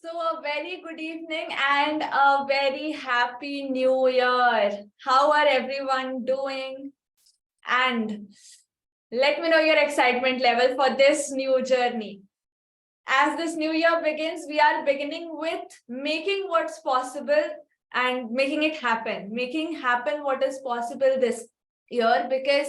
So a very good evening and a very happy new year. How are everyone doing? And let me know your excitement level for this new journey. As this new year begins, we are beginning with making what's possible and making it happen, making happen what is possible this year because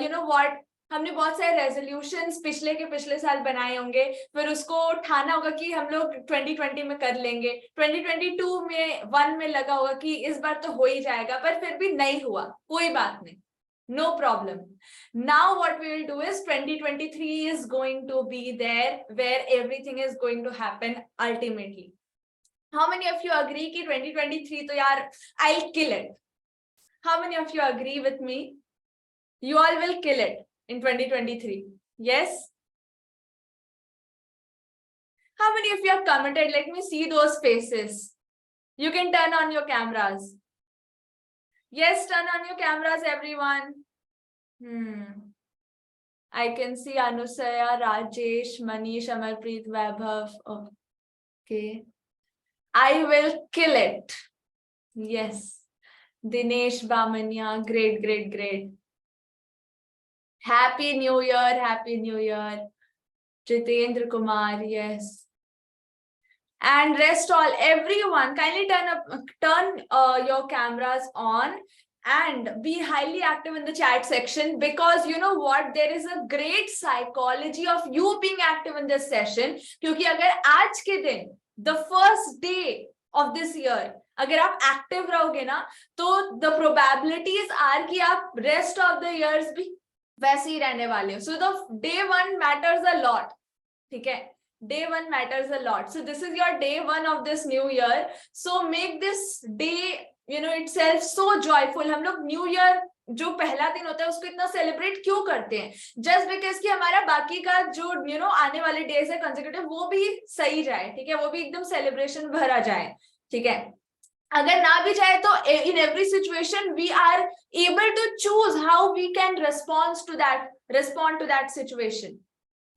you know what, हमने बहुत सारे resolutions पिछले साल बनाए होंगे, फिर उसको ठाना होगा कि हम लोग 2020 में कर लेंगे, 2022 में 1 में लगा होगा कि इस बार तो हो ही जाएगा, पर फिर भी नहीं हुआ, कोई बात नहीं, no problem. Now what we will do is 2023 is going to be there where everything is going to happen ultimately. How many of you agree कि 2023 तो यार I'll kill it? How many of you agree with me? You all will kill it in 2023. Yes? How many of you are committed? Let me see those faces. You can turn on your cameras. Yes, turn on your cameras, everyone. I can see Anusaya, Rajesh, Manish, Amarpreet, Vaibhav. Okay. I will kill it. Yes. Dinesh Bamania, great. Happy New Year. Jitendra Kumar, yes. And rest all, everyone, kindly turn your cameras on and be highly active in the chat section, because you know what, there is a great psychology of you being active in this session. क्योंकि अगर आज के दिन, the first day of this year, अगर आप active रहोगे ना, तो the probabilities are कि आप rest of the years भी वैसे ही रहने वाले हो. So the day one matters a lot. ठीक है? Day one matters a lot. So this is your day one of this new year. So make this day, you know, itself so joyful. हम लोग new year जो पहला दिन होता है उसको इतना सेलिब्रेट क्यों करते हैं? Just because कि हमारा बाकी का जो you know आने वाले days है consecutive वो भी सही जाए, ठीक है? वो भी एकदम celebration भरा जाए, ठीक है? अगर ना भी जाए तो in every situation we are able to choose how we can respond to that situation.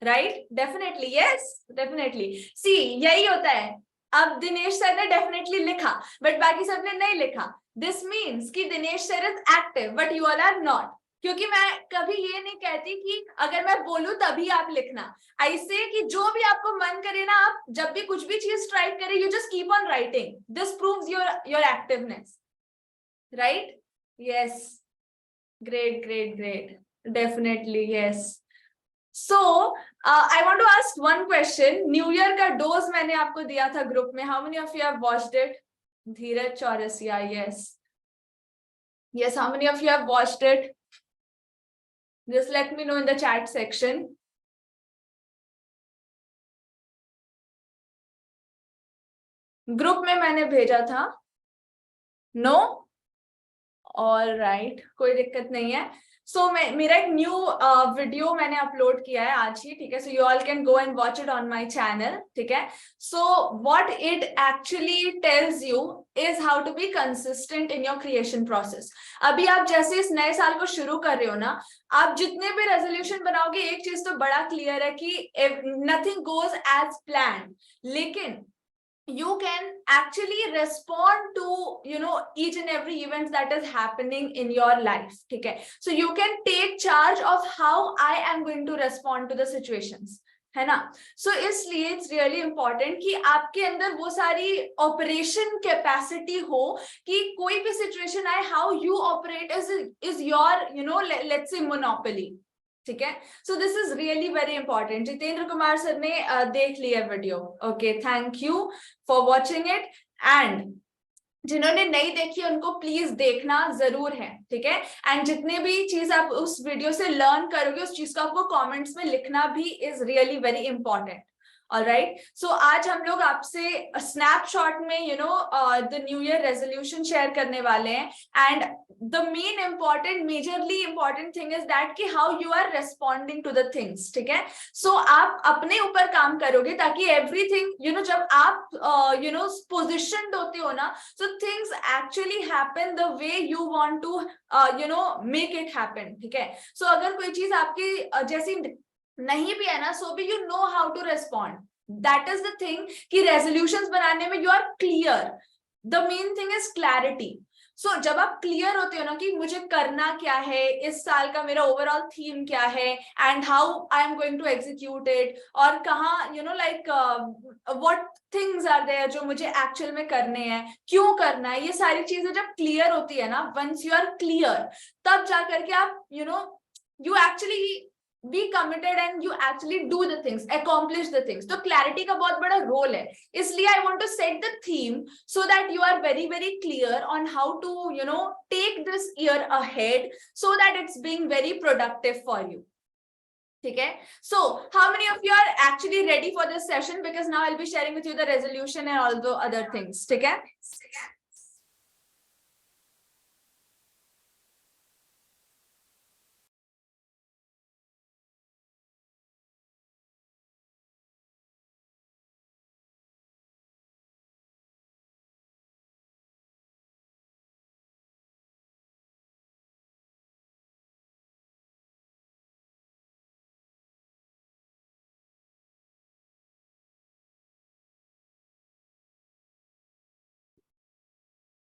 Right? Definitely. Yes, definitely. See, यही होता है. अब दिनेश सर ने definitely लिखा, but बाकी सब ने नहीं लिखा. This means कि Dinesh sir is active, but you all are not. क्योंकि मैं कभी ये नहीं कहती कि अगर मैं बोलूं तभी आप लिखना. ऐसे कि जो भी आपको मन करे ना, आप जब भी कुछ भी चीज ट्राई करें, you just keep on writing. This proves your activeness. Right? Yes. Great. Definitely, yes. So, I want to ask one question. New Year का dose मैंने आपको दिया था group में. How many of you have watched it? Dheeraj Chaurasia, yes. Yes, how many of you have watched it? Just let me know in the chat section. Group में मैंने भेजा था. No? All right. कोई दिक्कत नहीं है. So मेरा एक न्यू वीडियो मैंने अपलोड किया है आज ही, ठीक है? So you all can go and watch it on my channel, ठीक है? So what it actually tells you is how to be consistent in your creation process. अभी आप जैसे इस नए साल को शुरू कर रहे हो ना, आप जितने भी रेजोल्यूशन बनाओगे, एक चीज तो बड़ा क्लियर है कि nothing goes as planned, लेकिन you can actually respond to, you know, each and every event that is happening in your life, ठीक है? So you can take charge of how I am going to respond to the situations, है ना? So इसलिए it's really important कि आपके अंदर वो सारी operation capacity हो कि कोई भी situation आए, how you operate is your, you know, let's say monopoly, ठीक है? So this is really very important. Jitendra Kumar sir ने देख लिया video. Okay, thank you for watching it. And जिन्होंने नहीं देखी उनको प्लीज देखना जरूर है, ठीक है? एंड जितने भी चीज आप उस वीडियो से लर्न करोगे, उस चीज को आपको कमेंट्स में लिखना भी is really very important. Alright, so आज हम लोग आपसे स्नैपशॉट में you know the new year resolution share करने वाले हैं. And the main important, majorly important thing is that कि how you are responding to the things, ठीक है? सो आप अपने ऊपर काम करोगे ताकि एवरीथिंग, यू नो, जब आप यू नो पोजिशन होते हो ना, so things actually happen the way you want to you know make it happen, ठीक है? सो अगर कोई चीज आपकी जैसी नहीं भी है ना, सो भी you know how to respond. That is the thing कि रेजोल्यूशंस बनाने में you are clear. The main thing is clarity. So जब आप क्लियर होते हो ना कि मुझे करना क्या है, इस साल का मेरा ओवरऑल थीम क्या है, and how I am going to execute it, और कहाँ you know like what things are there जो मुझे एक्चुअल में करने हैं, क्यों करना है, ये सारी चीजें जब क्लियर होती है ना, वंस यू आर क्लियर, तब जा करके आप you actually be committed and you actually do the things, accomplish the things. तो clarity का बहुत बड़ा role है. इसलिए I want to set the theme so that you are very very clear on how to take this year ahead so that it's being very productive for you. ठीक है? So how many of you are actually ready for this session? Because now I'll be sharing with you the resolution and all the other things. ठीक है?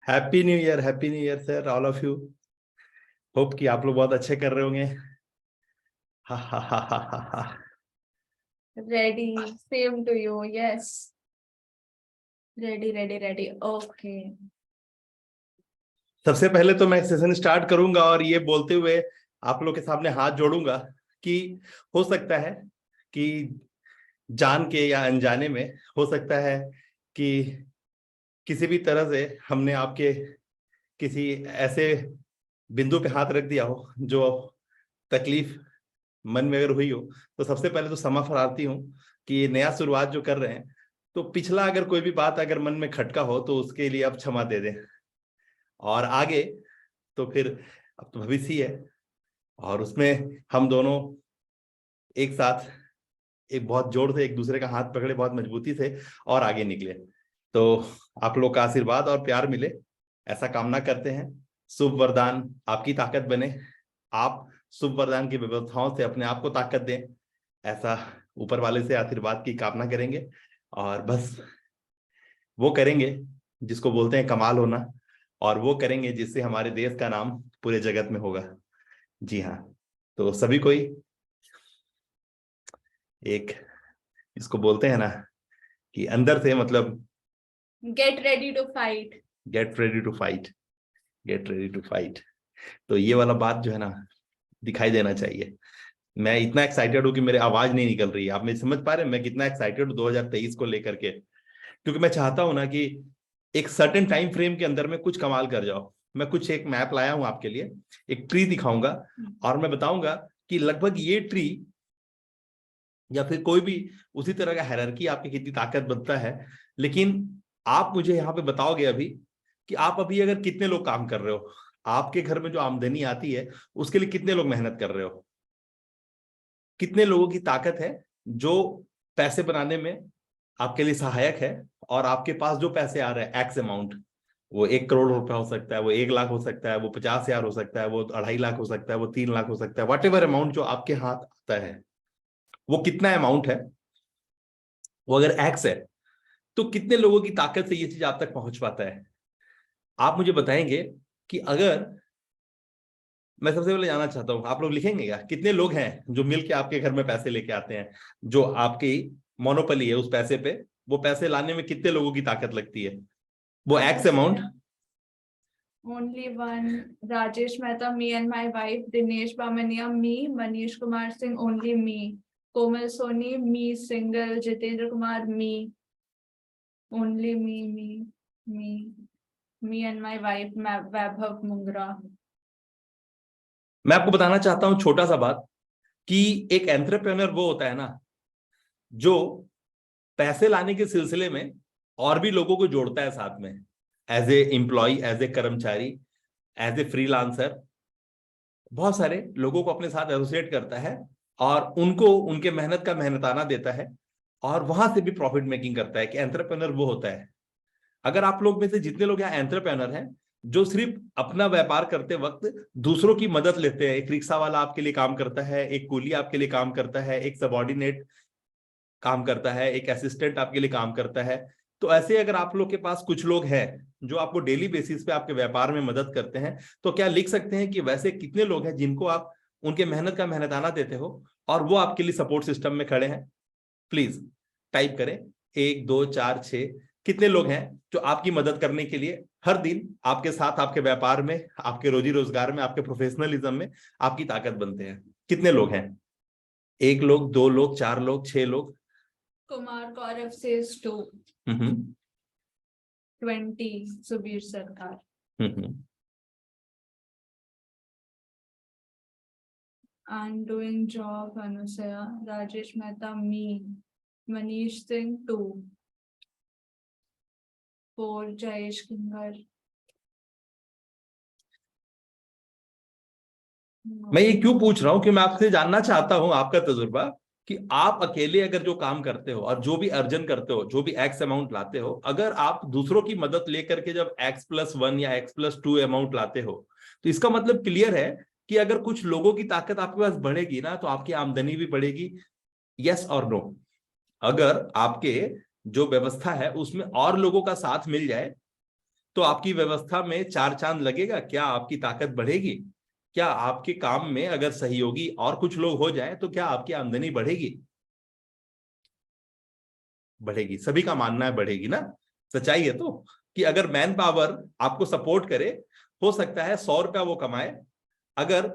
Happy new year, happy new year sir, all of you. Hope कि आप लोग बहुत अच्छे कर रहे होंगे. हा हा हा हा हा हा. Ready. Same to you. Yes. Ready, ready, ready. Okay. सबसे पहले तो मैं सेशन स्टार्ट करूंगा और ये बोलते हुए आप लोग के सामने हाथ जोड़ूंगा कि हो सकता है कि जान के या अनजाने में, हो सकता है कि किसी भी तरह से हमने आपके किसी ऐसे बिंदु पे हाथ रख दिया हो जो तकलीफ मन में अगर हुई हो, तो सबसे पहले तो क्षमा प्रार्थी हूँ कि ये नया शुरुआत जो कर रहे हैं, तो पिछला अगर कोई भी बात अगर मन में खटका हो तो उसके लिए आप क्षमा दे दें. और आगे तो फिर अब तो भविष्य ही है, और उसमें हम दोनों एक साथ एक बहुत जोर से एक दूसरे का हाथ पकड़े, बहुत मजबूती से, और आगे निकले. तो आप लोग का आशीर्वाद और प्यार मिले, ऐसा कामना करते हैं. शुभ वरदान आपकी ताकत बने, आप शुभ वरदान की व्यवस्थाओं से अपने आप को ताकत दें, ऐसा ऊपर वाले से आशीर्वाद की कामना करेंगे. और बस वो करेंगे जिसको बोलते हैं कमाल होना, और वो करेंगे जिससे हमारे देश का नाम पूरे जगत में होगा. जी हाँ, तो सभी कोई एक इसको बोलते हैं ना कि अंदर से, मतलब Get ready to fight. Get ready to fight, get ready to fight. तो ये वाला बात जो है ना दिखाई देना चाहिए. मैं इतना एक्साइटेड हूँ कि मेरी आवाज नहीं निकल रही है. आप मेरी समझ पा रहे हैं मैं कितना एक्साइटेड हूँ 2023 को लेकर के, क्योंकि मैं चाहता हूँ ना कि एक सर्टेन टाइम फ्रेम के अंदर में कुछ कमाल कर जाओ. मैं कुछ एक मैप लाया हूँ आपके लिए, एक ट्री दिखाऊंगा और मैं बताऊंगा कि लगभग ये ट्री या फिर कोई भी उसी तरह का हायरार्की आपकी कितनी ताकत बनता है. लेकिन आप मुझे यहाँ पे बताओगे अभी कि आप अभी अगर कितने लोग काम कर रहे हो, आपके घर में जो आमदनी आती है उसके लिए कितने लोग मेहनत कर रहे हो, कितने लोगों की ताकत है जो पैसे बनाने में आपके लिए सहायक है. और आपके पास जो पैसे आ रहे हैं एक्स अमाउंट, वो 1 करोड़ रुपया हो सकता है, वो 1 लाख हो सकता है, वो 50,000 हो सकता है, वो 2.5 लाख हो सकता है, वो 3 लाख हो सकता है, वट एवर अमाउंट जो आपके हाथ आता है, वो कितना अमाउंट है, वो अगर एक्स है तो कितने लोगों की ताकत से ये चीज आप तक पहुंच पाता है. आप मुझे बताएंगे कि अगर, मैं सबसे पहले जानना चाहता हूं, आप लोग लिखेंगे क्या कितने लोग हैं जो मिलके आपके घर में पैसे लेके आते हैं, जो आपकी मोनोपोली है उस पैसे पे, वो पैसे लाने में कितने लोगों की ताकत लगती है, वो x amount. Only one. Rajesh Mehta, me and my wife. Dinesh Bamania, me. Manish Kumar Singh, only me. Komal Soni, me. Single. Jitendra Kumar, me. Only me. Me and my wife, Vaibhav Mungra. मैं आपको बताना चाहता हूं छोटा सा बात, कि एक एंटरप्रेन्योर वो होता है ना जो पैसे लाने के सिलसिले में और भी लोगों को जोड़ता है साथ में, as a employ, as a कर्मचारी, एज ए फ्रीलांसर, बहुत सारे लोगों को अपने साथ एसोसिएट करता है और उनको उनके मेहनत का मेहनताना देता है, और वहां से भी प्रॉफिट मेकिंग करता है. कि एंटरप्रेन्योर वो होता है. अगर आप लोग में से जितने लोग यहाँ एंटरप्रेन्योर हैं जो सिर्फ अपना व्यापार करते वक्त दूसरों की मदद लेते हैं, एक रिक्शा वाला आपके लिए काम करता है, एक कूली आपके लिए काम करता है, एक सबॉर्डिनेट काम करता है, एक असिस्टेंट आपके लिए काम करता है। तो ऐसे अगर आप लोग के पास कुछ लोग हैं जो आपको डेली बेसिस पे आपके व्यापार में मदद करते हैं, तो क्या लिख सकते हैं कि वैसे कितने लोग हैं जिनको आप उनके मेहनत का मेहनताना देते हो और वो आपके लिए सपोर्ट सिस्टम में खड़े हैं? प्लीज टाइप करें 1 2 4 6। कितने लोग हैं जो आपकी मदद करने के लिए हर दिन आपके साथ, आपके व्यापार में, आपके रोजी रोजगार में, आपके प्रोफेशनलिज्म में आपकी ताकत बनते हैं? कितने लोग हैं? 1 लोग, 2 लोग, 4 लोग, 6 लोग? Kumar Gaurav says 2. 20 Subir Sarkar. I'm doing job, Anusaya. Rajesh Mehta, me. Manish Singh, 2. 4 Jayesh Kingar. मैं ये क्यों पूछ रहा हूं कि मैं आपसे जानना चाहता हूं आपका तजुर्बा, कि आप अकेले अगर जो काम करते हो और जो भी अर्जन करते हो, जो भी एक्स अमाउंट लाते हो, अगर आप दूसरों की मदद लेकर के जब x+1 या x+2 अमाउंट लाते हो, तो इसका मतलब क्लियर है कि अगर कुछ लोगों की ताकत आपके पास बढ़ेगी ना, तो आपकी आमदनी भी बढ़ेगी। यस और नो? अगर आपके जो व्यवस्था है उसमें और लोगों का साथ मिल जाए, तो आपकी व्यवस्था में 4 चांद लगेगा? क्या आपकी ताकत बढ़ेगी? क्या आपके काम में अगर सहयोगी और कुछ लोग हो जाएं, तो क्या आपकी आमदनी बढ़ेगी? बढ़ेगी। सभी का मानना है बढ़ेगी ना? सच्चाई है तो कि अगर मैन पावर आपको सपोर्ट करे, हो सकता है 100 रुपया वो कमाए, अगर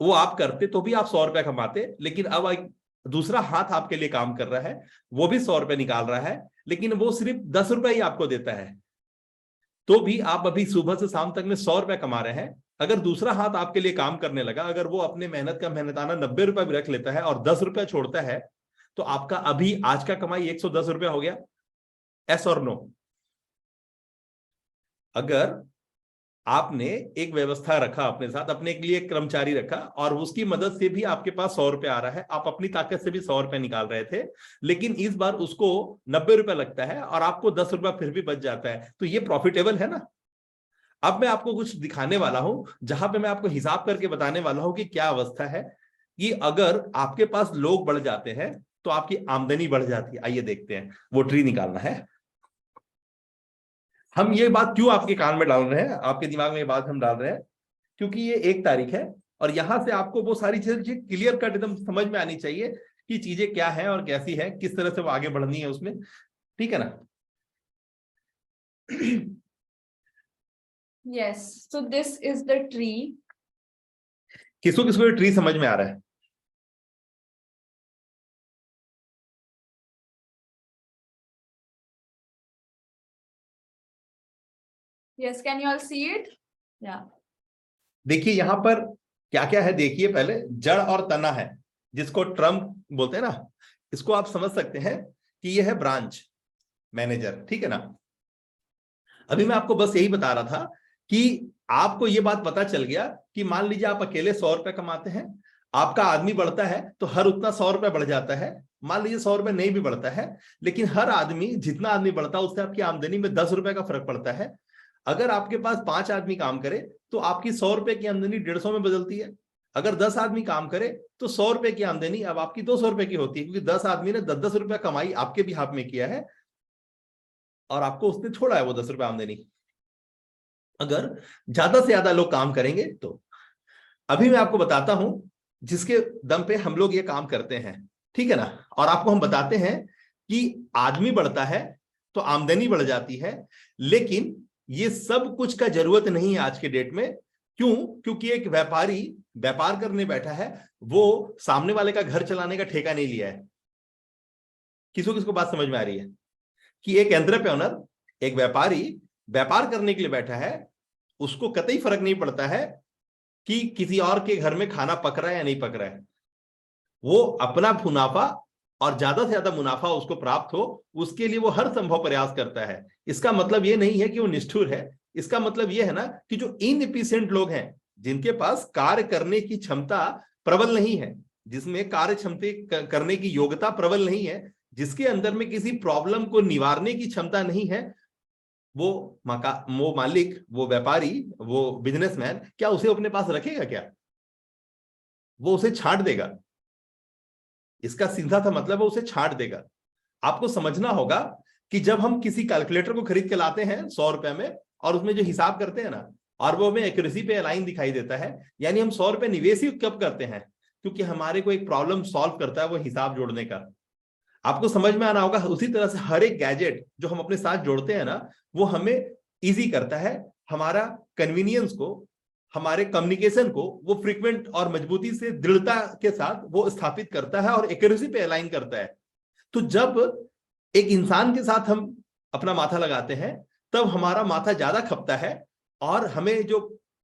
वो आप करते तो भी आप 100 रुपया कमाते, लेकिन अब दूसरा हाथ आपके लिए काम कर रहा है, वो भी 100 रुपया निकाल रहा है, लेकिन वो सिर्फ 10 रुपया ही आपको देता है, तो भी आप अभी सुबह से शाम तक में 100 रुपया कमा रहे हैं। अगर दूसरा हाथ आपके लिए काम करने लगा, अगर वो अपने मेहनत का मेहनताना 90 रुपया भी रख लेता है और 10 रुपया छोड़ता है, तो आपका अभी आज का कमाई 110 रुपया हो गया। एस और नो? अगर आपने एक व्यवस्था रखा अपने साथ, अपने के लिए एक कर्मचारी रखा और उसकी मदद से भी आपके पास 100 रुपया आ रहा है, आप अपनी ताकत से भी 100 रुपया निकाल रहे थे, लेकिन इस बार उसको 90 रुपया लगता है और आपको 10 रुपया फिर भी बच जाता है, तो ये प्रॉफिटेबल है ना? अब मैं आपको कुछ दिखाने वाला हूं जहां पे मैं आपको हिसाब करके बताने वाला हूं कि क्या अवस्था है, कि अगर आपके पास लोग बढ़ जाते हैं तो आपकी आमदनी बढ़ जाती है। आइए देखते हैं, वो ट्री निकालना है। हम ये बात क्यों आपके कान में डाल रहे हैं, आपके दिमाग में ये बात हम डाल रहे हैं, क्योंकि ये 1 तारीख है और यहां से आपको वो सारी चीजें क्लियर कट एकदम समझ में आनी चाहिए कि चीजें क्या है और कैसी है, किस तरह से वो आगे बढ़नी है उसमें। ठीक है ना? Yes, so this is the tree. किसको किसको ये ट्री समझ में आ रहा है? Yes, can you all see it? Yeah. देखिए यहां पर क्या क्या है, देखिए पहले जड़ और तना है, जिसको ट्रम्प बोलते हैं ना, इसको आप समझ सकते हैं कि यह है ब्रांच मैनेजर। ठीक है ना? अभी मैं आपको बस यही बता रहा था कि आपको यह बात पता चल गया कि मान लीजिए आप अकेले 100 रुपए कमाते हैं, आपका आदमी बढ़ता है तो हर उतना 100 रुपए बढ़ जाता है। मान लीजिए 100 रुपए नहीं भी बढ़ता है, लेकिन हर आदमी जितना आदमी बढ़ता है उससे आपकी आमदनी में 10 रुपए का फर्क पड़ता है। अगर आपके पास 5 आदमी काम करे तो आपकी 100 रुपए की आमदनी 150 में बदलती है। अगर 10 आदमी काम करे तो 100 रुपए की आमदनी अब आपकी 200 रुपए की होती है, क्योंकि 10 आदमी ने 10-10 रुपया कमाई आपके भी हाथ में किया है और आपको उसने छोड़ा है वो 10 रुपए आमदनी। अगर ज्यादा से ज्यादा लोग काम करेंगे तो अभी मैं आपको बताता हूं जिसके दम पे हम लोग ये काम करते हैं। ठीक है ना? और आपको हम बताते हैं कि आदमी बढ़ता है तो आमदनी बढ़ जाती है, लेकिन ये सब कुछ का जरूरत नहीं है आज के डेट में। क्यों? क्योंकि एक व्यापारी व्यापार करने बैठा है, वो सामने वाले का घर चलाने का ठेका नहीं लिया है। किसको किसको बात समझ में आ रही है? कि एक एंटरप्रेन्योर, एक व्यापारी व्यापार करने के लिए बैठा है, उसको कतई फर्क नहीं पड़ता है कि किसी और के घर में खाना पक रहा है या नहीं पक रहा है। वो अपना मुनाफा और ज्यादा से ज्यादा मुनाफा उसको प्राप्त हो, उसके लिए वो हर संभव प्रयास करता है। इसका मतलब ये नहीं है कि वो निष्ठुर है, इसका मतलब ये है ना कि जो इनएफिशिएंट लोग हैं, जिनके पास कार्य करने की क्षमता प्रबल नहीं है, जिसमें कार्य क्षमता करने की योग्यता प्रबल नहीं है, जिसके अंदर में किसी प्रॉब्लम को निवारने की क्षमता नहीं है, वो मालिक, वो व्यापारी, वो बिजनेसमैन, क्या उसे अपने पास रखेगा? क्या वो उसे छांट देगा? इसका सीधा सा मतलब है उसे छांट देगा। आपको समझना होगा कि जब हम किसी कैलकुलेटर को खरीद के लाते हैं 100 रुपए में, और उसमें जो हिसाब करते हैं ना, और वो हमें एक्यूरेसी पे लाइन दिखाई देता है, यानी हम 100 रुपए निवेश ही कब करते हैं, क्योंकि हमारे को एक प्रॉब्लम सॉल्व करता है वो हिसाब जोड़ने का। आपको समझ में आना होगा, उसी तरह से हर एक गैजेट जो हम अपने साथ जोड़ते हैं ना, वो हमें इजी करता है, हमारा कन्वीनियंस को, हमारे कम्युनिकेशन को वो फ्रीक्वेंट और मजबूती से दृढ़ता के साथ वो स्थापित करता है और एक्यूरेसी पे अलाइन करता है। तो जब एक इंसान के साथ हम अपना माथा लगाते हैं, तब हमारा माथा ज्यादा खपता है, और हमें जो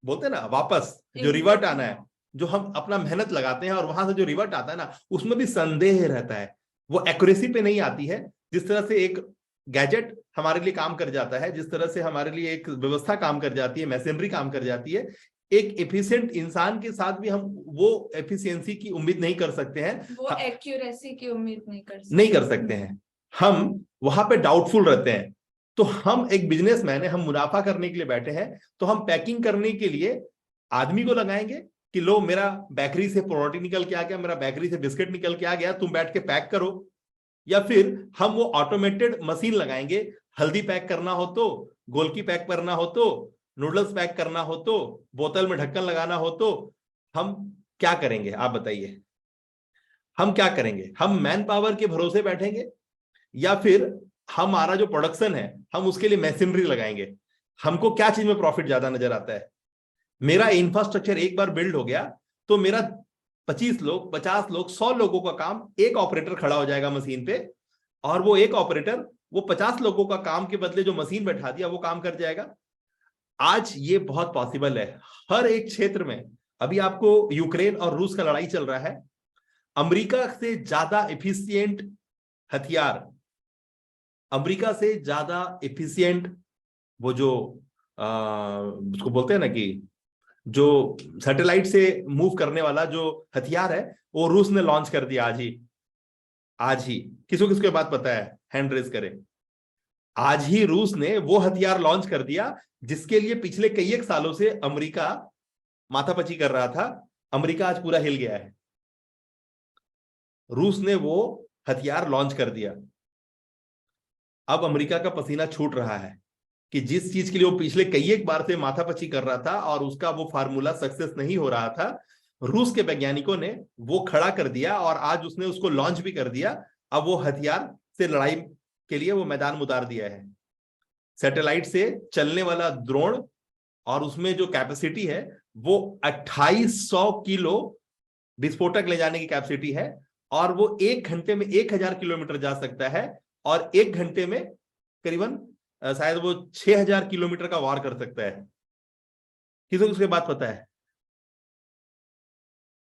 बोलते हैं ना वापस जो रिवर्ट आना है, जो हम अपना मेहनत लगाते हैं और वहां से जो रिवर्ट आता है ना, उसमें भी संदेह रहता है, वो एक्यूरेसी पे नहीं आती है। जिस तरह से एक गैजेट हमारे लिए काम कर जाता है, जिस तरह से हमारे लिए एक व्यवस्था काम कर जाती है, मशीनरी काम कर जाती है, एक एफिशिएंट इंसान के साथ भी हम वो एफिशिएंसी की उम्मीद नहीं कर सकते हैं, वो एक्यूरेसी की उम्मीद नहीं कर सकते हैं। हम वहां पे डाउटफुल रहते हैं। तो हम एक बिजनेसमैन है, हम मुनाफा करने के लिए बैठे हैं, तो हम पैकिंग करने के लिए आदमी को लगाएंगे कि लो मेरा बेकरी से प्रोडक्ट निकल के आ गया, मेरा बेकरी से बिस्किट निकल के आ गया, तुम बैठ के पैक करो। या फिर हम वो ऑटोमेटेड मशीन लगाएंगे, हल्दी पैक करना हो तो, गोलकी पैक करना हो तो, नूडल्स पैक करना हो तो, बोतल में ढक्कन लगाना हो तो, हम क्या करेंगे आप बताइए? हम क्या करेंगे? हम मैन पावर के भरोसे बैठेंगे, या फिर हमारा जो प्रोडक्शन है हम उसके लिए मशीनरी लगाएंगे? हमको क्या चीज में प्रॉफिट ज्यादा नजर आता है? मेरा इंफ्रास्ट्रक्चर एक बार बिल्ड हो गया तो मेरा 25 लोग, 50 लोग, 100 लोगों का काम एक ऑपरेटर खड़ा हो जाएगा मशीन पे, और वो एक ऑपरेटर वो 50 लोगों का काम के बदले जो मशीन बैठा दिया वो काम कर जाएगा। आज ये बहुत पॉसिबल है हर एक क्षेत्र में। अभी आपको यूक्रेन और रूस का लड़ाई चल रहा है, अमेरिका से ज्यादा एफिशिएंट हथियार, अमेरिका से ज्यादा एफिशिएंट वो जो उसको बोलते हैं ना कि जो सैटेलाइट से मूव करने वाला जो हथियार है, वो रूस ने लॉन्च कर दिया आज ही। किसको किसको बात पता है? हैंड रेज करें। आज ही रूस ने वो हथियार लॉन्च कर दिया जिसके लिए पिछले कई एक सालों से अमेरिका माथापच्ची कर रहा था। अमेरिका आज पूरा हिल गया है, रूस ने वो हथियार लॉन्च कर दिया। अब अमेरिका का पसीना छूट रहा है कि जिस चीज के लिए वो पिछले कई एक बार से माथापच्ची कर रहा था और उसका वो फार्मूला सक्सेस नहीं हो रहा था, रूस के वैज्ञानिकों ने वो खड़ा कर दिया और आज उसने उसको लॉन्च भी कर दिया। अब वो हथियार से लड़ाई के लिए वो मैदान में उतार दिया है। सैटेलाइट से चलने वाला ड्रोन, और उसमें जो कैपेसिटी है वो 2800 किलो विस्फोटक ले जाने की कैपेसिटी है, और वो 1 घंटे में 1000 किलोमीटर जा सकता है, और 1 घंटे में करीबन शायद वो 6000 किलोमीटर का वार कर सकता है। किसी को उसके बात पता है?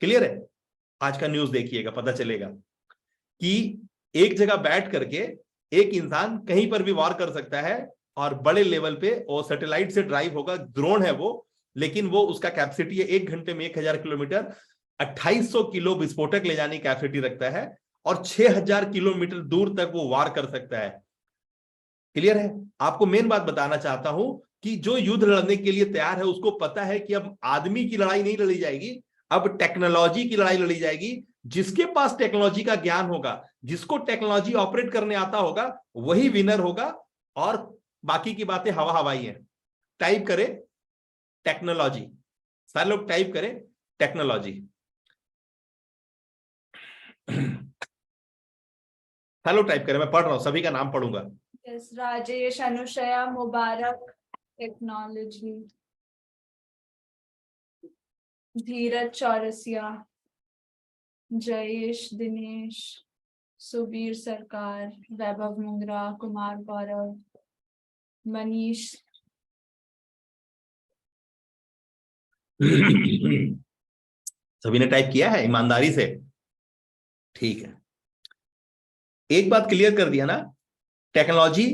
क्लियर है? आज का न्यूज देखिएगा, पता चलेगा कि एक जगह बैठ करके एक इंसान कहीं पर भी वार कर सकता है, और बड़े लेवल पे, और सैटेलाइट से ड्राइव होगा, ड्रोन है वो, लेकिन वो उसका कैपेसिटी है 1 घंटे में 1000 किलोमीटर, 2800 किलो विस्फोटक ले जाने की कैपेसिटी रखता है, और 6000 किलोमीटर दूर तक वो वार कर सकता है। क्लियर है? आपको मेन बात बताना चाहता हूं कि जो युद्ध लड़ने के लिए तैयार है उसको पता है कि अब आदमी की लड़ाई नहीं लड़ी जाएगी, अब टेक्नोलॉजी की लड़ाई लड़ी जाएगी। जिसके पास टेक्नोलॉजी का ज्ञान होगा, जिसको टेक्नोलॉजी ऑपरेट करने आता होगा, वही विनर होगा, और बाकी की बातें हवा हवाई है। टाइप करें टेक्नोलॉजी, सारे लोग टाइप करें टेक्नोलॉजी। हेलो टाइप करें, मैं पढ़ रहा हूं, सभी का नाम पढ़ूंगा। Yes, राजेश, अनुशया, मुबारक, टेक्नोलॉजी, धीरज चौरसिया, जयेश, दिनेश, सुबीर सरकार, वैभव मुंगरा, कुमार गौरव, मनीष, सभी ने टाइप किया है ईमानदारी से? ठीक है, एक बात क्लियर कर दिया ना, टेक्नोलॉजी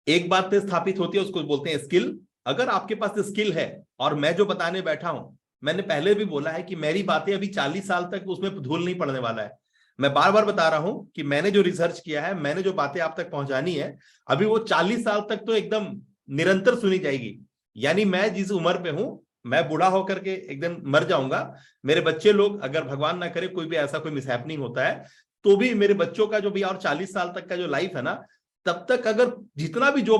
एक बात पे स्थापित होती है, उसको बोलते हैं स्किल। अगर आपके पास स्किल है, और मैं जो बताने बैठा हूं, मैंने पहले भी बोला है कि मेरी बातें अभी 40 साल तक उसमें धूल नहीं पड़ने वाला है। मैं बार बार बता रहा हूं कि मैंने जो रिसर्च किया है, मैंने जो बातें आप तक पहुंचानी है, अभी वो 40 साल तक तो एकदम निरंतर सुनी जाएगी। यानी मैं जिस उम्र पे हूं, मैं बूढ़ा होकर के एक दिन मर जाऊंगा, मेरे बच्चे लोग, अगर भगवान ना करे कोई भी ऐसा कोई मिसहैपनिंग होता है, तो भी मेरे बच्चों का जो भी और 40 साल तक का जो लाइफ है ना, तब तक अगर जितना भी जो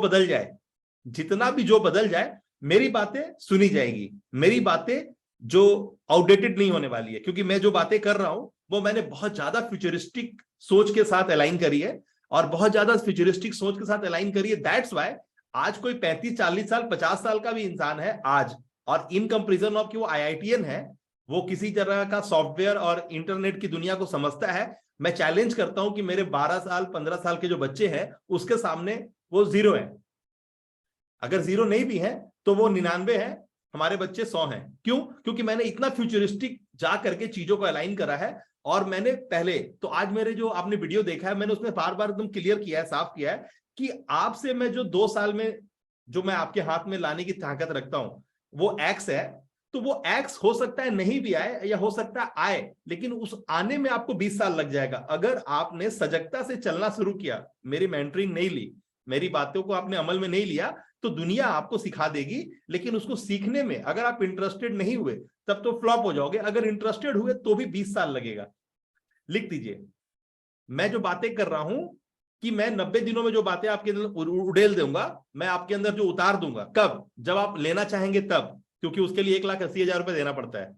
बदल जाए मेरी बातें सुनी जाएगी, मेरी बातें जो आउटडेटेड नहीं होने वाली है, क्योंकि मैं जो बातें कर रहा हूं वो मैंने बहुत ज्यादा फ्यूचरिस्टिक सोच के साथ अलाइन करी है, और बहुत ज्यादा फ्यूचरिस्टिक सोच के साथ अलाइन करी है। दैट्स वाई आज कोई 35 40 साल 50 साल का भी इंसान है आज, और इन कंपेरिजन ऑफ कि वो IITian है, वो किसी तरह का सॉफ्टवेयर और इंटरनेट की दुनिया को समझता है, मैं चैलेंज करता हूं कि मेरे 12 साल 15 साल के जो बच्चे हैं उसके सामने वो 0 है। अगर 0 नहीं भी है तो वो 99 है, हमारे बच्चे 100 हैं। क्यों? क्योंकि मैंने इतना फ्यूचरिस्टिक जा करके चीजों को अलाइन करा है। और मैंने पहले तो आज मेरे जो आपने वीडियो देखा है, मैंने उसमें बार बार एकदम क्लियर किया है, साफ किया है कि आपसे मैं जो 2 साल में जो मैं आपके हाथ में लाने की ताकत रखता हूं वो X है, तो वो X हो सकता है नहीं भी आए या हो सकता है आए, लेकिन उस आने में आपको 20 साल लग जाएगा। अगर आपने सजगता से चलना शुरू किया, मेरी मेंटरिंग नहीं ली, मेरी बातों को आपने अमल में नहीं लिया, तो दुनिया आपको सिखा देगी, लेकिन उसको सीखने में अगर आप इंटरेस्टेड नहीं हुए तब तो फ्लॉप हो जाओगे। अगर इंटरेस्टेड हुए तो भी 20 साल लगेगा। लिख दीजिए, मैं जो बातें कर रहा हूं कि मैं 90 दिनों में जो बातें आपके अंदर उड़ेल दूंगा, मैं आपके अंदर जो उतार दूंगा, कब? जब आप लेना चाहेंगे तब, क्योंकि उसके लिए 1,80,000 रुपए देना पड़ता है,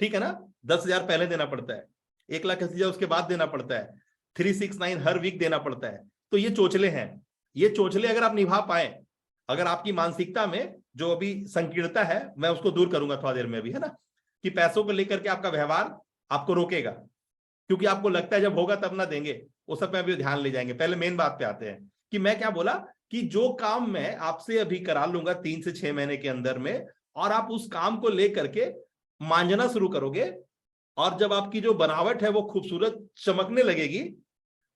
ठीक है ना? 10,000 पहले देना पड़ता है, 1,80,000 उसके बाद देना पड़ता है, 369 हर वीक देना पड़ता है। तो ये चोचले हैं, ये चोचले अगर आप निभा पाए, अगर आपकी मानसिकता में जो अभी संकीर्णता है, मैं उसको दूर करूंगा थोड़ा देर में भी, है ना, कि पैसों को लेकर के आपका व्यवहार आपको रोकेगा, क्योंकि आपको लगता है जब होगा तब ना देंगे, वो सब में अभी ध्यान ले जाएंगे। पहले मेन बात पे आते हैं कि मैं क्या बोला कि जो काम मैं आपसे अभी करा लूंगा 3 से 6 महीने के अंदर में, और आप उस काम को लेकर के मांझना शुरू करोगे, और जब आपकी जो बनावट है वो खूबसूरत चमकने लगेगी,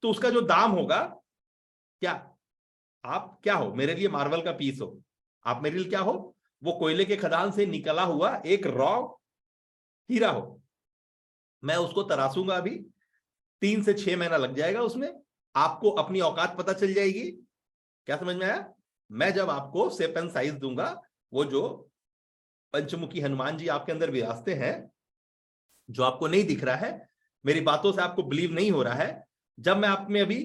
तो उसका जो दाम होगा, क्या आप क्या हो? मेरे लिए मार्बल का पीस हो, आप मेरे लिए क्या हो? वो कोयले के खदान से निकला हुआ एक रॉ हीरा हो। मैं उसको तरासूंगा, अभी 3 से 6 महीना लग जाएगा उसमें, आपको अपनी औकात पता चल जाएगी। क्या समझ में आया? मैं जब आपको शेप एंड साइज दूंगा, वो जो पंचमुखी हनुमान जी आपके अंदर विराजते हैं, जो आपको नहीं दिख रहा है, मेरी बातों से आपको बिलीव नहीं हो रहा है, जब मैं आप में अभी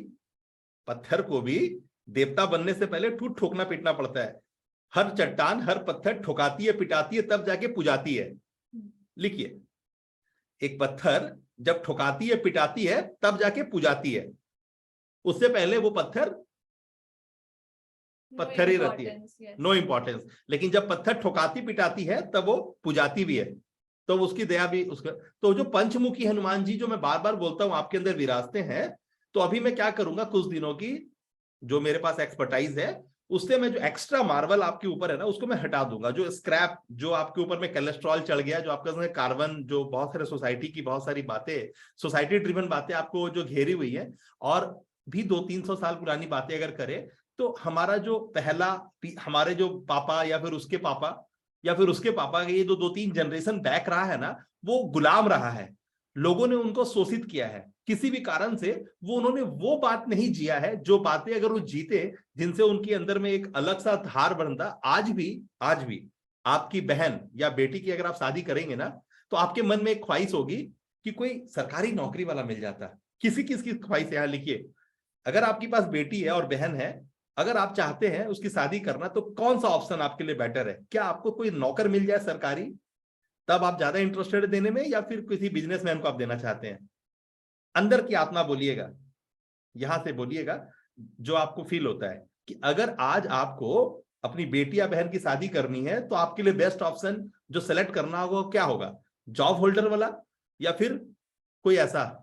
पत्थर को भी देवता बनने से पहले ठोकना पीटना पड़ता है। हर चट्टान हर पत्थर ठोकाती है पिटाती है तब जाके पुजाती है। लिखिए, एक पत्थर जब ठोकाती है पिटाती है तब जाके पुजाती है, उससे पहले वो पत्थर पत्थर ही रहती है, नो इंपॉर्टेंस। लेकिन जब पत्थर ठोकाती पिटाती है तब वो पुजाती भी है, तो उसकी दया भी उसका। तो जो पंचमुखी हनुमान जी जो मैं बार बार बोलता हूं आपके अंदर विराजते हैं, तो अभी मैं क्या करूंगा, कुछ दिनों की जो मेरे पास एक्सपर्टाइज है, उससे मैं जो एक्स्ट्रा मार्बल आपके ऊपर है ना, उसको मैं हटा दूंगा। जो स्क्रैप, जो आपके ऊपर में कोलेस्ट्रॉल चढ़ गया, जो आपका कार्बन, जो बहुत सारे सोसाइटी की बहुत सारी बातें, सोसाइटी ड्रिवन बातें आपको जो घेरी हुई है, और भी 200-300 साल पुरानी बातें अगर करें, तो हमारा जो पहला, हमारे जो पापा या फिर उसके पापा या फिर उसके पापा, ये जो 2-3 जनरेशन बैक रहा है ना, वो गुलाम रहा है। लोगों ने उनको शोषित किया है किसी भी कारण से, वो उन्होंने वो बात नहीं जिया है जो बातें अगर वो जीते, जिनसे उनके अंदर में एक अलग सा धार बनता। आज भी आपकी बहन या बेटी की अगर आप शादी करेंगे ना, तो आपके मन में एक ख्वाहिश होगी कि कोई सरकारी नौकरी वाला मिल जाता। किसी किसकी ख्वाहिश है? यहाँ लिखिए, अगर आपके पास बेटी है और बहन है, अगर आप चाहते हैं उसकी शादी करना, तो कौन सा ऑप्शन आपके लिए बेटर है? क्या आपको कोई नौकर मिल जाए सरकारी, तब आप ज्यादा इंटरेस्टेड देने में, या फिर किसी बिजनेसमैन को आप देना चाहते हैं? अंदर की आत्मा बोलिएगा, यहां से बोलिएगा जो आपको फील होता है कि अगर आज आपको अपनी बेटी या बहन की शादी करनी है, तो आपके लिए बेस्ट ऑप्शन जो सेलेक्ट करना होगा क्या होगा? जॉब होल्डर वाला, या फिर कोई ऐसा?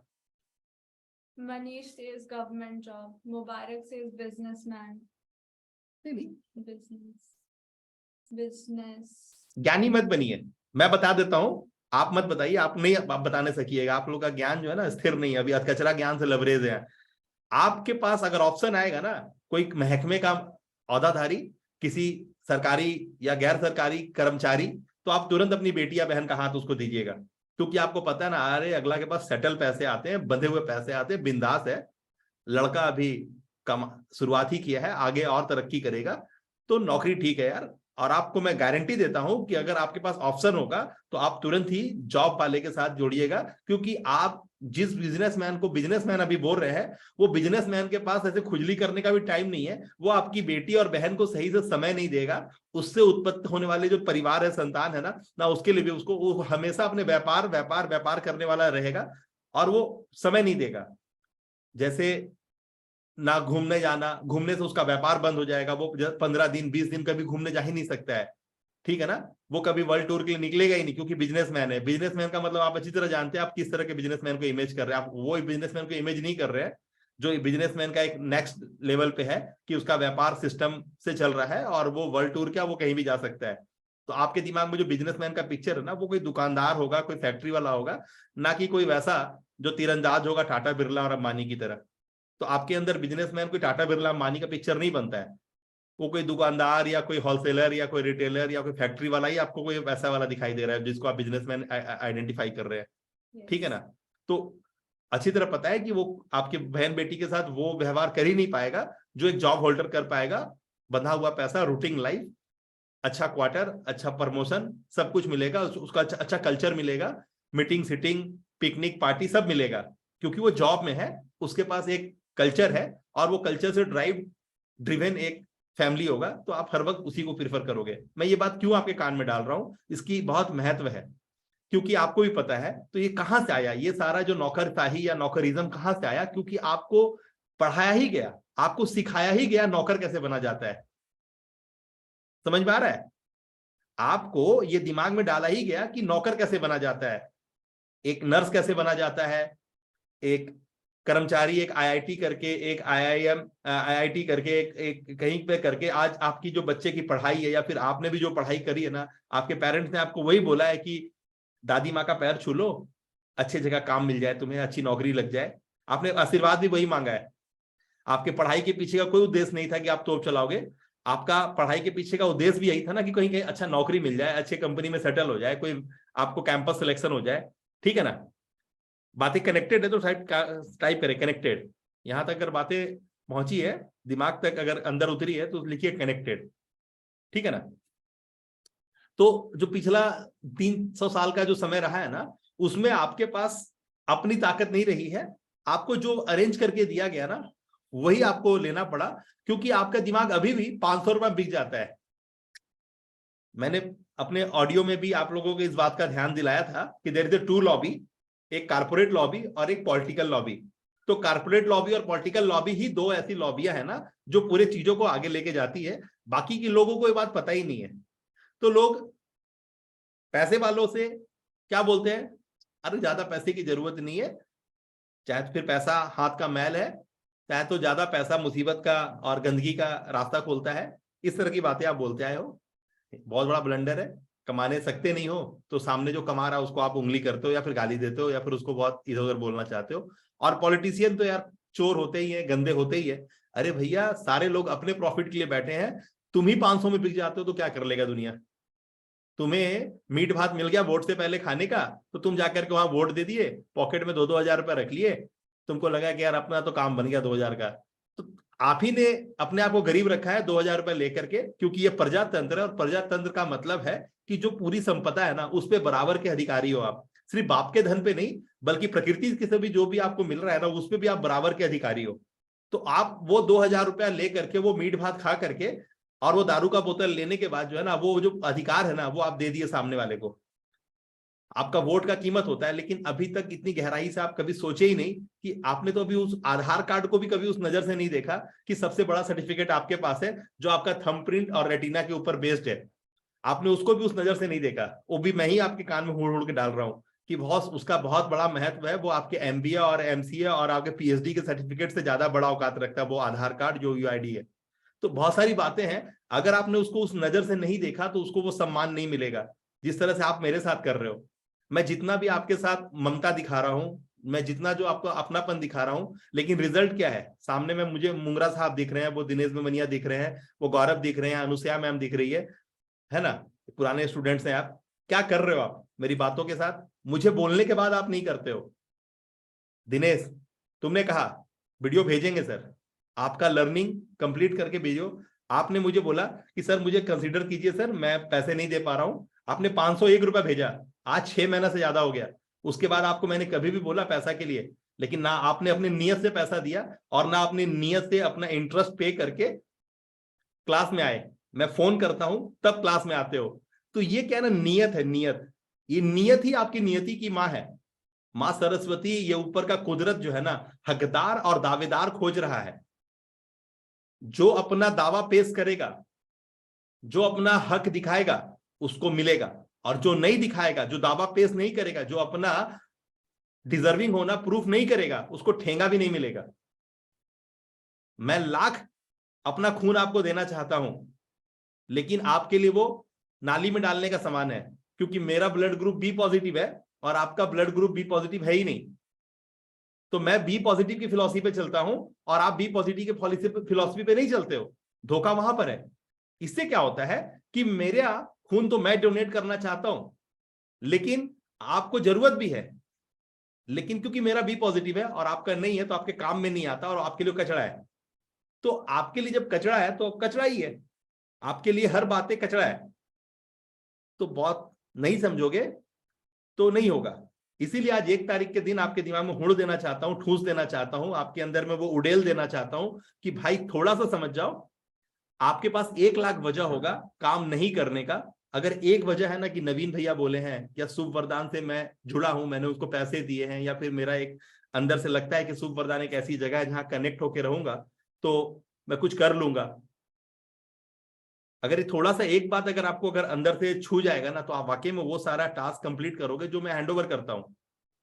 Manish says government job. Mubarak says businessman. नहीं, Business. ज्ञानी मत बनिए, मैं बता देता हूं, आप मत बताइए, आप नहीं, आप बताने सकिएगा। आप लोग का ज्ञान जो है ना स्थिर नहीं है, अभी अधकचरा ज्ञान से लबरेज है। आपके पास अगर ऑप्शन आएगा ना, कोई महकमे का औहदाधारी, किसी सरकारी या गैर सरकारी कर्मचारी, तो आप तुरंत अपनी बेटी या बहन का हाथ उसको दीजिएगा, क्योंकि आपको पता है ना, अरे अगला के पास सेटल पैसे आते हैं, बंधे हुए पैसे आते हैं, बिंदास है लड़का, अभी कम शुरुआत ही किया है, आगे और तरक्की करेगा, तो नौकरी ठीक है यार। और आपको मैं गारंटी देता हूं कि अगर आपके पास ऑप्शन होगा, तो आप तुरंत ही जॉब वाले के साथ जोड़िएगा, क्योंकि आप जिस बिजनेसमैन को बिजनेसमैन अभी बोल रहे हैं, वो बिजनेसमैन के पास ऐसे खुजली करने का भी टाइम नहीं है। वो आपकी बेटी और बहन को सही से समय नहीं देगा, उससे उत्पत्ति होने वाले जो परिवार है, संतान है ना उसके लिए भी उसको, वो हमेशा अपने व्यापार व्यापार व्यापार करने वाला रहेगा और वो समय नहीं देगा। जैसे ना घूमने जाना, घूमने से उसका व्यापार बंद हो जाएगा, वो 15 दिन 20 दिन कभी घूमने जा ही नहीं सकता है, ठीक है ना। वो कभी वर्ल्ड टूर के लिए निकलेगा ही नहीं, क्योंकि बिजनेसमैन है। बिजनेसमैन का मतलब आप अच्छी तरह जानते हैं आप किस तरह के बिजनेसमैन को इमेज कर रहे हैं। आप वो बिजनेसमैन को इमेज नहीं कर रहे हैं जो बिजनेसमैन का एक नेक्स्ट लेवल पे है, कि उसका व्यापार सिस्टम से चल रहा है और वो वर्ल्ड टूर क्या वो कहीं भी जा सकता है। तो आपके दिमाग में जो बिजनेसमैन का पिक्चर है ना, वो कोई दुकानदार होगा, कोई फैक्ट्री वाला होगा, ना कि कोई वैसा जो तीरंदाज होगा टाटा बिरला और अंबानी की तरह। तो आपके अंदर बिजनेसमैन कोई टाटा बिरला अंबानी का पिक्चर नहीं बनता है। वो कोई दुकानदार या कोई होलसेलर या कोई रिटेलर या कोई फैक्ट्री वाला ही आपको कोई वैसा वाला दिखाई दे रहा है जिसको आप बिजनेसमैन आइडेंटिफाई कर रहे हैं, ठीक है ना। तो अच्छी तरह पता है कि वो आपके बहन बेटी के साथ वो व्यवहार कर ही नहीं पाएगा जो एक जॉब होल्डर कर पाएगा। बंधा हुआ पैसा, रूटीन लाइफ, अच्छा क्वार्टर, अच्छा प्रमोशन, सब कुछ मिलेगा उसका, अच्छा कल्चर मिलेगा, मीटिंग सिटिंग पिकनिक पार्टी सब मिलेगा, क्योंकि वो जॉब में है, उसके पास एक कल्चर है और वो कल्चर से ड्रिवन एक फैमिली होगा। तो आप हर वक्त उसी को प्रीफर करोगे। मैं ये बात क्यों आपके कान में डाल रहा हूं, इसकी बहुत महत्व है, क्योंकि आपको भी पता है। तो ये कहां से आया, ये सारा जो नौकरशाही या नौकरिज्म कहां से आया? क्योंकि आपको पढ़ाया ही गया, आपको सिखाया ही गया नौकर कैसे बना जाता है। समझ में आ रहा है? आपको ये दिमाग में डाला ही गया कि नौकर कैसे बना जाता है, एक नर्स कैसे बना जाता है, एक कर्मचारी, एक आईआईटी करके, एक आईआईटी करके, एक कहीं पे करके। आज आपकी जो बच्चे की पढ़ाई है, या फिर आपने भी जो पढ़ाई करी है ना, आपके पेरेंट्स ने आपको वही बोला है कि दादी माँ का पैर छू लो, अच्छी जगह काम मिल जाए तुम्हें, अच्छी नौकरी लग जाए। आपने आशीर्वाद भी वही मांगा है। आपके पढ़ाई के पीछे का कोई उद्देश्य नहीं था कि आप तोप चलाओगे। आपका पढ़ाई के पीछे का उद्देश्य भी यही था ना कि कहीं कहीं अच्छा नौकरी मिल जाए, अच्छे कंपनी में सेटल हो जाए, कोई आपको कैंपस सिलेक्शन हो जाए, ठीक है ना। बातें कनेक्टेड है तो टाइप करें कनेक्टेड। यहां तक अगर बातें पहुंची है, दिमाग तक अगर अंदर उतरी है, तो लिखिए कनेक्टेड, ठीक है ना। तो जो पिछला 300 साल का जो समय रहा है ना, उसमें आपके पास अपनी ताकत नहीं रही है। आपको जो अरेंज करके दिया गया ना, वही आपको लेना पड़ा, क्योंकि आपका दिमाग अभी भी 500 रुपए बिक जाता है। मैंने अपने ऑडियो में भी आप लोगों को इस बात का ध्यान दिलाया था कि there is a two lobby, एक कारपोरेट लॉबी और एक पॉलिटिकल लॉबी। तो कारपोरेट लॉबी और पॉलिटिकल लॉबी ही दो ऐसी लॉबियां है ना जो पूरे चीजों को आगे लेके जाती है। बाकी के लोगों को ये बात पता ही नहीं है। तो लोग पैसे वालों से क्या बोलते हैं, अरे ज्यादा पैसे की जरूरत नहीं है, चाहे तो फिर पैसा हाथ का मैल है, चाहे तो ज्यादा पैसा मुसीबत का और गंदगी का रास्ता खोलता है। इस तरह की बातें आप बोलते आए हो। बहुत बड़ा ब्लंडर है। कमाने सकते नहीं हो तो सामने जो कमा रहा है उसको आप उंगली करते हो, या फिर गाली देते हो, या फिर उसको बहुत इधर उधर बोलना चाहते हो। और पॉलिटिशियन तो यार चोर होते ही है, गंदे होते ही है। अरे भैया, सारे लोग अपने प्रॉफिट के लिए बैठे हैं, तुम ही 500 में बिक जाते हो तो क्या कर लेगा दुनिया। तुम्हें मीट भात मिल गया वोट से पहले खाने का, तो तुम जाकर के वहां वोट दे दिए, पॉकेट में 2-2 हजार रुपए रख लिए, तुमको लगा कि यार अपना तो काम बन गया 2000 का। तो आप ही ने अपने आप को गरीब रखा है 2000 रुपए लेकर के, क्योंकि ये प्रजातंत्र है। और प्रजातंत्र का मतलब है कि जो पूरी संपदा है ना, उस पर बराबर के अधिकारी हो आप। सिर्फ बाप के धन पे नहीं, बल्कि प्रकृति के से भी जो भी आपको मिल रहा है ना, उस पर भी आप बराबर के अधिकारी हो। तो आप वो 2000 रुपया ले करके, वो मीट भात खा करके, और वो दारू का बोतल लेने के बाद जो है ना, वो जो अधिकार है ना, वो आप दे दिए सामने वाले को। आपका वोट का कीमत होता है। लेकिन अभी तक इतनी गहराई से आप कभी सोचे ही नहीं कि आपने तो अभी उस आधार कार्ड को भी कभी उस नजर से नहीं देखा कि सबसे बड़ा सर्टिफिकेट आपके पास है जो आपका थंब प्रिंट और रेटिना के ऊपर बेस्ड है। आपने उसको भी उस नजर से नहीं देखा। वो भी मैं ही आपके कान में हुड़ हुड़ के डाल रहा हूं कि बहुत उसका बहुत बड़ा महत्व है। वो आपके एमबीए और एमसीए और आपके पीएचडी के सर्टिफिकेट से ज्यादा बड़ा औकात रखता है वो आधार कार्ड जो यूआईडी है। तो बहुत सारी बातें हैं, अगर आपने उसको उस नजर से नहीं देखा तो उसको वो सम्मान नहीं मिलेगा जिस तरह से आप मेरे साथ कर रहे हो। मैं जितना भी आपके साथ ममता दिखा रहा हूं, मैं जितना जो आपको अपनापन दिखा रहा हूं, लेकिन रिजल्ट क्या है सामने में? मुझे मुंगरा साहब दिख रहे हैं, वो दिनेश मेमनिया दिख रहे हैं, वो गौरव दिख रहे हैं, अनुसया मैम दिख रही है ना, पुराने स्टूडेंट्स हैं। आप क्या कर रहे हो आप मेरी बातों के साथ? मुझे बोलने के बाद आप नहीं करते हो। दिनेश, तुमने कहा वीडियो भेजेंगे सर, आपका लर्निंग कंप्लीट करके भेजो। आपने मुझे बोला कि सर मुझे कंसीडर कीजिए सर, मैं पैसे नहीं दे पा रहा हूं। आपने 501 रुपया भेजा। आज 6 महीना से ज्यादा हो गया। उसके बाद आपको मैंने कभी भी बोला पैसा के लिए, लेकिन ना आपने अपनी नीयत से पैसा दिया और ना अपनी नीयत से अपना इंटरेस्ट पे करके क्लास में आए। मैं फोन करता हूं तब क्लास में आते हो। तो ये क्या ना, नियत है, नियत। ये नियत ही आपकी नियति की माँ है। माँ सरस्वती, ये ऊपर का कुदरत जो है ना, हकदार और दावेदार खोज रहा है। जो अपना दावा पेश करेगा, जो अपना हक दिखाएगा, उसको मिलेगा। और जो नहीं दिखाएगा, जो दावा पेश नहीं करेगा, जो अपना डिजर्विंग होना प्रूफ नहीं करेगा, उसको ठेंगा भी नहीं मिलेगा। मैं लाख अपना खून आपको देना चाहता हूं, लेकिन आपके लिए वो नाली में डालने का समान है, क्योंकि मेरा ब्लड ग्रुप बी पॉजिटिव है और आपका ब्लड ग्रुप बी पॉजिटिव है ही नहीं। तो मैं बी पॉजिटिव की फिलॉसफी पे चलता हूं और आप बी पॉजिटिव की फिलॉसफी पे नहीं चलते हो। धोखा वहां पर है। इससे क्या होता है कि मेरा खून तो मैं डोनेट करना चाहता हूं, लेकिन आपको जरूरत भी है, लेकिन क्योंकि मेरा बी पॉजिटिव है और आपका नहीं है, तो आपके काम में नहीं आता और आपके लिए कचरा है। तो आपके लिए जब कचरा है तो कचरा ही है, आपके लिए हर बातें कचरा है। तो बहुत नहीं समझोगे तो नहीं होगा। इसीलिए आज 1 तारीख के दिन आपके दिमाग में हुड़ देना चाहता हूं, ठूस देना चाहता हूं, आपके अंदर में वो उड़ेल देना चाहता हूं कि भाई थोड़ा सा समझ जाओ। आपके पास 1 लाख वजह होगा काम नहीं करने का। अगर एक वजह है ना कि नवीन भैया बोले हैं, या शुभ वरदान से मैं जुड़ा हूं, मैंने उसको पैसे दिए हैं, या फिर मेरा एक अंदर से लगता है कि शुभ वरदान एक ऐसी जगह है जहां कनेक्ट होकर रहूंगा तो मैं कुछ कर लूंगा। अगर ये थोड़ा सा एक बात अगर आपको अगर अंदर से छू जाएगा ना, तो आप वाकई में वो सारा टास्क कंप्लीट करोगे जो मैं हैंडओवर करता हूं।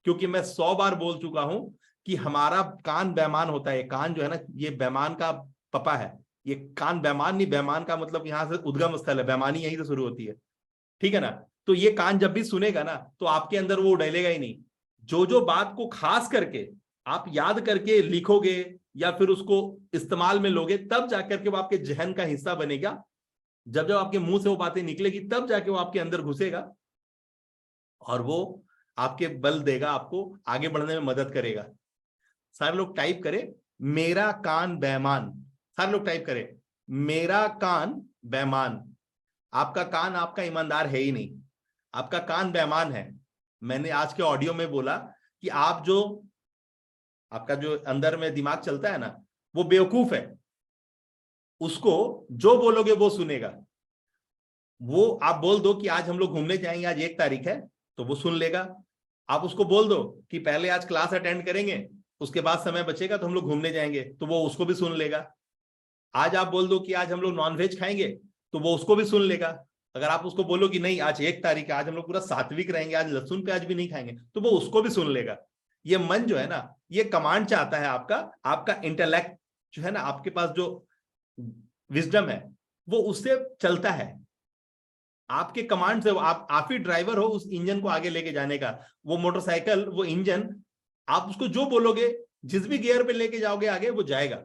क्योंकि मैं 100 बार बोल चुका हूं कि हमारा कान बेईमान होता है। कान जो है ना, ये बेईमान का पपा है। ये कान बेईमान नहीं, बेईमान का मतलब यहां से उद्गम स्थल है, बेईमानी यहीं से शुरू होती है, ठीक है ना। तो ये कान जब भी सुनेगा ना, तो आपके अंदर वो डलेगा ही नहीं। जो जो बात को खास करके आप याद करके लिखोगे या फिर उसको इस्तेमाल में लोगे, तब जाकर के वो आपके जहन का हिस्सा बनेगा। जब जब आपके मुंह से वो बातें निकलेगी, तब जाके वो आपके अंदर घुसेगा और वो आपके बल देगा, आपको आगे बढ़ने में मदद करेगा। सारे लोग टाइप करें, मेरा कान बेईमान। सारे लोग टाइप करें, मेरा कान बेईमान। आपका कान आपका ईमानदार है ही नहीं, आपका कान बेईमान है। मैंने आज के ऑडियो में बोला कि आप जो आपका जो अंदर में दिमाग चलता है ना, वो बेवकूफ है। उसको जो बोलोगे वो सुनेगा। वो आप बोल दो कि आज हम लोग घूमने जाएंगे, आज 1 तारीख है, तो वो सुन लेगा। आप उसको बोल दो कि पहले आज क्लास अटेंड करेंगे, उसके बाद समय बचेगा तो हम लोग घूमने जाएंगे, तो वो उसको भी सुन लेगा। आज आप बोल दो कि आज हम लोग नॉनवेज खाएंगे, तो वो उसको भी सुन लेगा। अगर आप उसको बोलो कि नहीं आज 1 तारीख है, आज हम लोग पूरा सात्विक रहेंगे, आज लहसुन प्याज भी नहीं खाएंगे, तो वो उसको भी सुन लेगा। ये मन जो है ना, ये कमांड चाहता है आपका। आपका इंटेलेक्ट जो है ना, आपके पास जो विजडम है, वो उससे चलता है। आपके कमांड से आप ही ड्राइवर हो उस इंजन को आगे लेके जाने का। वो मोटरसाइकिल, वो इंजन, आप उसको जो बोलोगे, जिस भी गियर पे लेके जाओगे आगे, वो जाएगा।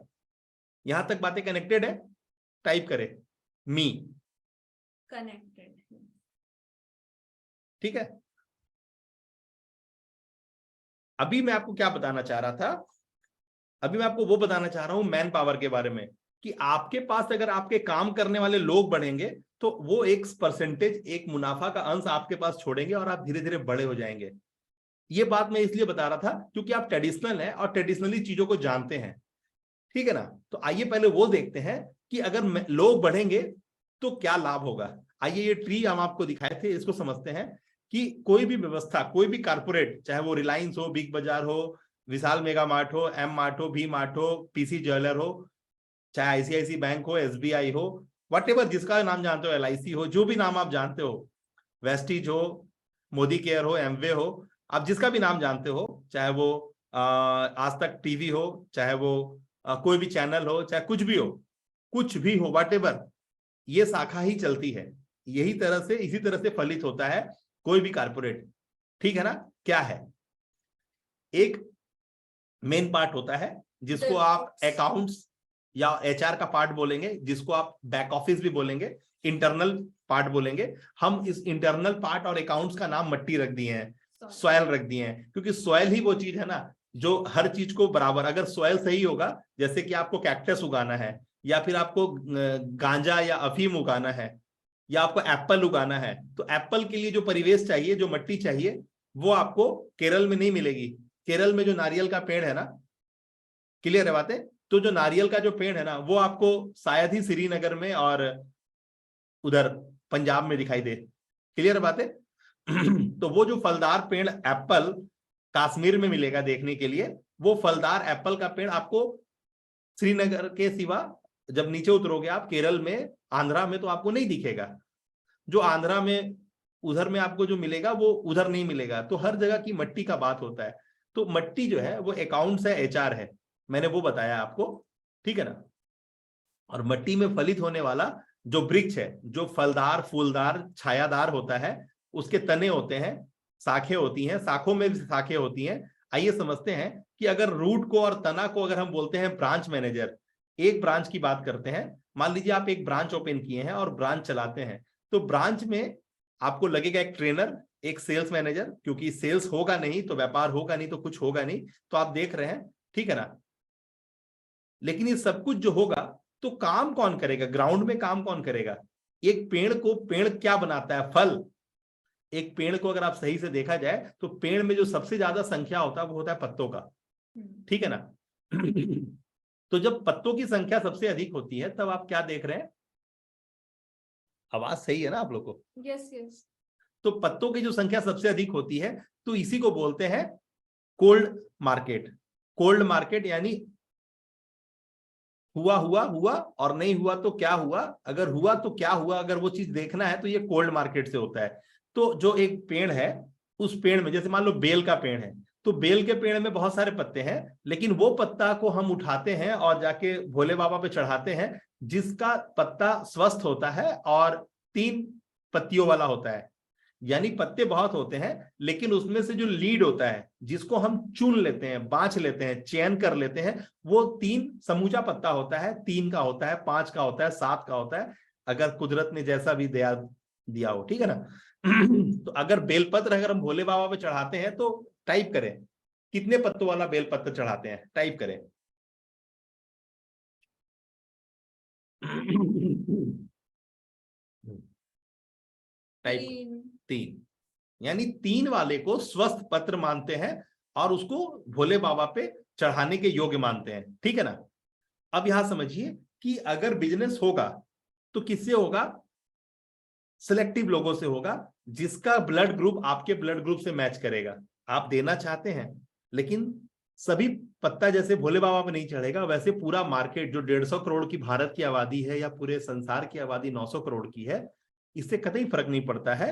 यहां तक बातें कनेक्टेड है? टाइप करें मी। कनेक्टेड। ठीक है। अभी मैं आपको क्या बताना चाह रहा था, अभी मैं आपको वो बताना चाह रहा हूं मैन पावर के बारे में, कि आपके पास अगर आपके काम करने वाले लोग बढ़ेंगे, तो वो एक परसेंटेज, एक मुनाफा का अंश आपके पास छोड़ेंगे और आप धीरे धीरे बड़े हो जाएंगे। ये बात मैं इसलिए बता रहा था क्योंकि आप ट्रेडिशनल हैं और ट्रेडिशनली चीजों को जानते हैं, ठीक है ना। तो आइए पहले वो देखते हैं कि अगर लोग बढ़ेंगे तो क्या लाभ होगा। आइए ये ट्री हम आपको दिखाए थे, इसको समझते हैं कि कोई भी व्यवस्था, कोई भी कारपोरेट, चाहे वो रिलायंस हो, बिग बाजार हो, विशाल मेगा मार्ट हो, एम मार्ट हो, भी मार्ट हो, पीसी ज्वेलर हो, चाहे आईसीआईसी बैंक हो, एसबीआई हो, व्हाटएवर, जिसका नाम जानते हो, एलआईसी हो, जो भी नाम आप जानते हो, वेस्टिज हो, मोदी केयर हो, एमवे हो, आप जिसका भी नाम जानते हो, चाहे वो आज तक टीवी हो, चाहे वो कोई भी चैनल हो, चाहे कुछ भी हो, कुछ भी हो, व्हाटएवर, ये शाखा ही चलती है। यही तरह से, इसी तरह से फलित होता है कोई भी कारपोरेट, ठीक है ना। क्या है? एक मेन पार्ट होता है जिसको आप अकाउंट्स या एचआर का पार्ट बोलेंगे, जिसको आप बैक ऑफिस भी बोलेंगे, इंटरनल पार्ट बोलेंगे। हम इस इंटरनल पार्ट और अकाउंट्स का नाम मट्टी रख दिए हैं, सॉइल रख दिए हैं, क्योंकि सॉइल ही वो चीज है ना जो हर चीज को बराबर, अगर सॉइल सही होगा, जैसे कि आपको कैक्टस उगाना है, या फिर आपको गांजा या अफीम उगाना है, या आपको एप्पल उगाना है, तो एप्पल के लिए जो परिवेश चाहिए, जो मट्टी चाहिए, वो आपको केरल में नहीं मिलेगी। केरल में जो नारियल का पेड़ है ना, क्लियर है बातें, तो जो नारियल का जो पेड़ है ना वो आपको शायद ही श्रीनगर में और उधर पंजाब में दिखाई दे। क्लियर है बातें। तो वो जो फलदार पेड़ एप्पल कश्मीर में मिलेगा देखने के लिए, वो फलदार एप्पल का पेड़ आपको श्रीनगर के सिवा जब नीचे उतरोगे आप केरल में, आंध्रा में, तो आपको नहीं दिखेगा। जो आंध्रा में उधर में आपको जो मिलेगा वो उधर नहीं मिलेगा। तो हर जगह की मट्टी का बात होता है। तो मट्टी जो है वो अकाउंट्स है, एचआर है, मैंने वो बताया आपको, ठीक है ना। और मट्टी में फलित होने वाला जो वृक्ष है, जो फलदार फूलदार छायादार होता है, उसके तने होते हैं, शाखें होती हैं, शाखों में भी शाखें होती हैं। आइए समझते हैं कि अगर रूट को और तना को अगर हम बोलते हैं ब्रांच मैनेजर, एक ब्रांच की बात करते हैं, मान लीजिए आप एक ब्रांच ओपन किए हैं और ब्रांच चलाते हैं, तो ब्रांच में आपको लगेगा एक ट्रेनर, एक सेल्स मैनेजर, क्योंकि सेल्स होगा नहीं तो व्यापार होगा नहीं तो कुछ होगा नहीं, तो आप देख रहे हैं, ठीक है ना। लेकिन ये सब कुछ जो होगा तो काम कौन करेगा, ग्राउंड में काम कौन करेगा। एक पेड़ को, पेड़ क्या बनाता है, फल। एक पेड़ को अगर आप सही से देखा जाए तो पेड़ में जो सबसे ज्यादा संख्या होता है वो होता है पत्तों का, ठीक है ना। तो जब पत्तों की संख्या सबसे अधिक होती है तब आप क्या देख रहे हैं, आवाज सही है ना आप लोग को। Yes yes. तो पत्तों की जो संख्या सबसे अधिक होती है तो इसी को बोलते हैं कोल्ड मार्केट। कोल्ड मार्केट यानी हुआ हुआ हुआ और नहीं हुआ तो क्या हुआ, अगर हुआ तो क्या हुआ, अगर वो चीज देखना है तो ये कोल्ड मार्केट से होता है। तो जो एक पेड़ है, उस पेड़ में जैसे मान लो बेल का पेड़ है, तो बेल के पेड़ में बहुत सारे पत्ते हैं, लेकिन वो पत्ता को हम उठाते हैं और जाके भोले बाबा पे चढ़ाते हैं, जिसका पत्ता स्वस्थ होता है और 3 पत्तियों वाला होता है। यानी पत्ते बहुत होते हैं, लेकिन उसमें से जो लीड होता है, जिसको हम चुन लेते हैं, बांच लेते हैं, चयन कर लेते हैं, वो 3 समूचा पत्ता होता है, 3 का होता है, 5 का होता है, 7 का होता है, अगर कुदरत ने जैसा भी दया दिया हो, ठीक है ना। तो अगर बेलपत्र अगर हम भोले बाबा पे चढ़ाते हैं तो टाइप करें कितने पत्तों वाला बेलपत्र चढ़ाते हैं, टाइप करें। टाइप 3, यानी 3 वाले को स्वस्थ पत्र मानते हैं और उसको भोले बाबा पे चढ़ाने के योग्य मानते हैं, ठीक है ना। अब यहां समझिए कि अगर बिजनेस होगा तो किससे होगा, सिलेक्टिव लोगों से होगा, जिसका ब्लड ग्रुप आपके ब्लड ग्रुप से मैच करेगा। आप देना चाहते हैं, लेकिन सभी पत्ता जैसे भोले बाबा पे नहीं चढ़ेगा, वैसे पूरा मार्केट जो 150 करोड़ की भारत की आबादी है या पूरे संसार की आबादी 900 करोड़ की है, इससे कतई फर्क नहीं पड़ता है।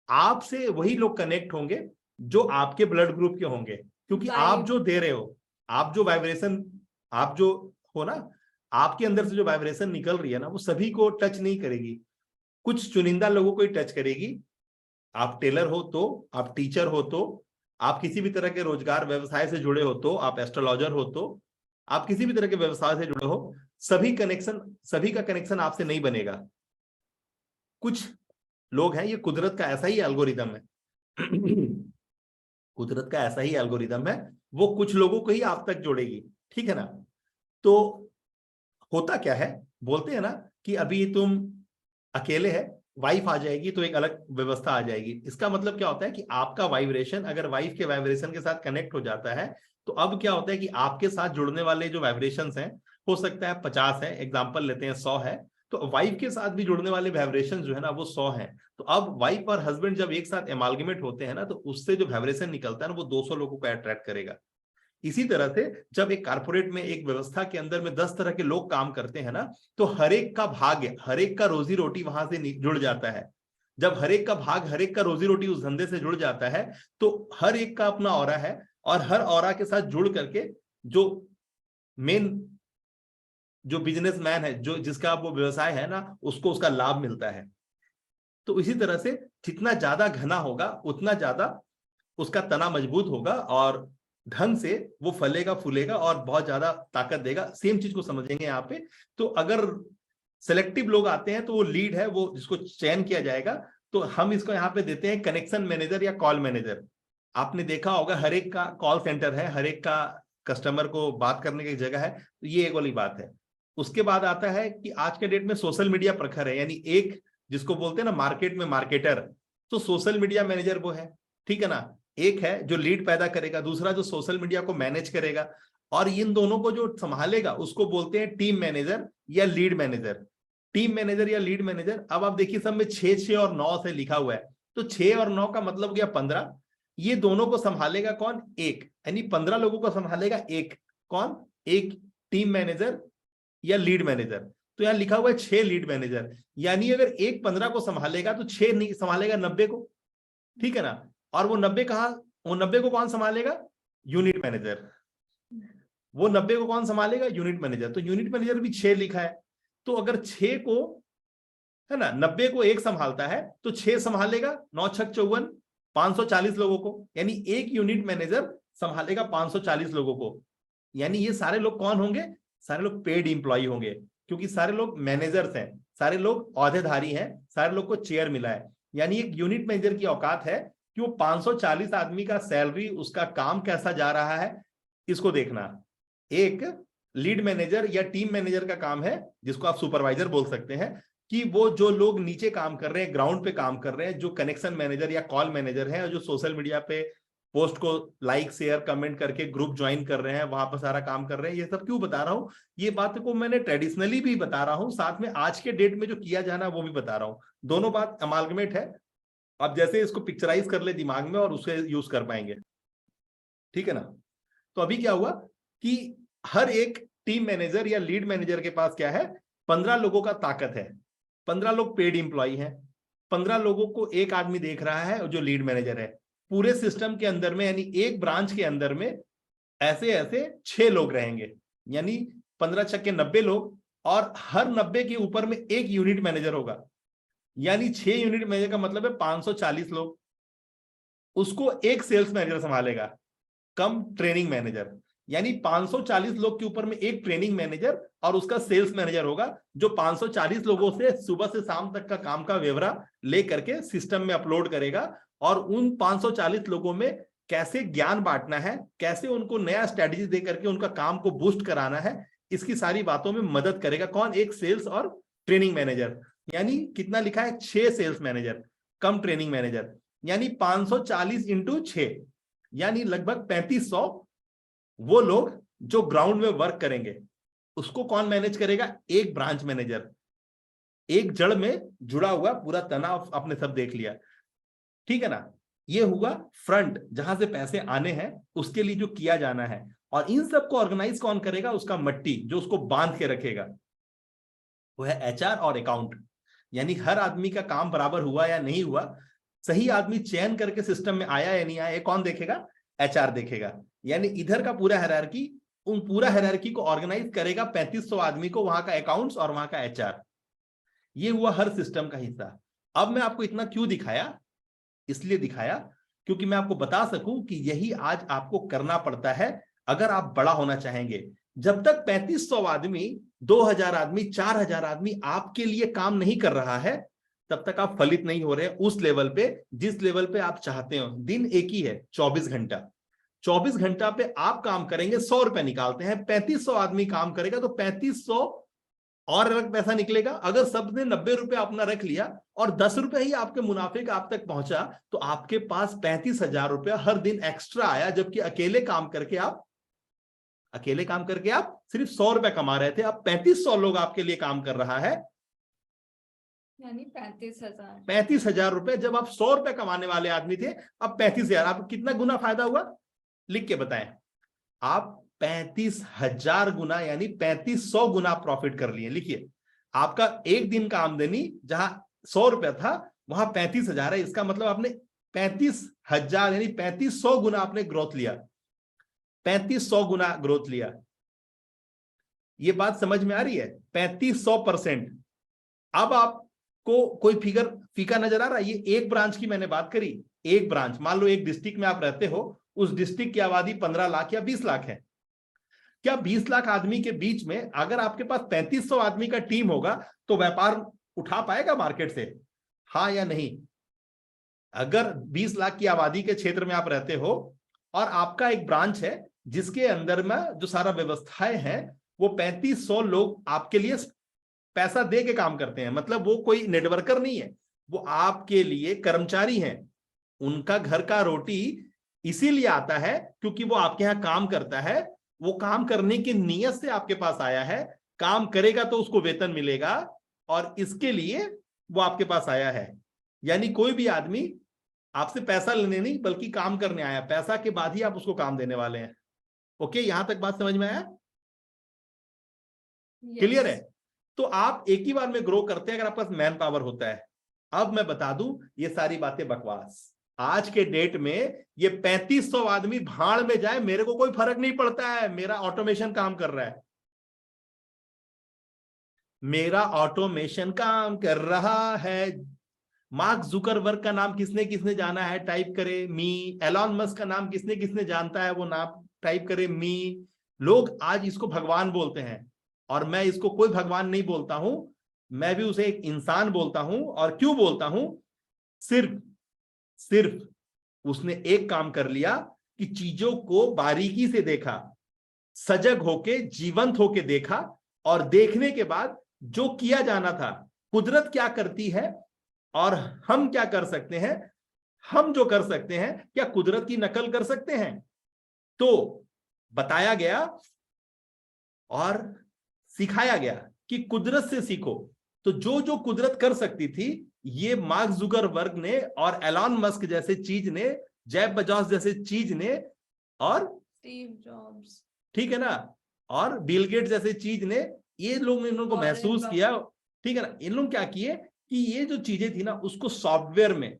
आपसे वही लोग कनेक्ट होंगे जो आपके ब्लड ग्रुप के होंगे, क्योंकि आप जो दे रहे हो, आप जो वाइब्रेशन, आप जो हो ना, आपके अंदर से जो वाइब्रेशन निकल रही है ना, वो सभी को टच नहीं करेगी, कुछ चुनिंदा लोगों को ही टच करेगी। आप टेलर हो तो, आप टीचर हो तो, आप किसी भी तरह के रोजगार व्यवसाय से जुड़े हो तो, आप एस्ट्रोलॉजर हो तो, आप किसी भी तरह के व्यवसाय से जुड़े हो, सभी का कनेक्शन आपसे नहीं बनेगा। कुछ लोग हैं, ये कुदरत का ऐसा ही एल्गोरिदम है। कुदरत का ऐसा ही एल्गोरिदम है, वो कुछ लोगों को ही आप तक जोड़ेगी, ठीक है ना। तो होता क्या है, बोलते हैं ना कि अभी तुम अकेले है, वाइफ आ जाएगी तो एक अलग व्यवस्था आ जाएगी। इसका मतलब क्या होता है कि आपका वाइब्रेशन अगर वाइफ के वाइब्रेशन के साथ कनेक्ट हो जाता है, तो अब क्या होता है कि आपके साथ जुड़ने वाले जो वाइब्रेशंस हैं, हो सकता है 50 है, एग्जांपल लेते हैं 100 है, तो वाइफ के साथ भी जुड़ने वाले वाइब्रेशन जो है ना वो 100 है। तो अब वाइफ और हस्बैंड जब एक साथ एमालगमेट होते हैं ना, तो उससे जो वाइब्रेशन निकलता है ना वो 200 लोगों को अट्रैक्ट करेगा। इसी तरह से जब एक कारपोरेट में, एक व्यवस्था के अंदर में 10 तरह के लोग काम करते हैं ना, तो हर एक का भाग्य, हर एक का रोजी रोटी वहां से जुड़ जाता है। जब हर एक का भाग, हर एक का रोजी रोटी उस धंधे से जुड़ जाता है, तो हर एक का अपना ऑरा है, और हर ऑरा के साथ जुड़ करके जो मेन जो बिजनेसमैन है, जो जिसका वो व्यवसाय है ना, उसको उसका लाभ मिलता है। तो इसी तरह से जितना ज्यादा घना होगा उतना ज्यादा उसका तना मजबूत होगा और ढंग से वो फलेगा फूलेगा और बहुत ज्यादा ताकत देगा। सेम चीज को समझेंगे यहाँ पे। तो अगर सेलेक्टिव लोग आते हैं तो वो लीड है, वो जिसको चयन किया जाएगा, तो हम इसको यहाँ पे देते हैं कनेक्शन मैनेजर या कॉल मैनेजर। आपने देखा होगा हर एक का कॉल सेंटर है, हर एक का कस्टमर को बात करने की जगह है, तो ये एक वाली बात है। उसके बाद आता है कि आज के डेट में सोशल मीडिया प्रखर है, यानी एक जिसको बोलते हैं ना मार्केट में मार्केटर, तो सोशल मीडिया मैनेजर वो है, ठीक है ना। एक है जो लीड पैदा करेगा, दूसरा जो सोशल मीडिया को मैनेज करेगा, और इन दोनों को जो संभालेगा उसको बोलते हैं टीम मैनेजर या लीड मैनेजर। टीम मैनेजर या लीड मैनेजर। अब आप देखिए सब में 6 6 और 9 से लिखा हुआ है, तो 6 और 9 का मतलब गया 15। ये दोनों को संभालेगा कौन? एक, यानी 15 लोगों को संभालेगा एक। कौन? एक टीम मैनेजर या लीड मैनेजर। तो यहां लिखा हुआ है 6 लीड मैनेजर, यानी अगर एक 15 को संभालेगा तो 6 नहीं संभालेगा 90 को, ठीक है ना। और वो 90 कहां, वो 90 को कौन संभालेगा? Unit manager. वो 90 को कौन संभालेगा? Unit manager. तो यूनिट मैनेजर भी 6 लिखा है, तो अगर 6 को, है ना, 90 को एक संभालता है तो 6 संभालेगा, 9 6 54, 540 लोगों को, यानी एक यूनिट मैनेजर संभालेगा 540 लोगों को। यानी ये सारे लोग कौन होंगे? सारे लोग पेड इंप्लॉय होंगे, क्योंकि सारे लोग मैनेजर्स हैं, सारे लोग औहदेधारी हैं, सारे लोग को चेयर मिला है। यानी एक यूनिट मैनेजर की औकात है कि वो 540 आदमी का सैलरी, उसका काम कैसा जा रहा है, इसको देखना। एक लीड मैनेजर या टीम मैनेजर का काम है, जिसको आप सुपरवाइजर बोल सकते हैं, कि वो जो लोग नीचे काम कर रहे हैं, ग्राउंड पे काम कर रहे हैं, जो कनेक्शन मैनेजर या कॉल मैनेजर हैं, जो सोशल मीडिया पे पोस्ट को लाइक शेयर कमेंट करके ग्रुप ज्वाइन कर रहे हैं, वहां पर सारा काम कर रहे हैं। ये सब क्यों बता रहा हूं? ये बात को मैंने ट्रेडिशनली भी बता रहा हूं, साथ में आज के डेट में जो किया जाना वो भी बता रहा हूं। दोनों बात अमालगमेट है। आप जैसे इसको पिक्चराइज कर ले दिमाग में और उसे यूज कर पाएंगे, ठीक है ना। तो अभी क्या हुआ कि हर एक टीम मैनेजर या लीड मैनेजर के पास क्या है? 15 लोगों का ताकत है। 15 लोग पेड इंप्लॉय हैं, 15 लोगों को एक आदमी देख रहा है जो लीड मैनेजर है। पूरे सिस्टम के अंदर में, यानी एक ब्रांच के अंदर में ऐसे ऐसे 6 लोग रहेंगे, यानी 15 छक्के 90 लोग, और हर 90 के ऊपर में एक यूनिट मैनेजर होगा, यानी 6 यूनिट मैनेजर का मतलब है 540 लोग। उसको एक सेल्स मैनेजर संभालेगा, कम ट्रेनिंग मैनेजर, यानी 540 लोग के ऊपर में एक ट्रेनिंग मैनेजर और उसका सेल्स मैनेजर होगा, जो 540 लोगों से सुबह से शाम तक का काम का ब्यौरा लेकर के सिस्टम में अपलोड करेगा, और उन 540 लोगों में कैसे ज्ञान बांटना है, कैसे उनको नया स्ट्रेटेजी दे करके उनका काम को बूस्ट कराना है, इसकी सारी बातों में मदद करेगा। कौन? एक सेल्स और ट्रेनिंग मैनेजर। यानी कितना लिखा है? 6 सेल्स मैनेजर कम ट्रेनिंग मैनेजर, यानी 540 इंटू 6, यानी लगभग 3500 वो लोग जो ग्राउंड में वर्क करेंगे। उसको कौन मैनेज करेगा? एक ब्रांच मैनेजर। एक जड़ में जुड़ा हुआ पूरा तनाव आपने सब देख लिया, ठीक है ना। ये हुआ फ्रंट, जहां से पैसे आने हैं, उसके लिए जो किया जाना है। और इन सब को ऑर्गेनाइज कौन करेगा? उसका मट्टी, जो उसको बांध के रखेगा, वो है एचआर और अकाउंट। यानी हर आदमी का काम बराबर हुआ या नहीं हुआ, सही आदमी चयन करके सिस्टम में आया या नहीं आया, ये कौन देखेगा? एचआर देखेगा। यानी इधर का पूरा हायरार्की, उन पूरा हायरार्की को ऑर्गेनाइज करेगा 3500 आदमी को, वहां का अकाउंट्स और वहां का एचआर। ये हुआ हर सिस्टम का हिस्सा। अब मैं आपको इतना क्यों दिखाया? इसलिए दिखाया क्योंकि मैं आपको बता सकूं कि यही आज आपको करना पड़ता है अगर आप बड़ा होना चाहेंगे। जब तक 3500 आदमी, 2000 आदमी, 4000 आदमी आपके लिए काम नहीं कर रहा है, तब तक आप फलित नहीं हो रहे उस लेवल पे जिस लेवल पे आप चाहते हो। दिन एक ही है, 24 घंटा। 24 घंटा पे आप काम करेंगे, 100 रुपए निकालते हैं। 3500 आदमी काम करेगा तो 3500 और अलग पैसा निकलेगा। अगर सबने 90 रुपए अपना रख लिया और 10 रुपए ही आपके मुनाफे का आप तक पहुंचा, तो आपके पास 35,000 रुपया हर दिन एक्स्ट्रा आया। जबकि अकेले काम करके आप सिर्फ 100 रुपए कमा रहे थे, अब 3500 लोग आपके लिए काम कर रहा है, यानी 35,000। 35,000 रुपए। जब आप 100 रुपए कमाने वाले आदमी थे, अब 35,000। आप कितना गुना फायदा हुआ? लिख के बताएं। आप 35,000 गुना, यानी 3500 गुना प्रॉफिट कर लिए। लिखिए, आपका एक दिन का आमदनी जहां 100 रुपया था, वहां 35,000 है। इसका मतलब आपने 35,000 यानी 3500 गुना आपने ग्रोथ लिया। 3500 गुना ग्रोथ लिया। ये बात समझ में आ रही है? 3500%। अब आपको कोई फिगर फीका नजर आ रहा है? ये एक ब्रांच की मैंने बात करी। एक ब्रांच, मान लो एक डिस्ट्रिक्ट में आप रहते हो, उस डिस्ट्रिक्ट की आबादी 15 लाख या 20 लाख है। क्या 20 लाख आदमी के बीच में अगर आपके पास 3500 आदमी का टीम होगा तो व्यापार उठा पाएगा मार्केट से? हाँ या नहीं? अगर 20 लाख की आबादी के क्षेत्र में आप रहते हो और आपका एक ब्रांच है जिसके अंदर में जो सारा व्यवस्थाएं हैं, वो 3500 लोग आपके लिए पैसा दे के काम करते हैं। मतलब वो कोई नेटवर्कर नहीं है, वो आपके लिए कर्मचारी हैं। उनका घर का रोटी इसीलिए आता है क्योंकि वो आपके यहाँ काम करता है, वो काम करने की नीयत से आपके पास आया है, काम करेगा तो उसको वेतन मिलेगा, और इसके लिए वो आपके पास आया है। यानी कोई भी आदमी आपसे पैसा लेने नहीं बल्कि काम करने आया, पैसा के बाद ही आप उसको काम देने वाले हैं। ओके, यहां तक बात समझ में आया? क्लियर है? तो आप एक ही बार में ग्रो करते हैं अगर आपके पास मैन पावर होता है। अब मैं बता दूं, ये सारी बातें बकवास। आज के डेट में ये 3500 आदमी भाड़ में जाए, मेरे को कोई फर्क नहीं पड़ता है, मेरा ऑटोमेशन काम कर रहा है, मेरा ऑटोमेशन काम कर रहा है। मार्क जुकरबर्ग का नाम किसने किसने जाना है, टाइप करे मी। एलॉन मस्क का नाम किसने किसने जानता है, वो नाम टाइप करे मी। लोग आज इसको भगवान बोलते हैं, और मैं इसको कोई भगवान नहीं बोलता हूं, मैं भी उसे एक इंसान बोलता हूं। और क्यों बोलता हूं? सिर्फ सिर्फ उसने एक काम कर लिया कि चीजों को बारीकी से देखा, सजग होके जीवंत होके देखा, और देखने के बाद जो किया जाना था, कुदरत क्या करती है और हम क्या कर सकते हैं, हम जो कर सकते हैं क्या कुदरत की नकल कर सकते हैं? तो बताया गया और सिखाया गया कि कुदरत से सीखो। तो जो जो कुदरत कर सकती थी, ये मार्क जुकरबर्ग ने और एलॉन मस्क जैसे चीज ने, जेफ बेजोस जैसे चीज ने, और स्टीव जॉब्स, ठीक है ना, और बिल गेट्स जैसे चीज ने, ये लोग ने इन लोगों को महसूस किया, ठीक है ना। इन लोग क्या किए कि ये जो चीजें थी ना, उसको सॉफ्टवेयर में,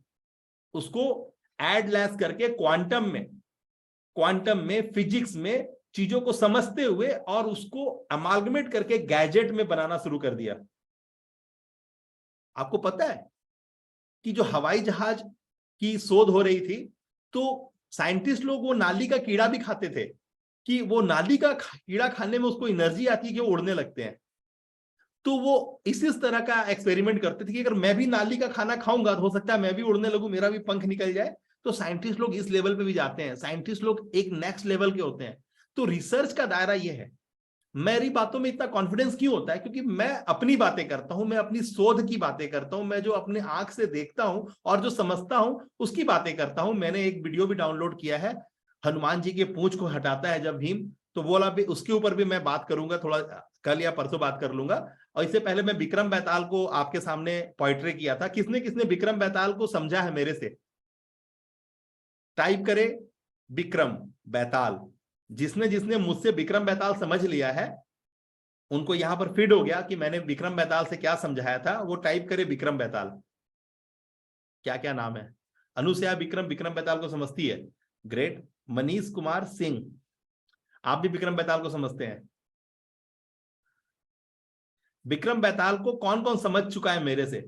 उसको एड लैस करके क्वांटम में फिजिक्स में चीजों को समझते हुए और उसको अमालगमेट करके गैजेट में बनाना शुरू कर दिया। आपको पता है कि जो हवाई जहाज की शोध हो रही थी, तो साइंटिस्ट लोग वो नाली का कीड़ा भी खाते थे, कि वो नाली का कीड़ा खाने में उसको एनर्जी आती है कि वो उड़ने लगते हैं। तो वो इस तरह का एक्सपेरिमेंट करते थे कि अगर मैं भी नाली का खाना खाऊंगा तो हो सकता है मैं भी उड़ने लगूं, मेरा भी पंख निकल जाए। तो साइंटिस्ट लोग इस लेवल पे भी जाते हैं, साइंटिस्ट लोग एक नेक्स्ट लेवल के होते हैं। तो रिसर्च का दायरा ये है। मेरी बातों में इतना कॉन्फिडेंस क्यों होता है? क्योंकि मैं अपनी बातें करता हूं, मैं अपनी शोध की बातें करता हूं, मैं जो अपने आंख से देखता हूं और जो समझता हूं उसकी बातें करता हूं। मैंने एक वीडियो भी डाउनलोड किया है, हनुमान जी के पूंछ को हटाता है जब भीम, तो वो वाला भी, उसके ऊपर भी मैं बात करूंगा, थोड़ा कल या परसों बात कर लूंगा। और इससे पहले मैं विक्रम बेताल को आपके सामने पोइट्री किया था। किसने किसने विक्रम बेताल को समझा है मेरे से? टाइप करे विक्रम बेताल। जिसने जिसने मुझसे विक्रम बेताल समझ लिया है, उनको यहां पर फीड हो गया कि मैंने विक्रम बेताल से क्या समझाया था, वो टाइप करे विक्रम बेताल। क्या क्या नाम है? अनुसया विक्रम, विक्रम बेताल को समझती है, ग्रेट। मनीष कुमार सिंह, आप भी विक्रम बेताल को समझते हैं। विक्रम बेताल को कौन कौन समझ चुका है मेरे से?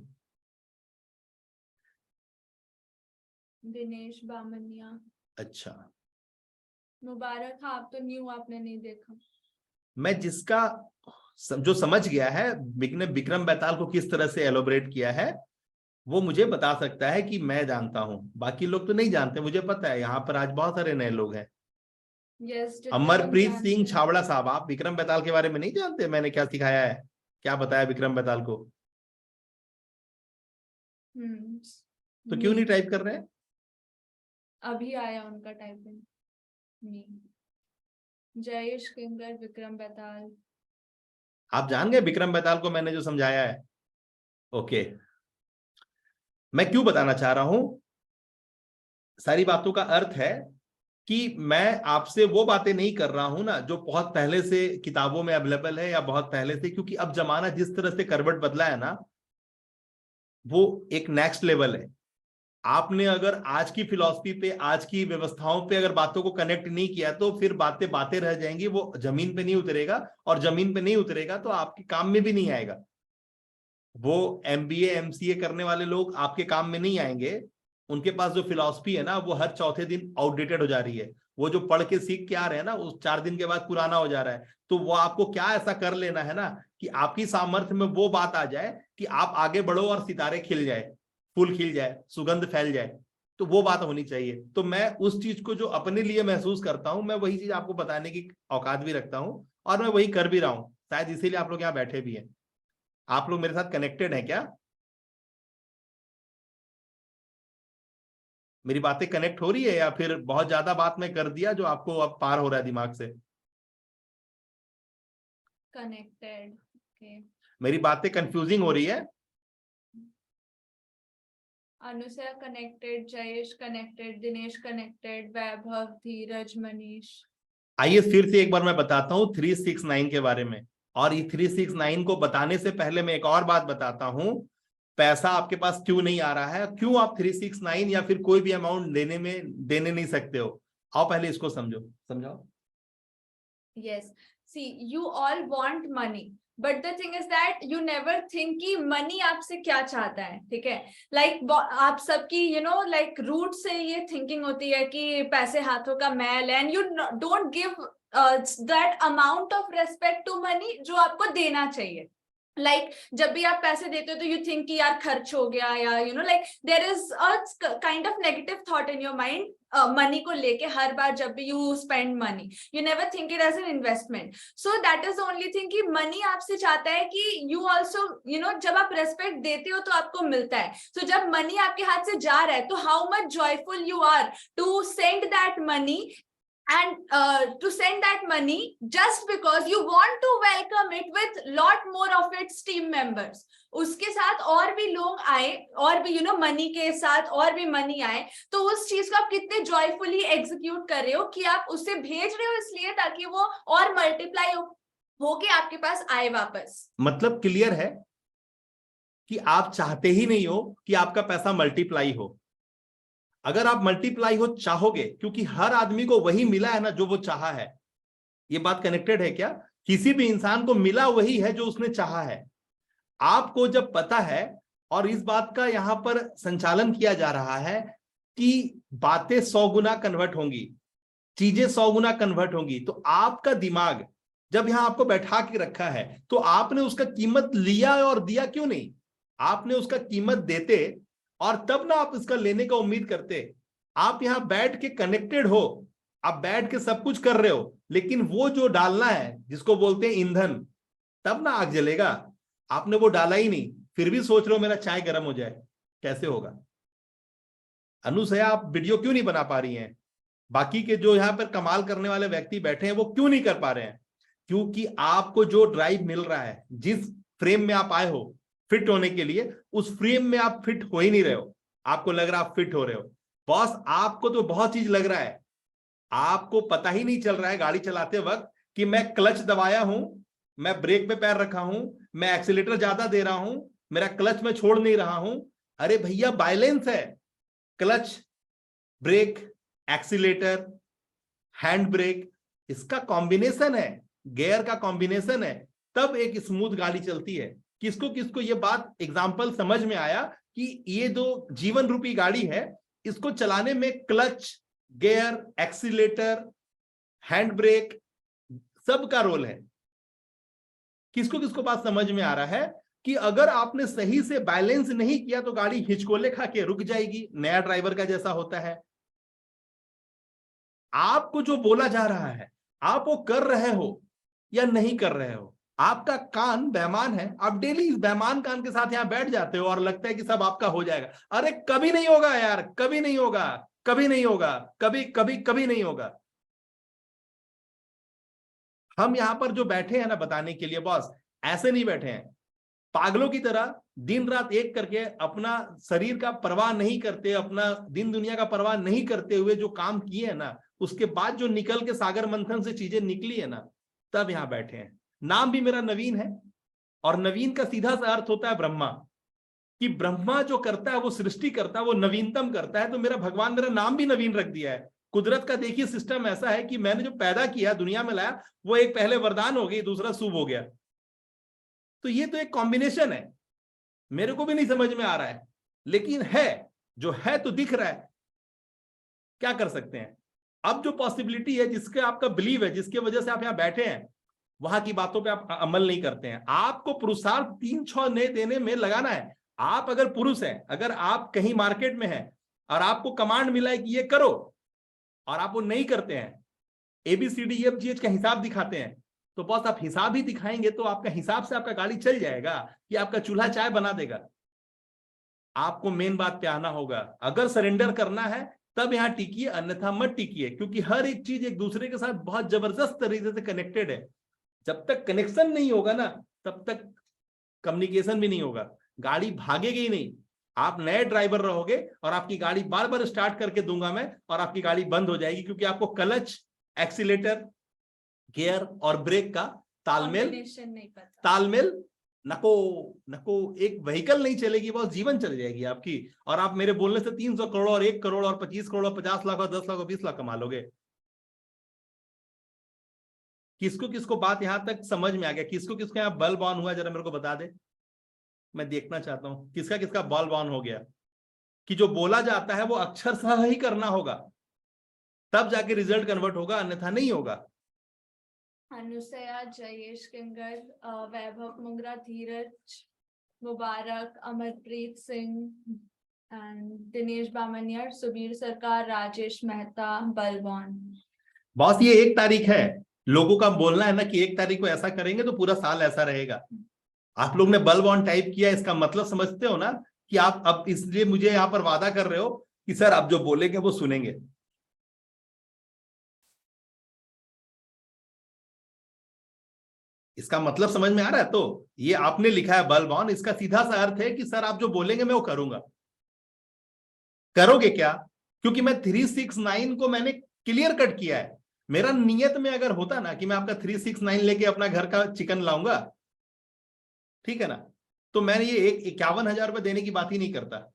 दिनेश बामनिया। अच्छा, मुबारक, हाँ, आप तो न्यू, आपने नहीं देखा। मैं जिसका जो समझ गया है विक्रम बेताल को किस तरह से एलोबरेट किया है, वो मुझे बता सकता है कि मैं जानता हूं। बाकी लोग तो नहीं जानते, मुझे पता है यहाँ पर आज बहुत सारे नए लोग हैं। यस, अमरप्रीत सिंह छावड़ा साहब, आप विक्रम बेताल के बारे में नहीं जानते? मैंने क्या सिखाया है, क्या बताया विक्रम बेताल को? तो क्यों नहीं टाइप कर रहे हैं? अभी आया उनका टाइपिंग। जयेश किंगर, विक्रम बेताल। आप जान गए विक्रम बेताल को मैंने जो समझाया है? ओके, मैं क्यों बताना चाह रहा हूं, सारी बातों का अर्थ है कि मैं आपसे वो बातें नहीं कर रहा हूं ना जो बहुत पहले से किताबों में अवेलेबल है, या बहुत पहले से, क्योंकि अब जमाना जिस तरह से करवट बदला है ना, वो एक नेक्स्ट लेवल है। आपने अगर आज की फिलॉसफी पे, आज की व्यवस्थाओं पे अगर बातों को कनेक्ट नहीं किया, तो फिर बातें बातें रह जाएंगी, वो जमीन पे नहीं उतरेगा, और जमीन पे नहीं उतरेगा तो आपके काम में भी नहीं आएगा। वो MBA MCA करने वाले लोग आपके काम में नहीं आएंगे। उनके पास जो फिलॉसफी है ना, वो हर चौथे दिन आउटडेटेड हो जा रही है। वो जो पढ़ के सीख के आ रहे हैं ना, उस 4 दिन के बाद पुराना हो जा रहा है। तो वो आपको क्या ऐसा कर लेना है ना कि आपकी सामर्थ्य में वो बात आ जाए कि आप आगे बढ़ो और सितारे खिल जाए, फूल खिल जाए, सुगंध फैल जाए। तो वो बात होनी चाहिए। तो मैं उस चीज को जो अपने लिए महसूस करता हूं, मैं वही चीज आपको बताने की औकात भी रखता हूं, और मैं वही कर भी रहा हूं। शायद इसीलिए आप लोग यहाँ बैठे भी हैं। आप लोग मेरे साथ कनेक्टेड हैं क्या? मेरी बातें कनेक्ट हो रही है, या फिर बहुत ज्यादा बात मैं कर दिया जो आपको अब पार हो रहा है दिमाग से? Connected, okay. मेरी बातें कंफ्यूजिंग हो रही है? Anusuya connected, Jayesh connected, Dinesh connected, Vaibhav, Dheeraj, Manish. आइए फिर से एक बार मैं बताता हूं 369 के बारे में। और ये 369 को बताने से पहले मैं एक और बात बताता हूं, पैसा आपके पास क्यों नहीं आ रहा है, क्यों आप 369 या फिर कोई भी अमाउंट देने नहीं सकते हो। आओ पहले इसको समझाओ। Yes, see you all want money, but the thing is that you never think कि मनी आपसे क्या चाहता है, ठीक है। लाइक आप सबकी लाइक रूट से ये थिंकिंग होती है कि पैसे हाथों का मैल, and you don't give that amount of respect to money जो आपको देना चाहिए। लाइक जब भी आप पैसे देते हो तो यू थिंक कि यार खर्च हो गया, या like there is a kind of negative thought in your mind money को लेके। हर बार जब भी you spend money, you never think it as an investment. So that is the only thing कि मनी आपसे चाहता है कि यू ऑल्सो जब आप रेस्पेक्ट देते हो तो आपको मिलता है। सो जब मनी आपके हाथ से जा रहा है तो how much joyful you are to send that money, and to send that money just because you want to welcome it with lot more of its team members. उसके साथ और भी लोग आए, और भी मनी के साथ और भी मनी आए, तो उस चीज को आप कितने जॉयफुली एग्जीक्यूट कर रहे हो कि आप उसे भेज रहे हो इसलिए ताकि वो और मल्टीप्लाई होके आपके पास आए वापस। मतलब क्लियर है कि आप चाहते ही नहीं हो कि आपका पैसा मल्टीप्लाई हो। अगर आप मल्टीप्लाई हो चाहोगे, क्योंकि हर आदमी को वही मिला है ना जो वो चाहा है। ये बात कनेक्टेड है क्या? किसी भी इंसान को मिला वही है जो उसने चाहा है। आपको जब पता है, और इस बात का यहां पर संचालन किया जा रहा है कि बातें 100 गुना कन्वर्ट होंगी, चीजें 100 गुना कन्वर्ट होंगी, तो आपका दिमाग जब यहां आपको बैठा के रखा है तो आपने उसका कीमत लिया और दिया क्यों नहीं? आपने उसका कीमत देते और तब ना आप इसका लेने का उम्मीद करते। आप यहां बैठ के कनेक्टेड हो, आप बैठ के सब कुछ कर रहे हो, लेकिन वो जो डालना है जिसको बोलते हैं ईंधन, तब ना आग जलेगा। आपने वो डाला ही नहीं, फिर भी सोच रहे हो मेरा चाय गर्म हो जाए, कैसे होगा? अनुसया, आप वीडियो क्यों नहीं बना पा रही हैं? बाकी के जो यहां पर कमाल करने वाले व्यक्ति बैठे हैं वो क्यों नहीं कर पा रहे हैं? क्योंकि आपको जो ड्राइव मिल रहा है, जिस फ्रेम में आप आए हो फिट होने के लिए, उस फ्रेम में आप फिट हो ही नहीं रहे हो। आपको लग रहा है आप फिट हो रहे हो। बॉस, आपको तो बहुत चीज लग रहा है, आपको पता ही नहीं चल रहा है गाड़ी चलाते वक्त कि मैं क्लच दबाया हूं, मैं ब्रेक पे पैर रखा हूं, मैं एक्सीलेटर ज्यादा दे रहा हूं, मेरा क्लच में छोड़ नहीं रहा हूं। अरे भैया, बैलेंस है। Clutch, brake, accelerator, hand brake, इसका कॉम्बिनेशन है, गियर का कॉम्बिनेशन है, तब एक स्मूथ गाड़ी चलती है। किसको किसको ये बात एग्जांपल समझ में आया कि ये जो जीवन रूपी गाड़ी है, इसको चलाने में clutch, gear, accelerator, hand break, सबका रोल है। किसको किसको बात समझ में आ रहा है कि अगर आपने सही से बैलेंस नहीं किया तो गाड़ी हिचकोले खा के रुक जाएगी, नया ड्राइवर का जैसा होता है। आपको जो बोला जा रहा है आप वो कर रहे हो या नहीं कर रहे हो? आपका कान बेईमान है, आप डेली इस बेईमान कान के साथ यहां बैठ जाते हो और लगता है कि सब आपका हो जाएगा। अरे कभी नहीं होगा यार, कभी नहीं होगा, कभी नहीं होगा, कभी कभी कभी नहीं होगा। हम यहां पर जो बैठे हैं ना बताने के लिए, बॉस, ऐसे नहीं बैठे हैं पागलों की तरह दिन रात एक करके, अपना शरीर का परवाह नहीं करते, अपना दिन दुनिया का परवाह नहीं करते हुए जो काम किए हैं ना, उसके बाद जो निकल के सागर मंथन से चीजें निकली है ना, तब यहां बैठे हैं। नाम भी मेरा नवीन है, और नवीन का सीधा सा अर्थ होता है ब्रह्मा, कि ब्रह्मा जो करता है वो सृष्टि करता है, वो नवीनतम करता है। तो मेरा भगवान मेरा नाम भी नवीन रख दिया है। कुदरत का देखिए सिस्टम ऐसा है कि मैंने जो पैदा किया, दुनिया में लाया, वो एक पहले वरदान हो गई, दूसरा शुभ हो गया। तो ये तो एक कॉम्बिनेशन है, मेरे को भी नहीं समझ में आ रहा है, लेकिन है, जो है तो दिख रहा है। क्या कर सकते हैं? अब जो पॉसिबिलिटी है, जिसके आपका बिलीव है, जिसके वजह से आप यहां बैठे हैं, वहां की बातों पे आप अमल नहीं करते हैं। आपको पुरुषार्थ 3-6 नए देने में लगाना है। आप अगर पुरुष हैं, अगर आप कहीं मार्केट में हैं और आपको कमांड मिला है कि ये करो, और आप वो नहीं करते हैं, ABCDEFGH का हिसाब दिखाते हैं, तो बस आप हिसाब ही दिखाएंगे तो आपका हिसाब से आपका गाड़ी चल जाएगा कि आपका चूल्हा चाय बना देगा? आपको मेन बात पे आना होगा। अगर सरेंडर करना है तब यहां टिकिए, अन्यथा मत टिकिए, क्योंकि हर एक चीज एक दूसरे के साथ बहुत जबरदस्त तरीके से कनेक्टेड है। जब तक कनेक्शन नहीं होगा ना, तब तक कम्युनिकेशन भी नहीं होगा, गाड़ी भागेगी ही नहीं। आप नए ड्राइवर रहोगे और आपकी गाड़ी बार बार स्टार्ट करके दूंगा मैं और आपकी गाड़ी बंद हो जाएगी, क्योंकि आपको क्लच, एक्सीलेटर, गियर और ब्रेक का तालमेल नहीं पता। तालमेल नको नको, एक व्हीकल नहीं चलेगी, बहुत जीवन चल जाएगी आपकी। और आप मेरे बोलने से 300 करोड़ और 1 करोड़ और 25 करोड़ और 50 लाख और 10 लाख और 20 लाख कमा लोगे। किसको किसको बात यहां तक समझ में आ गया? किसको किसको यहाँ बल्ब ऑन हुआ, जरा मेरे को बता दे, मैं देखना चाहता हूं किसका किसका बल्ब ऑन हो गया। कि जो बोला जाता है वो अक्षरशः ही करना होगा, तब जाके रिजल्ट कन्वर्ट होगा, अन्यथा नहीं होगा। अनुसया, जयेश किंगर, वैभव मुंगरा, धीरज, मुबारक, अमरप्रीत सिंह, एंड दिनेश बामनियर, सुबीर सरकार, राजेश मेहता, बलवान। बॉस ये 1 तारीख है, लोगों का बोलना है ना कि 1 तारीख को ऐसा करेंगे तो पूरा साल ऐसा रहेगा। आप लोग ने बल्ब ऑन टाइप किया, इसका मतलब समझते हो ना कि आप अब इसलिए मुझे यहां पर वादा कर रहे हो कि सर आप जो बोलेंगे वो सुनेंगे। इसका मतलब समझ में आ रहा है? तो ये आपने लिखा है बल्ब ऑन, इसका सीधा सा अर्थ है कि सर आप जो बोलेंगे मैं वो करूंगा। करोगे क्या? क्योंकि मैं 369 को मैंने क्लियर कट किया है। मेरा नियत में अगर होता ना कि मैं आपका 369 लेके अपना घर का चिकन लाऊंगा, ठीक है ना, तो मैं ये 51,000 रुपए देने की बात ही नहीं करता।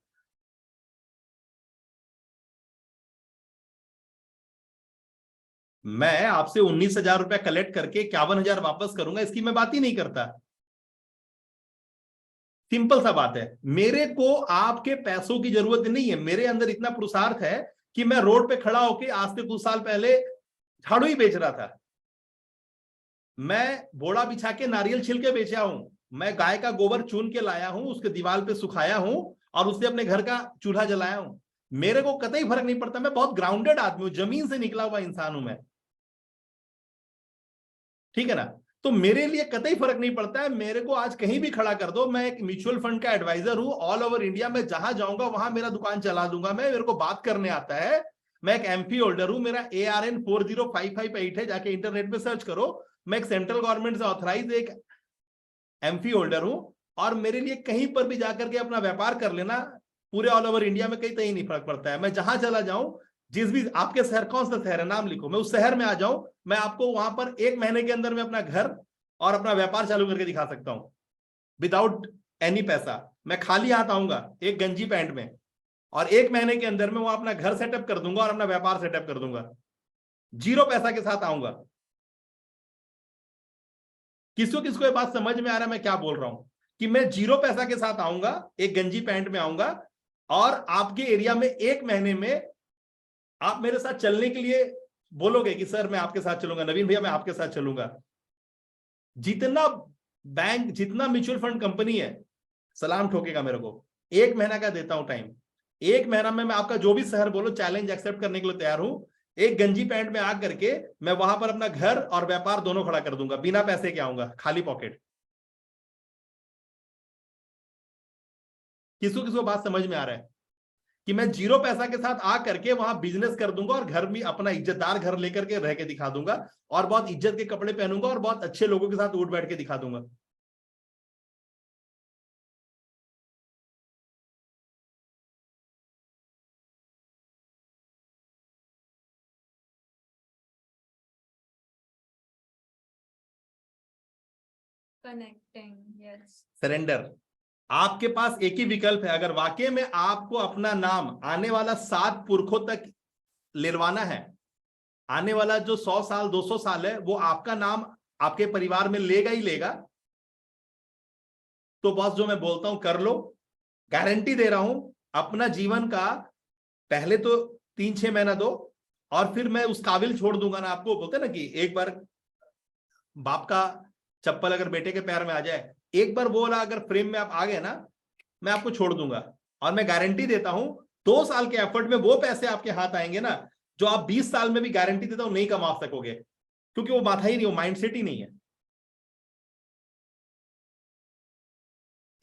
मैं आपसे 19,000 रुपया कलेक्ट करके 51,000 वापस करूंगा, इसकी मैं बात ही नहीं करता। सिंपल सा बात है, मेरे को आपके पैसों की जरूरत नहीं है। मेरे अंदर इतना पुरुषार्थ है कि मैं रोड पे खड़ा होके आज से कुछ साल पहले झाड़ू ही बेच रहा था। मैं बोड़ा बिछा के नारियल छिलके बेचा हूं। मैं गाय का गोबर चुन के लाया हूं, उसके दीवार पे सुखाया हूं और उससे अपने घर का चूल्हा जलाया हूं। मेरे को कतई फर्क नहीं पड़ता, मैं बहुत ग्राउंडेड आदमी हूं, जमीन से निकला हुआ इंसान हूं मैं, ठीक है ना। तो मेरे लिए कतई फर्क नहीं पड़ता है, मेरे को आज कहीं भी खड़ा कर दो, मैं एक म्यूचुअल फंड का एडवाइजर हूं, ऑल ओवर इंडिया में जहां जाऊंगा वहां मेरा दुकान चला दूंगा मैं। मेरे को बात करने आता है, मैं एक एमपी होल्डर हूं, मेरा ARN 40558 है, जाके इंटरनेट पे सर्च करो। मैं एक सेंट्रल गवर्नमेंट से ऑथराइज एक एमपी होल्डर हूं, और मेरे लिए कहीं पर भी जाकर के अपना व्यापार कर लेना, पूरे ऑल ओवर इंडिया में कहीं नहीं फर्क पड़ता है। मैं जहां चला जाऊं, जिस भी आपके शहर, कौन सा शहर है नाम लिखो, मैं उस शहर में आ जाऊं, मैं आपको वहां पर 1 महीने के अंदर में अपना घर और अपना व्यापार चालू करके दिखा सकता हूं, विदाउट एनी पैसा। मैं खाली हाथ आऊंगा एक गंजी पैंट में, और 1 महीने के अंदर में वो अपना घर सेटअप कर दूंगा और अपना व्यापार सेटअप कर दूंगा, 0 पैसा के साथ आऊंगा। किसको किसको ये बात समझ में आ रहा है मैं क्या बोल रहा हूं? कि मैं 0 पैसा के साथ आऊंगा, एक गंजी पैंट में आऊंगा, और आपके एरिया में 1 महीने में आप मेरे साथ चलने के लिए बोलोगे कि सर मैं आपके साथ चलूंगा, नवीन भैया मैं आपके साथ चलूंगा। जितना बैंक, जितना म्यूचुअल फंड कंपनी है, सलाम ठोकेगा मेरे को। 1 महीना का देता हूं टाइम, 1 महीना में मैं आपका जो भी शहर बोलो, चैलेंज एक्सेप्ट करने के लिए तैयार हूं। एक गंजी पैंट में आकर के मैं वहां पर अपना घर और व्यापार दोनों खड़ा कर दूंगा, बिना पैसे के आऊंगा, खाली पॉकेट। किसको किसको बात समझ में आ रहा है कि मैं 0 पैसा के साथ आ करके वहां बिजनेस कर दूंगा, और घर में अपना इज्जतदार घर लेकर के रह के दिखा दूंगा, और बहुत इज्जत के कपड़े पहनूंगा, और बहुत अच्छे लोगों के साथ उठ बैठ के दिखा दूंगा। Connecting, yes. सरेंडर। आपके पास एक ही विकल्प है, अगर वाकई में आपको अपना नाम आने वाला 7 पुरखों तक लिरवाना है, आने वाला जो 100 साल 200 साल है वो आपका नाम आपके परिवार में लेगा ही लेगा, तो बॉस जो मैं बोलता हूं कर लो। गारंटी दे रहा हूं, अपना जीवन का पहले तो 3-6 महीना दो, और फिर मैं उस काबिल छोड़ दूंगा ना आपको। बोलते ना कि एक बार बाप का चप्पल अगर बेटे के पैर में आ जाए, एक बार वो वाला अगर फ्रेम में आप आ गए ना, मैं आपको छोड़ दूंगा। और मैं गारंटी देता हूं 2 साल के एफर्ट में वो पैसे आपके हाथ आएंगे ना, जो आप 20 साल में भी गारंटी देता हूं नहीं कमा सकोगे, क्योंकि वो माथा ही नहीं, वो माइंडसेट ही नहीं है।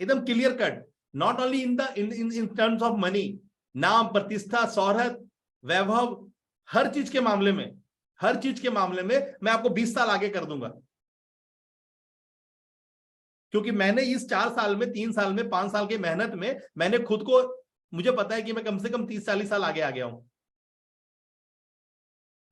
एकदम clear cut. Not only in terms of money, नाम, प्रतिष्ठा, शोहरत, वैभव, हर चीज के मामले में, हर चीज के मामले में मैं आपको 20 साल आगे कर दूंगा। क्योंकि मैंने इस 4 साल में, 3 साल में, 5 साल की मेहनत में मैंने खुद को, मुझे पता है कि मैं कम से कम 30-40 साल आगे आ गया हूं।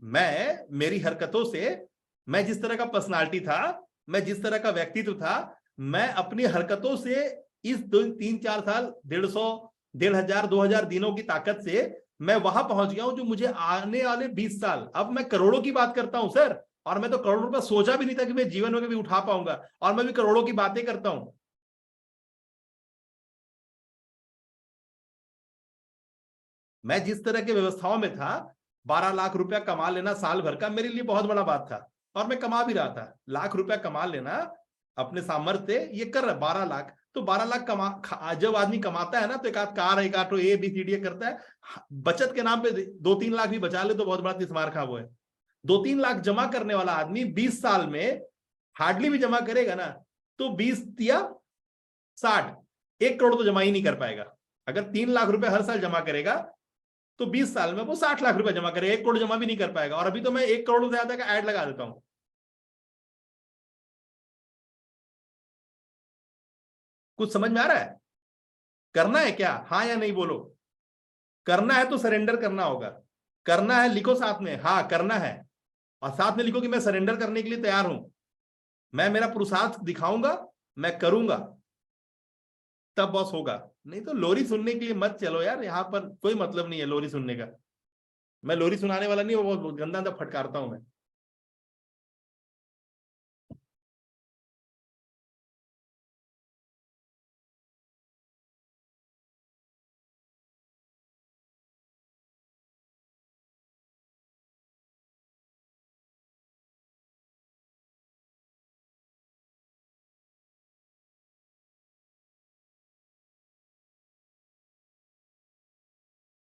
मैं, मेरी हरकतों से, मैं जिस तरह का पर्सनालिटी था, मैं जिस तरह का व्यक्तित्व था, मैं अपनी हरकतों से इस 3-4 साल, 150, 1500, 2000 दिनों की ताकत से मैं वहां पहुंच गया हूं जो मुझे आने वाले 20 साल, अब मैं करोड़ों की बात करता हूं सर, और मैं तो करोड़ों रुपया सोचा भी नहीं था कि मैं जीवन में भी उठा पाऊंगा, और मैं भी करोड़ों की बातें करता हूं। मैं जिस तरह के व्यवस्थाओं में था, 12 लाख रुपया कमा लेना साल भर का मेरे लिए बहुत बड़ा बात था, और मैं कमा भी रहा था। लाख रुपया कमा लेना अपने सामर्थ्य, ये कर रहा 12 लाख, तो 12 लाख जब आदमी कमाता है ना, तो एक आध कार, एक आध ABCD करता है, बचत के नाम पे 2-3 लाख भी बचा ले तो बहुत बड़ा तिस्मार खा वो है। 2-3 लाख जमा करने वाला आदमी 20 साल में हार्डली भी जमा करेगा ना, तो 20 या 60, 1 करोड़ तो जमा ही नहीं कर पाएगा। अगर 3 लाख रुपए हर साल जमा करेगा तो 20 साल में वो 60 लाख रुपए जमा करेगा, 1 करोड़ जमा भी नहीं कर पाएगा। और अभी तो मैं 1 करोड़ से ज्यादा का ऐड लगा देता हूं। कुछ समझ में आ रहा है? करना है क्या? हाँ या नहीं बोलो। करना है तो सरेंडर करना होगा। करना है, लिखो साथ में, हाँ करना है, और साथ में लिखो कि मैं सरेंडर करने के लिए तैयार हूं, मैं मेरा पुरुषार्थ दिखाऊंगा, मैं करूंगा, तब बॉस होगा। नहीं तो लोरी सुनने के लिए मत चलो यार, यहां पर कोई मतलब नहीं है लोरी सुनने का। मैं लोरी सुनाने वाला नहीं, वो बहुत गंदा गंदा फटकारता हूं मैं।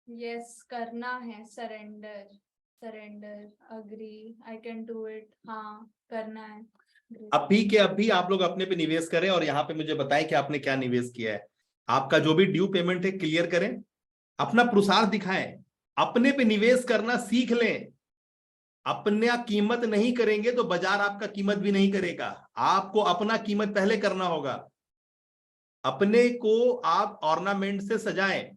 यस, करना है, surrender, surrender, agree, I can do it, हाँ करना है। अभी के अभी आप लोग अपने पे निवेश करें, और यहाँ पे मुझे बताएं कि आपने क्या निवेश किया है। आपका जो भी ड्यू पेमेंट है क्लियर करें, अपना पुरुषार्थ दिखाएं, अपने पे निवेश करना सीख लें। अपना कीमत नहीं करेंगे तो बाजार आपका कीमत भी नहीं करेगा। आपको अपना कीमत पहले करना होगा। अपने को आप ऑर्नामेंट से सजाएं,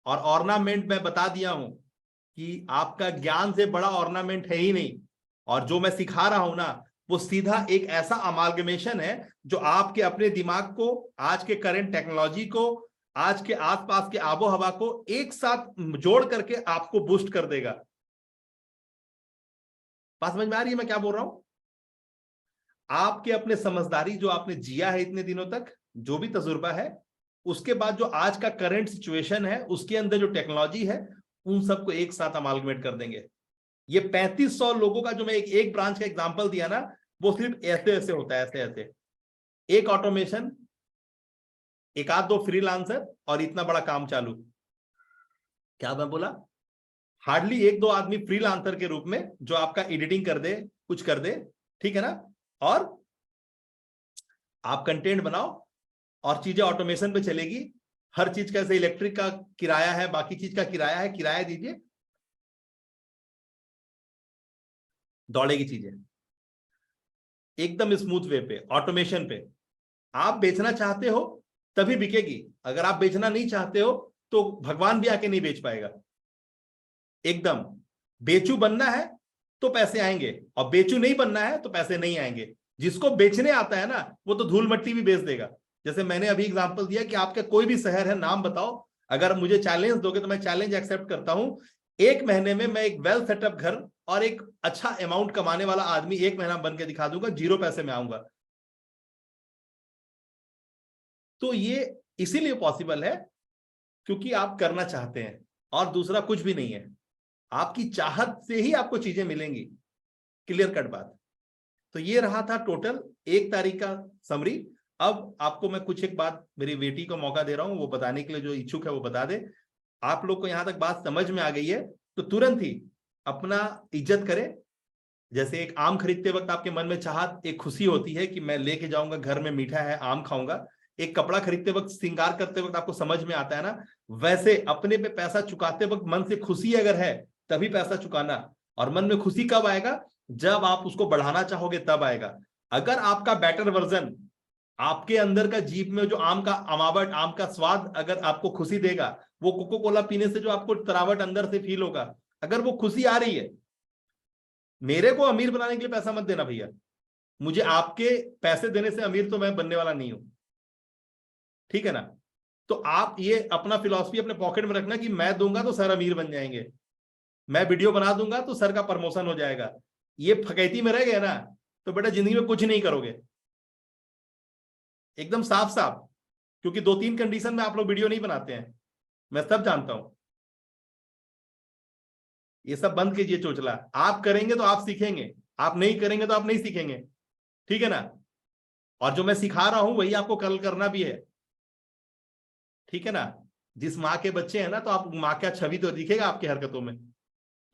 और ऑर्नामेंट मैं बता दिया हूं कि आपका ज्ञान से बड़ा ऑर्नामेंट है ही नहीं। और जो मैं सिखा रहा हूं ना, वो सीधा एक ऐसा अमालगमेशन है जो आपके अपने दिमाग को, आज के करंट टेक्नोलॉजी को, आज के आसपास के आबो हवा को एक साथ जोड़ करके आपको बूस्ट कर देगा। बात समझ में आ रही है मैं क्या बोल रहा हूं? आपके अपने समझदारी जो आपने जिया है इतने दिनों तक, जो भी तजुर्बा है, उसके बाद जो आज का करंट सिचुएशन है, उसके अंदर जो टेक्नोलॉजी है, उन सबको एक साथ अमालगमेट कर देंगे। ये 3500 लोगों का जो मैं एक ब्रांच का एग्जांपल दिया ना, वो सिर्फ ऐसे ऐसे होता है, ऐसे ऐसे, एक ऑटोमेशन, एक आध दो फ्रीलांसर, और इतना बड़ा काम चालू। क्या मैं बोला? हार्डली 1-2 आदमी फ्रीलांसर के रूप में जो आपका एडिटिंग कर दे, कुछ कर दे, ठीक है ना, और आप कंटेंट बनाओ और चीजें ऑटोमेशन पे चलेगी। हर चीज का, जैसे इलेक्ट्रिक का किराया है, बाकी चीज का किराया है, किराया दीजिए, दौड़ेगी चीजें एकदम स्मूथ वे पे, ऑटोमेशन पे। आप बेचना चाहते हो तभी बिकेगी, अगर आप बेचना नहीं चाहते हो तो भगवान भी आके नहीं बेच पाएगा। एकदम बेचू बनना है तो पैसे आएंगे, और बेचू नहीं बनना है तो पैसे नहीं आएंगे। जिसको बेचने आता है ना, वो तो धूल मट्टी भी बेच देगा। जैसे मैंने अभी एग्जांपल दिया कि आपका कोई भी शहर है, नाम बताओ, अगर मुझे चैलेंज दोगे तो मैं चैलेंज एक्सेप्ट करता हूं। 1 महीने में मैं एक वेल सेटअप घर और एक अच्छा अमाउंट कमाने वाला आदमी 1 महीना बन के दिखा दूंगा, 0 पैसे में आऊंगा। तो ये इसीलिए पॉसिबल है क्योंकि आप करना चाहते हैं, और दूसरा कुछ भी नहीं है। आपकी चाहत से ही आपको चीजें मिलेंगी। क्लियर कट बात। तो ये रहा था टोटल 1 तारीख का समरी। अब आपको मैं कुछ एक बात, मेरी बेटी को मौका दे रहा हूं, वो बताने के लिए, जो इच्छुक है वो बता दे। आप लोग को यहां तक बात समझ में आ गई है तो तुरंत ही अपना इज्जत करें। जैसे एक आम खरीदते वक्त आपके मन में चाहत, एक खुशी होती है कि मैं लेके जाऊंगा, घर में मीठा है, आम खाऊंगा। एक कपड़ा खरीदते वक्त, श्रृंगार करते वक्त आपको समझ में आता है ना, वैसे अपने पे पैसा चुकाते वक्त मन से खुशी अगर है तभी पैसा चुकाना। और मन में खुशी कब आएगा? जब आप उसको बढ़ाना चाहोगे तब आएगा। अगर आपका बेटर वर्जन, आपके अंदर का जीभ में जो आम का अमावट, आम का स्वाद अगर आपको खुशी देगा, वो कोको कोला पीने से जो आपको तरावट अंदर से फील होगा, अगर वो खुशी आ रही है, मेरे को अमीर बनाने के लिए पैसा मत देना भैया, मुझे आपके पैसे देने से अमीर तो मैं बनने वाला नहीं हूं, ठीक है ना। तो आप ये अपना फिलॉसफी अपने पॉकेट में रखना कि मैं दूंगा तो सर अमीर बन जाएंगे, मैं वीडियो बना दूंगा तो सर का प्रमोशन हो जाएगा। ये फकैती में रह गए ना तो बेटा जिंदगी में कुछ नहीं करोगे, एकदम साफ साफ। क्योंकि 2-3 कंडीशन में आप लोग वीडियो नहीं बनाते हैं, मैं सब जानता हूं। ये सब बंद कीजिए चोचला। आप करेंगे तो आप सीखेंगे, आप नहीं करेंगे तो आप नहीं सीखेंगे, ठीक है ना। और जो मैं सिखा रहा हूं वही आपको कल करना भी है, ठीक है ना। जिस माँ के बच्चे हैं ना, तो आप माँ का छवि तो दिखेगा आपकी हरकतों में।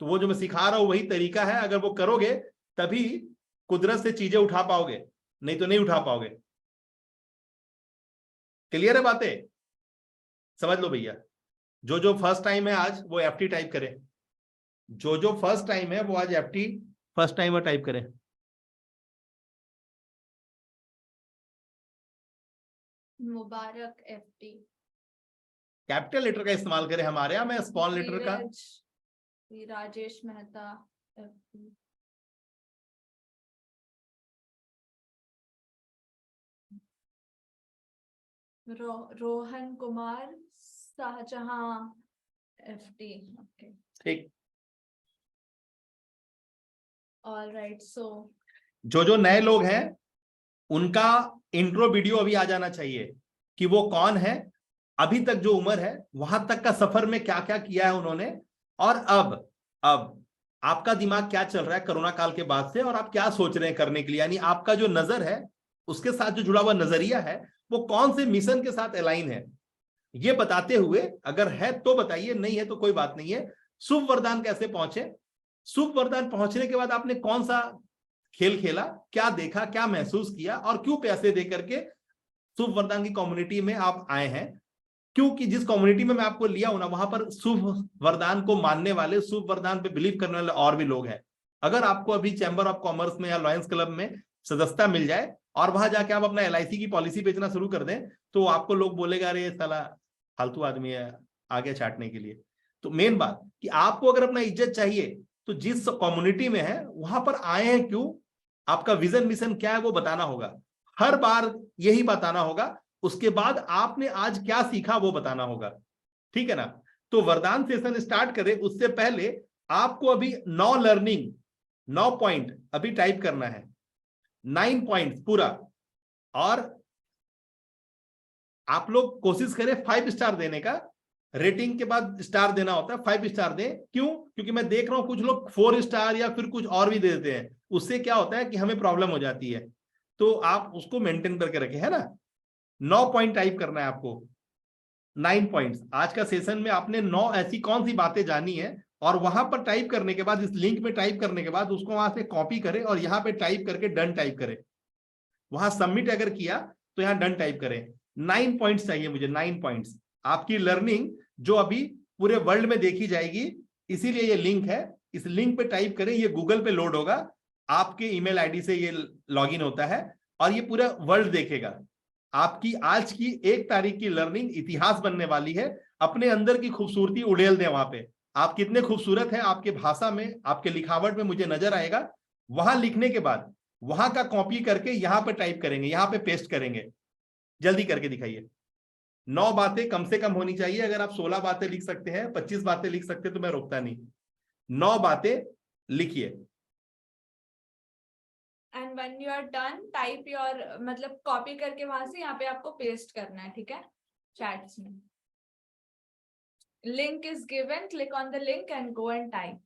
तो वो जो मैं सिखा रहा हूं वही तरीका है, अगर वो करोगे तभी कुदरत से चीजें उठा पाओगे, नहीं तो नहीं उठा पाओगे। क्लियर है बातें? समझ लो भैया। जो जो फर्स्ट टाइम है आज वो एफटी टाइप करे, जो जो फर्स्ट टाइम है वो आज एफटी फर्स्ट टाइमर टाइप करे। मुबारक FT। कैपिटल लेटर का इस्तेमाल करें, हमारे यहाँ मैं स्मॉल लेटर का। Rajesh Mehta FT। Rohan Kumar Shahjahan FT। Okay, ठीक। ऑलराइट। सो जो जो नए लोग हैं उनका इंट्रो वीडियो अभी आ जाना चाहिए कि वो कौन है, अभी तक जो उम्र है वहां तक का सफर में क्या क्या किया है उन्होंने, और अब आपका दिमाग क्या चल रहा है कोरोना काल के बाद से, और आप क्या सोच रहे हैं करने के लिए। यानी आपका जो नजर है उसके साथ जो जुड़ा हुआ नजरिया है वो कौन से मिशन के साथ अलाइन है, ये बताते हुए, अगर है तो बताइए, नहीं है तो कोई बात नहीं है। शुभ वरदान कैसे पहुंचे, शुभ वरदान पहुंचने के बाद आपने कौन सा खेल खेला, क्या देखा, क्या महसूस किया, और क्यों पैसे दे करके शुभ वरदान की कम्युनिटी में आप आए हैं। क्योंकि जिस कम्युनिटी में मैं आपको लिया हूं ना, वहां पर शुभ वरदान को मानने वाले, शुभ वरदान पे बिलीव करने वाले और भी लोग हैं। अगर आपको अभी चैंबर ऑफ कॉमर्स में या लॉयंस क्लब में सदस्यता मिल जाए और वहां जाके आप अपना LIC की पॉलिसी बेचना शुरू कर दें, तो आपको लोग बोलेगा अरे साला फालतू आदमी है आगे चाटने के लिए। तो मेन बात कि आपको अगर अपना इज्जत चाहिए तो जिस कम्युनिटी में है वहां पर आए हैं क्यों, आपका विजन मिशन क्या है वो बताना होगा, हर बार यही बताना होगा। उसके बाद आपने आज क्या सीखा वो बताना होगा, ठीक है ना। तो वरदान सेशन स्टार्ट करें उससे पहले आपको अभी 9 लर्निंग, 9 पॉइंट अभी टाइप करना है, 9 पॉइंट पूरा। और आप लोग कोशिश करें 5 स्टार देने का, रेटिंग के बाद स्टार देना होता है, 5 स्टार दें। क्यों? क्योंकि मैं देख रहा हूं कुछ लोग 4 स्टार या फिर कुछ और भी दे देते हैं, उससे क्या होता है कि हमें प्रॉब्लम हो जाती है। तो आप उसको मेंटेन करके रखें, है ना। 9 पॉइंट टाइप करना है आपको, 9 पॉइंट्स। आज का सेशन में आपने 9 ऐसी कौन सी बातें जानी है, और वहां पर टाइप करने के बाद, इस लिंक में टाइप करने के बाद उसको वहां से कॉपी करें और यहाँ पे टाइप करके डन टाइप करें। वहां सबमिट अगर किया तो यहाँ डन टाइप करें। 9 पॉइंट्स चाहिए मुझे, 9 पॉइंट्स। आपकी लर्निंग जो अभी पूरे वर्ल्ड में देखी जाएगी, इसीलिए ये लिंक है, इस लिंक पे टाइप करें, ये गूगल पे लोड होगा, आपके ईमेल आईडी से ये लॉगिन होता है और ये पूरा वर्ल्ड देखेगा। आपकी आज की 1 तारीख की लर्निंग इतिहास बनने वाली है। अपने अंदर की खूबसूरती उड़ेल दें वहां पे, आप कितने खूबसूरत हैं आपके भाषा में, आपके लिखावट में मुझे नजर आएगा। वहां लिखने के बाद वहां का कॉपी करके यहां पे टाइप करेंगे, यहां पे पेस्ट करेंगे। जल्दी करके दिखाइए। 9 बातें कम से कम होनी चाहिए। अगर आप 16 बातें लिख सकते हैं, 25 बातें लिख सकते हैं तो मैं रोकता नहीं। 9 बातें लिखिए। And when you are done type your, मतलब कॉपी करके वहां से यहाँ पे आपको पेस्ट करना है, ठीक है, चैट्स में। Link is given, click on the link and go and type.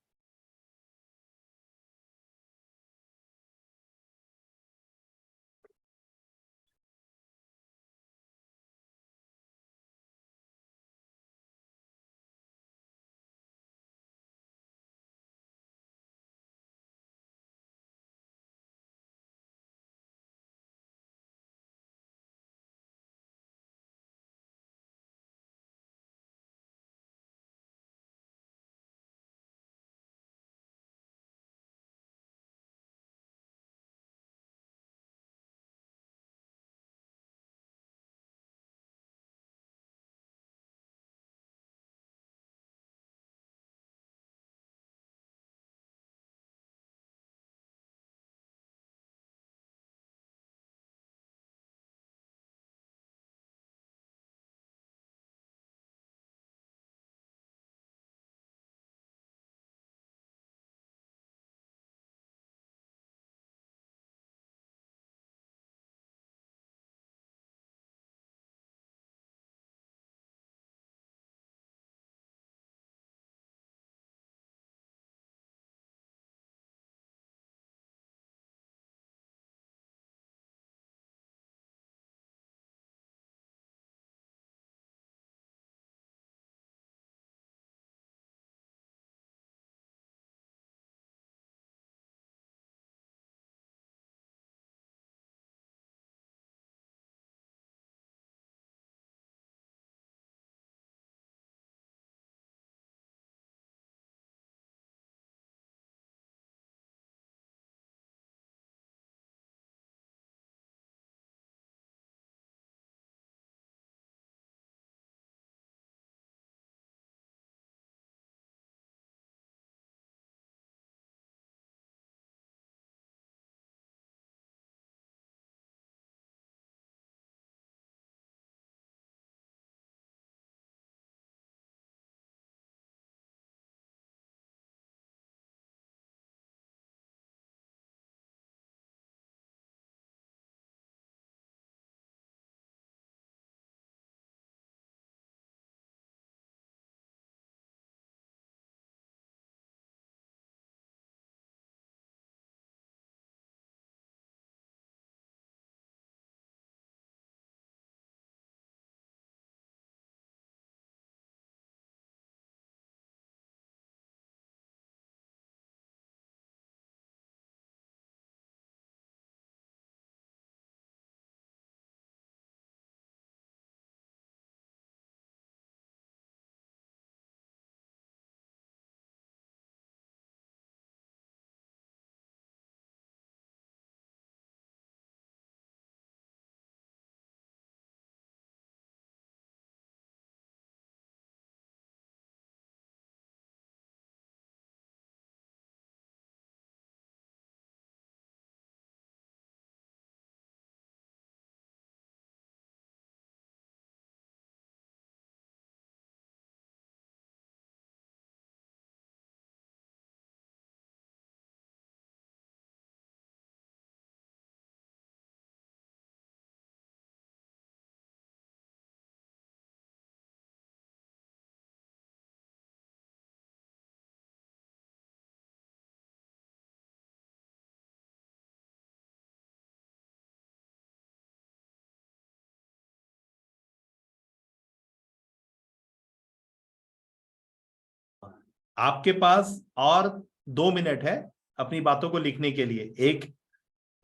आपके पास और 2 मिनट है अपनी बातों को लिखने के लिए। एक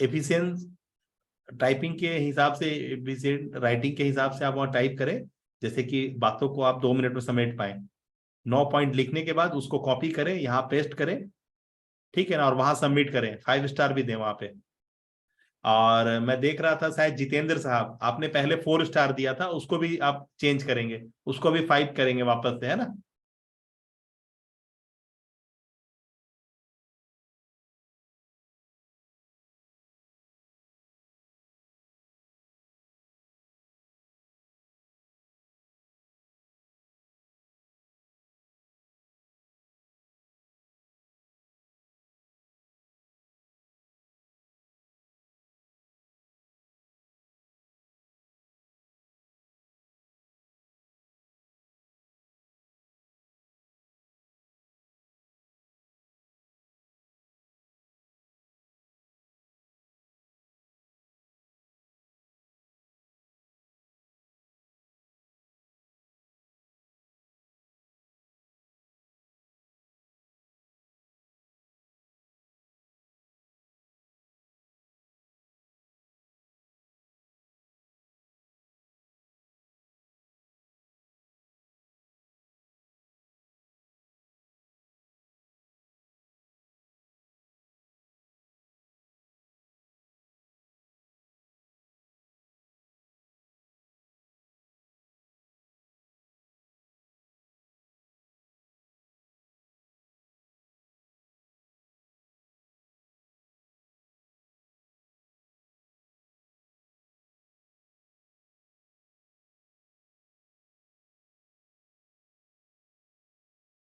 एफिशिएंट टाइपिंग के हिसाब से, एफिशिएंट राइटिंग के हिसाब से आप वहां टाइप करें, जैसे कि बातों को आप 2 मिनट में समेट पाए। 9 पॉइंट लिखने के बाद उसको कॉपी करें, यहाँ पेस्ट करें, ठीक है ना, और वहां सबमिट करें। 5 स्टार भी दें वहां पे। और मैं देख रहा था शायद जितेंद्र साहब, आपने पहले 4 स्टार दिया था, उसको भी आप चेंज करेंगे, उसको भी 5 करेंगे वापस से, है ना।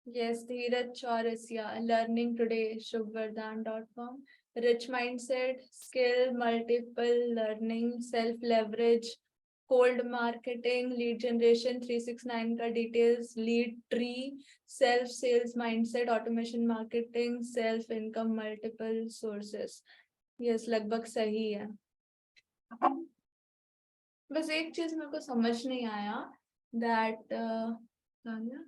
Yes, Dheeraj Chaurasia, learning today, shubhvardhan.com. Rich mindset, skill, multiple learning, self-leverage, cold marketing, lead generation, 369 का details, lead tree, self-sales mindset, automation marketing, self-income, multiple sources. Yes, लगभग सही है. बस एक चीज मेरे को समझ नहीं आया, that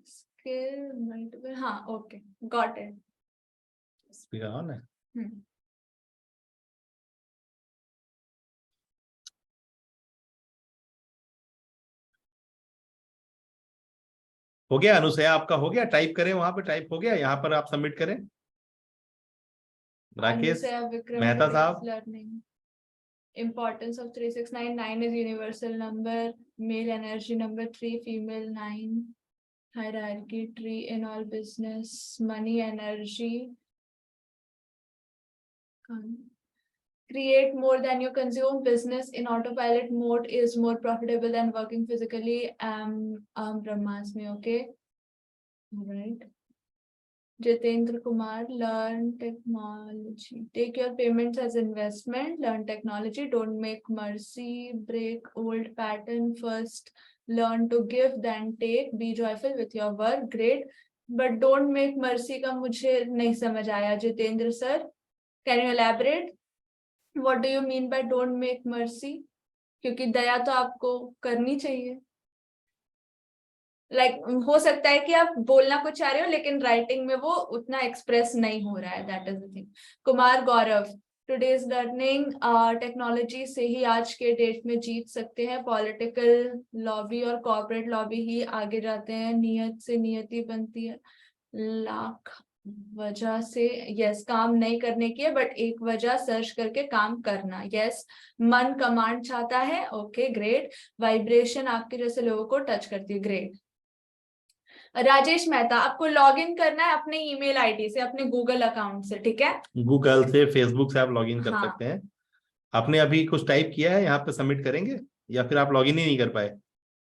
skill multiple, हाँ, okay, got it. Speaker on है। हो गया अनुसया, आपका हो गया, टाइप करें वहां पे, टाइप हो गया, यहाँ पर आप सबमिट करें। राकेश मेहता साहब, learning. Importance of 369, 9 is universal number, male energy number 3, female 9, hierarchy tree in all business, money energy. Create more than you consume, business in autopilot mode is more profitable than working physically. Brahmasmi, okay. All right. Jitendra Kumar, learn technology. Take your payments as investment, learn technology, don't make mercy, break old pattern. First, learn to give, then take, be joyful with your work, great. But don't make mercy का मुझे नहीं समझ आया, Jitendra sir. Can you elaborate? What do you mean by don't make mercy? क्योंकि दया तो आपको करनी चाहिए. हो सकता है कि आप बोलना कुछ चाह रहे हो लेकिन राइटिंग में वो उतना एक्सप्रेस नहीं हो रहा है. That is the thing. Kumar Gaurav, today's learning, technology से ही आज के डेट में जीत सकते हैं. पॉलिटिकल लॉबी और कॉर्पोरेट लॉबी ही आगे जाते हैं. नियत से नियति बनती है. लाख वजह से, यस, काम नहीं करने की है बट एक वजह सर्च करके काम करना. यस, मन कमांड चाहता है. Okay, great. वाइब्रेशन आपके जैसे लोगों को टच करती है. ग्रेट. राजेश मेहता, आपको लॉग इन करना है अपने ईमेल आईडी से, अपने गूगल अकाउंट से, ठीक है. गूगल से, फेसबुक से आप लॉग इन कर हाँ. सकते हैं. आपने अभी कुछ टाइप किया है यहाँ पे, सबमिट करेंगे, या फिर आप लॉग इन ही नहीं कर पाए?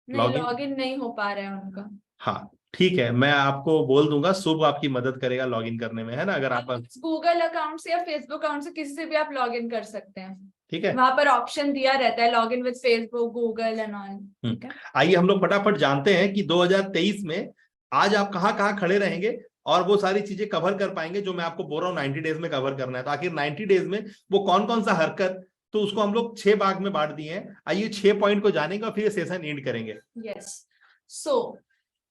नहीं, लॉग इन नहीं हो पा रहा है उनका. हाँ ठीक है, मैं आपको बोल दूंगा, शुभ आपकी मदद करेगा लॉग इन करने में, है ना. अगर आप गूगल अकाउंट से या फेसबुक अकाउंट से किसी से भी आप लॉग इन कर सकते हैं. ठीक है, वहां पर ऑप्शन दिया रहता है log in with Facebook, Google and all. आइए हम लोग फटाफट जानते हैं कि 2023 में आज आप कहाँ कहाँ खड़े रहेंगे और वो सारी चीजें कवर कर पाएंगे जो मैं आपको बोल रहा हूँ 90 डेज में कवर करना है. तो आखिर 90 डेज में वो कौन कौन सा हरकत, तो उसको हम लोग 6 भाग में बांट दिए हैं. आइए 6 पॉइंट को जानेंगे और फिर सेशन एंड करेंगे. Yes. So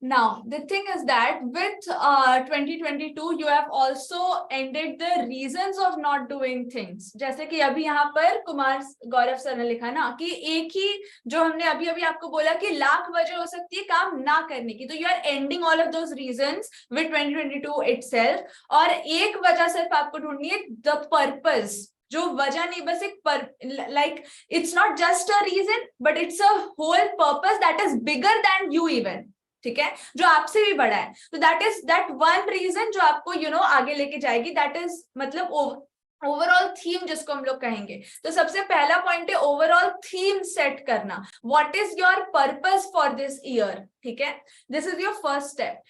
Now, the thing is that with 2022, you have also ended the reasons of not doing things. जैसे कि अभी यहाँ पर कुमार गौरव सर ने लिखा ना कि एक ही जो हमने अभी अभी आपको बोला कि लाख वजह हो सकती है काम ना करने की, तो you are ending all of those reasons with 2022 itself. और एक वजह सिर्फ आपको ढूंढनी है, the purpose. जो वजह नहीं, बस एक like it's not just a reason, but it's a whole purpose that is bigger than you even. ठीक है, जो आपसे भी बड़ा है. तो that is that one reason जो आपको आगे लेके जाएगी. दैट इज मतलब ओवरऑल थीम जिसको हम लोग कहेंगे. तो सबसे पहला पॉइंट है ओवरऑल थीम सेट करना. What is your purpose for this year. ठीक है, this is your first step.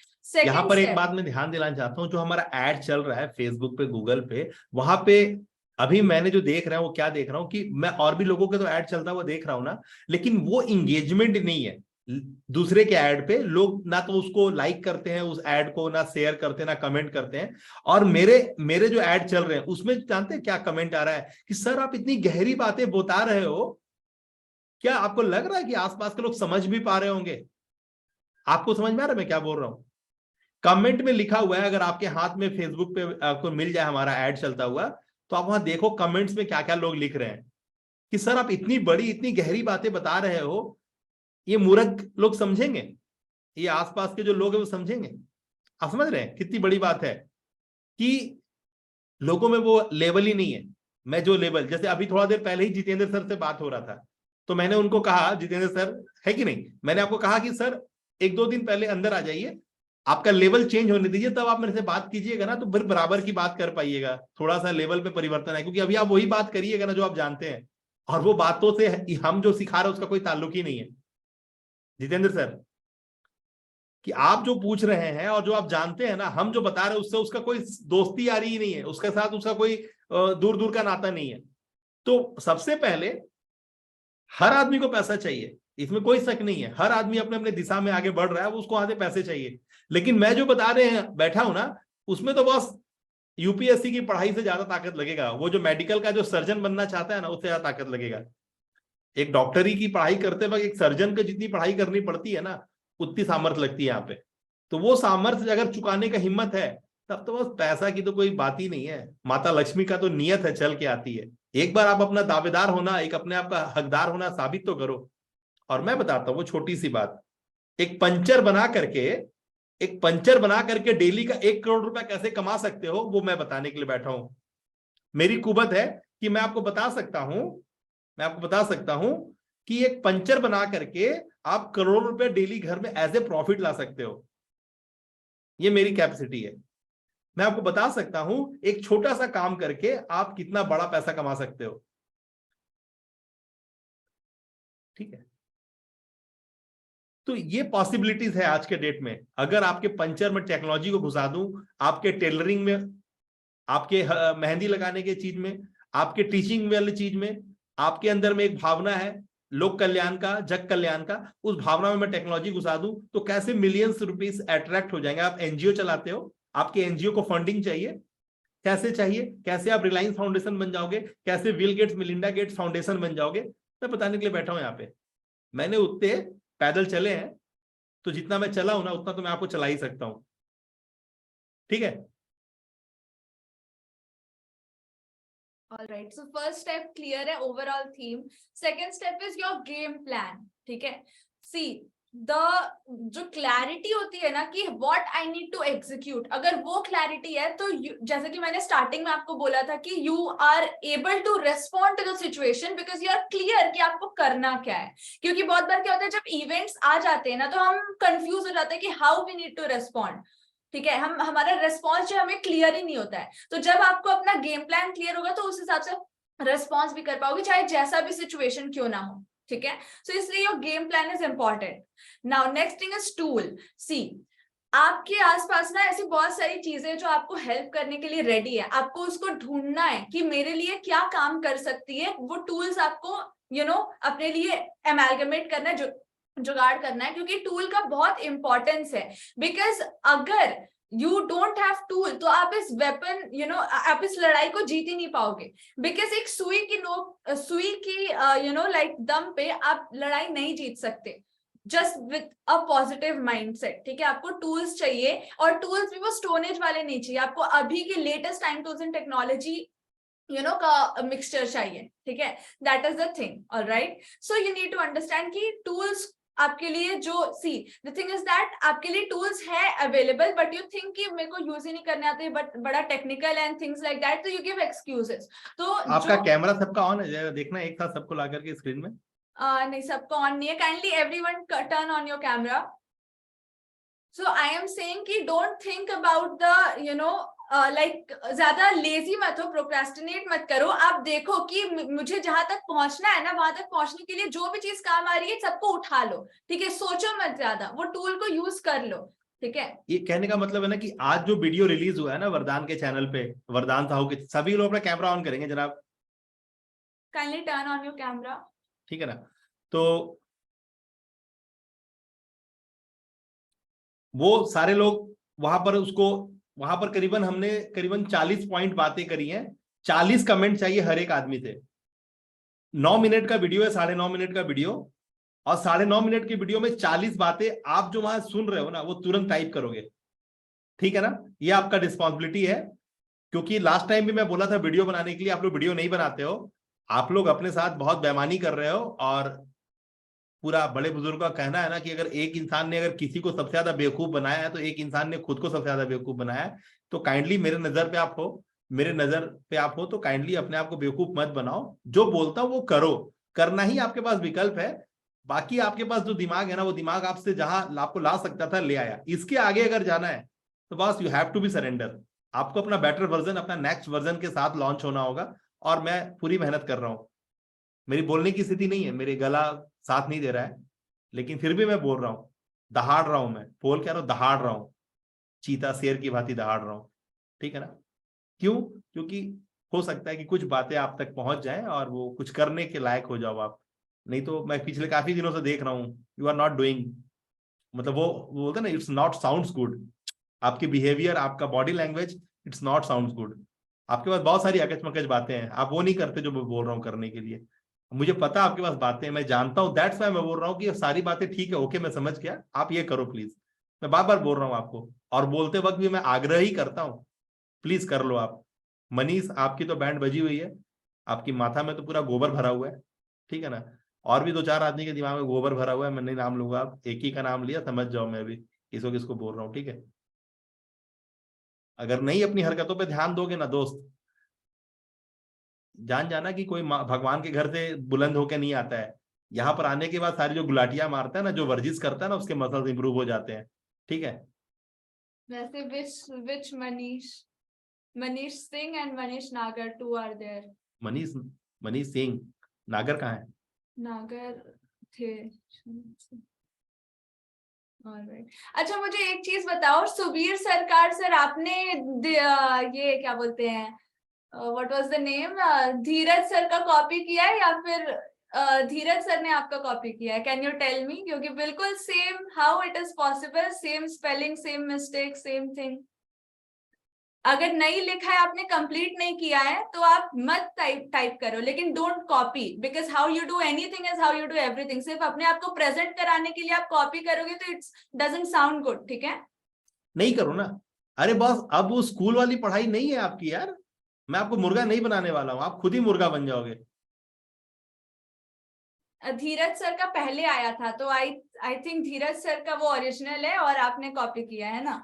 यहाँ पर एक बात मैं ध्यान दिलाना चाहता हूँ, जो हमारा एड चल रहा है फेसबुक पे, गूगल पे, वहां पे अभी मैंने जो देख रहा हूँ वो क्या देख रहा हूँ कि मैं और भी लोगों के तो ऐड चलता हुआ देख रहा हूँ ना, लेकिन वो इंगेजमेंट नहीं है. दूसरे के ऐड पे लोग ना तो उसको लाइक करते हैं उस ऐड को, ना शेयर करते हैं, ना कमेंट करते हैं. और मेरे जो ऐड चल रहे हैं उसमें जानते हैं क्या कमेंट आ रहा है कि सर आप इतनी गहरी बातें बता रहे हो, क्या आपको लग रहा है कि आसपास के लोग समझ भी पा रहे होंगे? आपको समझ में आ रहा है मैं क्या बोल रहा हूं? कमेंट में लिखा हुआ है, अगर आपके हाथ में फेसबुक पे आपको मिल जाए हमारा ऐड चलता हुआ, तो आप वहां देखो कमेंट्स में क्या क्या लोग लिख रहे हैं कि सर आप इतनी बड़ी इतनी गहरी बातें बता रहे हो, ये मूर्ख लोग समझेंगे, ये आसपास के जो लोग हैं वो समझेंगे? आप समझ रहे हैं कितनी बड़ी बात है कि लोगों में वो लेवल ही नहीं है. मैं जो लेवल, जैसे अभी थोड़ा देर पहले ही जितेंद्र सर से बात हो रहा था, तो मैंने उनको कहा, जितेंद्र सर है कि नहीं, मैंने आपको कहा कि सर 1-2 दिन पहले अंदर आ जाइए, आपका लेवल चेंज होने दीजिए, तब आप मेरे से बात कीजिएगा ना, तो फिर बराबर की बात कर पाइएगा. थोड़ा सा लेवल पे परिवर्तन है, क्योंकि अभी आप वही बात करिएगा ना जो आप जानते हैं, और वो बातों से हम जो सिखा रहे हैं उसका कोई ताल्लुक ही नहीं है. जितेंद्र सर, कि आप जो पूछ रहे हैं और जो आप जानते हैं ना, हम जो बता रहे हैं उससे उसका कोई दोस्ती यारी ही नहीं है, उसके साथ उसका कोई दूर दूर का नाता नहीं है. तो सबसे पहले हर आदमी को पैसा चाहिए, इसमें कोई शक नहीं है. हर आदमी अपने अपने दिशा में आगे बढ़ रहा है, उसको आगे पैसे चाहिए. लेकिन मैं जो बता रहे हैं बैठा हूं ना, उसमें तो बस यूपीएससी की पढ़ाई से ज्यादा ताकत लगेगा. वो जो मेडिकल का जो सर्जन बनना चाहता है ना, उससे ज्यादा ताकत लगेगा. एक डॉक्टरी की पढ़ाई करते वक्त एक सर्जन को जितनी पढ़ाई करनी पड़ती है ना, उतनी सामर्थ्य लगती है यहाँ पे. तो वो सामर्थ्य अगर चुकाने का हिम्मत है, तब तो बस पैसा की तो कोई बात ही नहीं है. माता लक्ष्मी का तो नियत है, चल के आती है. एक बार आप अपना दावेदार होना, एक अपने आप का हकदार होना साबित तो करो. और मैं बताता हूँ वो छोटी सी बात, एक पंचर बना करके डेली का 1 करोड़ रुपया कैसे कमा सकते हो, वो मैं बताने के लिए बैठा हूं. मेरी कुवत है कि मैं आपको बता सकता हूं कि एक पंचर बना करके आप करोड़ रुपए डेली घर में एज ए प्रॉफिट ला सकते हो. ये मेरी कैपेसिटी है. मैं आपको बता सकता हूं एक छोटा सा काम करके आप कितना बड़ा पैसा कमा सकते हो. ठीक है, तो ये पॉसिबिलिटीज है आज के डेट में. अगर आपके पंचर में टेक्नोलॉजी को घुसा दूं, आपके टेलरिंग में, आपके मेहंदी लगाने के चीज में, आपके टीचिंग वाली चीज में, आपके अंदर में एक भावना है लोक कल्याण का, जग कल्याण का, उस भावना में मैं टेक्नोलॉजी घुसा दूं, तो कैसे मिलियंस रुपीस अट्रैक्ट हो जाएंगे. आप एनजीओ चलाते हो, आपके एनजीओ को फंडिंग चाहिए, कैसे चाहिए, कैसे आप रिलायंस फाउंडेशन बन जाओगे, कैसे Bill Gates Melinda Gates foundation बन जाओगे, मैं बताने के लिए बैठा हूं यहाँ पे. मैंने उतने पैदल चले हैं, तो जितना मैं चला हूं ना उतना तो मैं आपको चला ही सकता हूं. ठीक है. All right, so first step clear है, overall theme. Second step is your game plan. ठीक है, see जो क्लैरिटी होती है ना कि what I need to execute, अगर वो क्लैरिटी है तो जैसे कि मैंने स्टार्टिंग में आपको बोला था कि you are able to respond to the situation because you are clear कि आपको करना क्या है. क्योंकि बहुत बार क्या होता है, जब इवेंट्स आ जाते हैं ना, तो हम कंफ्यूज हो जाते हैं कि how we need to respond. ठीक है, हमारा रिस्पॉन्स जो हमें क्लियर ही नहीं होता है. तो जब आपको अपना गेम प्लान क्लियर होगा तो उस हिसाब से रिस्पॉन्स भी कर पाओगे, चाहे जैसा भी सिचुएशन क्यों ना हो. ठीक है, सो इसलिए your game plan is important. Now next thing is tool. See, आपके आसपास ना ऐसी बहुत सारी चीजें जो आपको हेल्प करने के लिए रेडी है. आपको उसको ढूंढना है कि मेरे लिए क्या काम कर सकती है. वो टूल्स आपको अपने लिए एमैलगमेट करना है, जुगाड़ करना है, क्योंकि टूल का बहुत इंपॉर्टेंस है. बिकॉज अगर यू डोंट हैव टूल तो आप इस वेपन आप इस लड़ाई को जीत ही नहीं पाओगे. बिकॉज एक सुई की लाइक दम पे आप लड़ाई नहीं जीत सकते. Just with a positive mindset, ठीक है। आपको टूल्स चाहिए, और टूल्स भी वो स्टोनेज वाले नहीं चाहिए, आपको अभी के latest time tools and technology का मिक्सचर चाहिए, ठीक है। That is the thing, alright. So you need to understand कि टूल्स आपके लिए जो द थिंग इज दैट आपके लिए टूल्स है अवेलेबल, बट यू थिंक कि मेरे को यूज ही नहीं करने आते, बट बड़ा technical and things like that, तो यू गिव एक्सक्यूजेस। तो आपका कैमरा सबका ऑन है, जरा देखना एक साथ सबको ला करके स्क्रीन में। नहीं, सबको ऑन नहीं है। Kindly everyone turn on your camera. So I am saying कि don't think about the like ज्यादा लेजी मत हो, प्रोक्रेस्टिनेट मत करो। आप देखो कि मुझे जहां तक पहुंचना है ना, वहां तक पहुंचने के लिए जो भी चीज काम आ रही है सबको उठा लो, ठीक है। सोचो मत ज्यादा, वो टूल को यूज कर लो, ठीक है। ये कहने का मतलब है ना कि आज जो वीडियो रिलीज हुआ है ना वरदान के चैनल पे, वरदान साहू के, सभी लोग अपना कैमरा ऑन करेंगे जनाब। Kindly turn on your camera. ठीक है ना। तो वो सारे लोग वहां पर करीबन हमने 40 पॉइंट बातें करी हैं। 40 कमेंट चाहिए हर एक आदमी से। 9 मिनट का वीडियो है, 9.5 मिनट का वीडियो, और 9.5 मिनट की वीडियो में 40 बातें आप जो वहां सुन रहे हो ना वो तुरंत टाइप करोगे, ठीक है ना। ये आपका रिस्पॉन्सिबिलिटी है, क्योंकि लास्ट टाइम भी मैं बोला था वीडियो बनाने के लिए, आप लोग वीडियो नहीं बनाते हो। आप लोग अपने साथ बहुत बेईमानी कर रहे हो। और पूरा बड़े बुजुर्ग का कहना है ना कि अगर एक इंसान ने अगर किसी को सबसे ज्यादा बेवकूफ बनाया है तो एक इंसान ने खुद को सबसे ज्यादा बेवकूफ बनाया है। तो काइंडली मेरे नजर पे आप हो तो काइंडली अपने आप को बेवकूफ मत बनाओ। जो बोलता हूं वो करो, करना ही आपके पास विकल्प है। बाकी आपके पास जो दिमाग है ना, वो दिमाग आपसे जहां आपको ला सकता था ले आया। इसके आगे अगर जाना है तो बस you have to be surrender. आपको अपना बेटर वर्जन, अपना नेक्स्ट वर्जन के साथ लॉन्च होना होगा। और मैं पूरी मेहनत कर रहा हूं। मेरी बोलने की स्थिति नहीं है, मेरे गला साथ नहीं दे रहा है, लेकिन फिर भी मैं बोल रहा हूं, दहाड़ रहा हूं। मैं बोल क्या रहा हूं, दहाड़ रहा हूं, चीता शेर की भांति दहाड़ रहा हूं, ठीक है ना। क्यों? क्योंकि हो सकता है कि कुछ बातें आप तक पहुंच जाएं और वो कुछ करने के लायक हो जाओ आप। नहीं तो मैं पिछले काफी दिनों से देख रहा हूं, यू आर नॉट डूइंग, मतलब वो बोलते ना, इट्स नॉट साउंड्स गुड। आपकी बिहेवियर, आपका body language, it's not sounds good. आपके पास बहुत सारी अकच मकच बातें हैं, आप वो नहीं करते जो मैं बोल रहा हूँ करने के लिए। मुझे पता आपके पास बातें हैं, मैं जानता हूँ, दैट्स व्हाई मैं बोल रहा हूँ कि सारी बातें ठीक है, ओके, मैं समझ गया, आप ये करो प्लीज। मैं बार बार बोल रहा हूँ आपको, और बोलते वक्त भी मैं आग्रह ही करता हूँ, प्लीज कर लो आप। मनीष, आपकी तो बैंड बजी हुई है, आपकी माथा में तो पूरा गोबर भरा हुआ है, ठीक है ना। और भी 2-4 आदमी के दिमाग में गोबर भरा हुआ है, मैं नहीं नाम लूंगा, आप एक ही का नाम लिया, समझ जाओ मैं भी किसको किसको बोल रहा हूँ, ठीक है। अगर नहीं अपनी हरकतों पे ध्यान दोगे ना दोस्त, जान जाना कि कोई भगवान के घर से बुलंद होके नहीं आता है। यहाँ पर आने के बाद सारी जो गुलाटियां मारता है ना, जो वर्जिश करता है ना, उसके मसल्स इंप्रूव हो जाते हैं, ठीक है। वैसे which Manish Singh and Manish Nagar, two are there. Manish Manish Singh, नागर कहाँ है? नागर थे। Alright. अच्छा, मुझे एक चीज बताओ, सुबीर सरकार सर, आपने ये क्या बोलते हैं, what was the name, Dheeraj sir का कॉपी किया है या फिर धीरज सर ने आपका कॉपी किया है? Can you tell me? क्योंकि बिल्कुल same, how it is possible, same spelling, same mistake, same thing. अगर नहीं लिखा है, आपने कंप्लीट नहीं किया है, तो आप मत टाइप करो, लेकिन don't copy, because how you do anything is how you do everything. सिर्फ अपने आप को प्रेजेंट कराने के लिए आप कॉपी करोगे तो इट्स डजंट साउंड गुड, ठीक है। नहीं करो ना। अरे बॉस, अब वो स्कूल वाली पढ़ाई नहीं है आपकी यार। मैं आपको मुर्गा नहीं बनाने वाला हूं, आप खुद ही मुर्गा बन जाओगे। धीरज सर का पहले आया था, तो आई थिंक धीरज सर का वो ओरिजिनल है और आपने कॉपी किया है ना।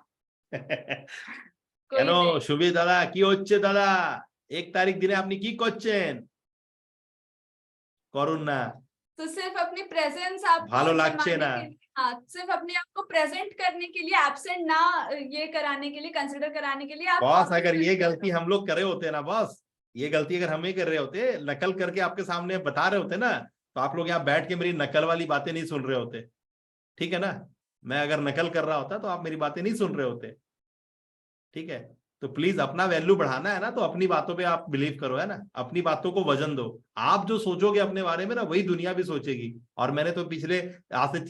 কেন সুবি দাদা, কি হচ্ছে দাদা? 1 তারিখ দিনে আপনি কি করছেন? করুন না। तो सिर्फ अपनी प्रेजेंस आपको ভালো লাগছে না। हाँ, सिर्फ अपने आप को प्रेजेंट करने के लिए, एब्सेंट ना ये कराने के लिए, कंसिडर कराने के लिए आप बॉस, अगर ये गलती हम लोग करे होते ना बॉस, ये गलती अगर हम ही कर रहे होते, नकल करके आपके सामने बता रहे होते ना, तो आप लोग यहाँ बैठ के मेरी नकल वाली बातें नहीं सुन रहे होते, ठीक है ना। मैं अगर नकल कर रहा होता तो आप मेरी बातें नहीं सुन रहे होते, ठीक है। तो प्लीज, अपना वैल्यू बढ़ाना है ना, तो अपनी बातों पे आप बिलीव करो, है ना। अपनी बातों को वजन दो। आप जो सोचोगे अपने बारे में ना, वही दुनिया भी सोचेगी। और मैंने तो पिछले आज से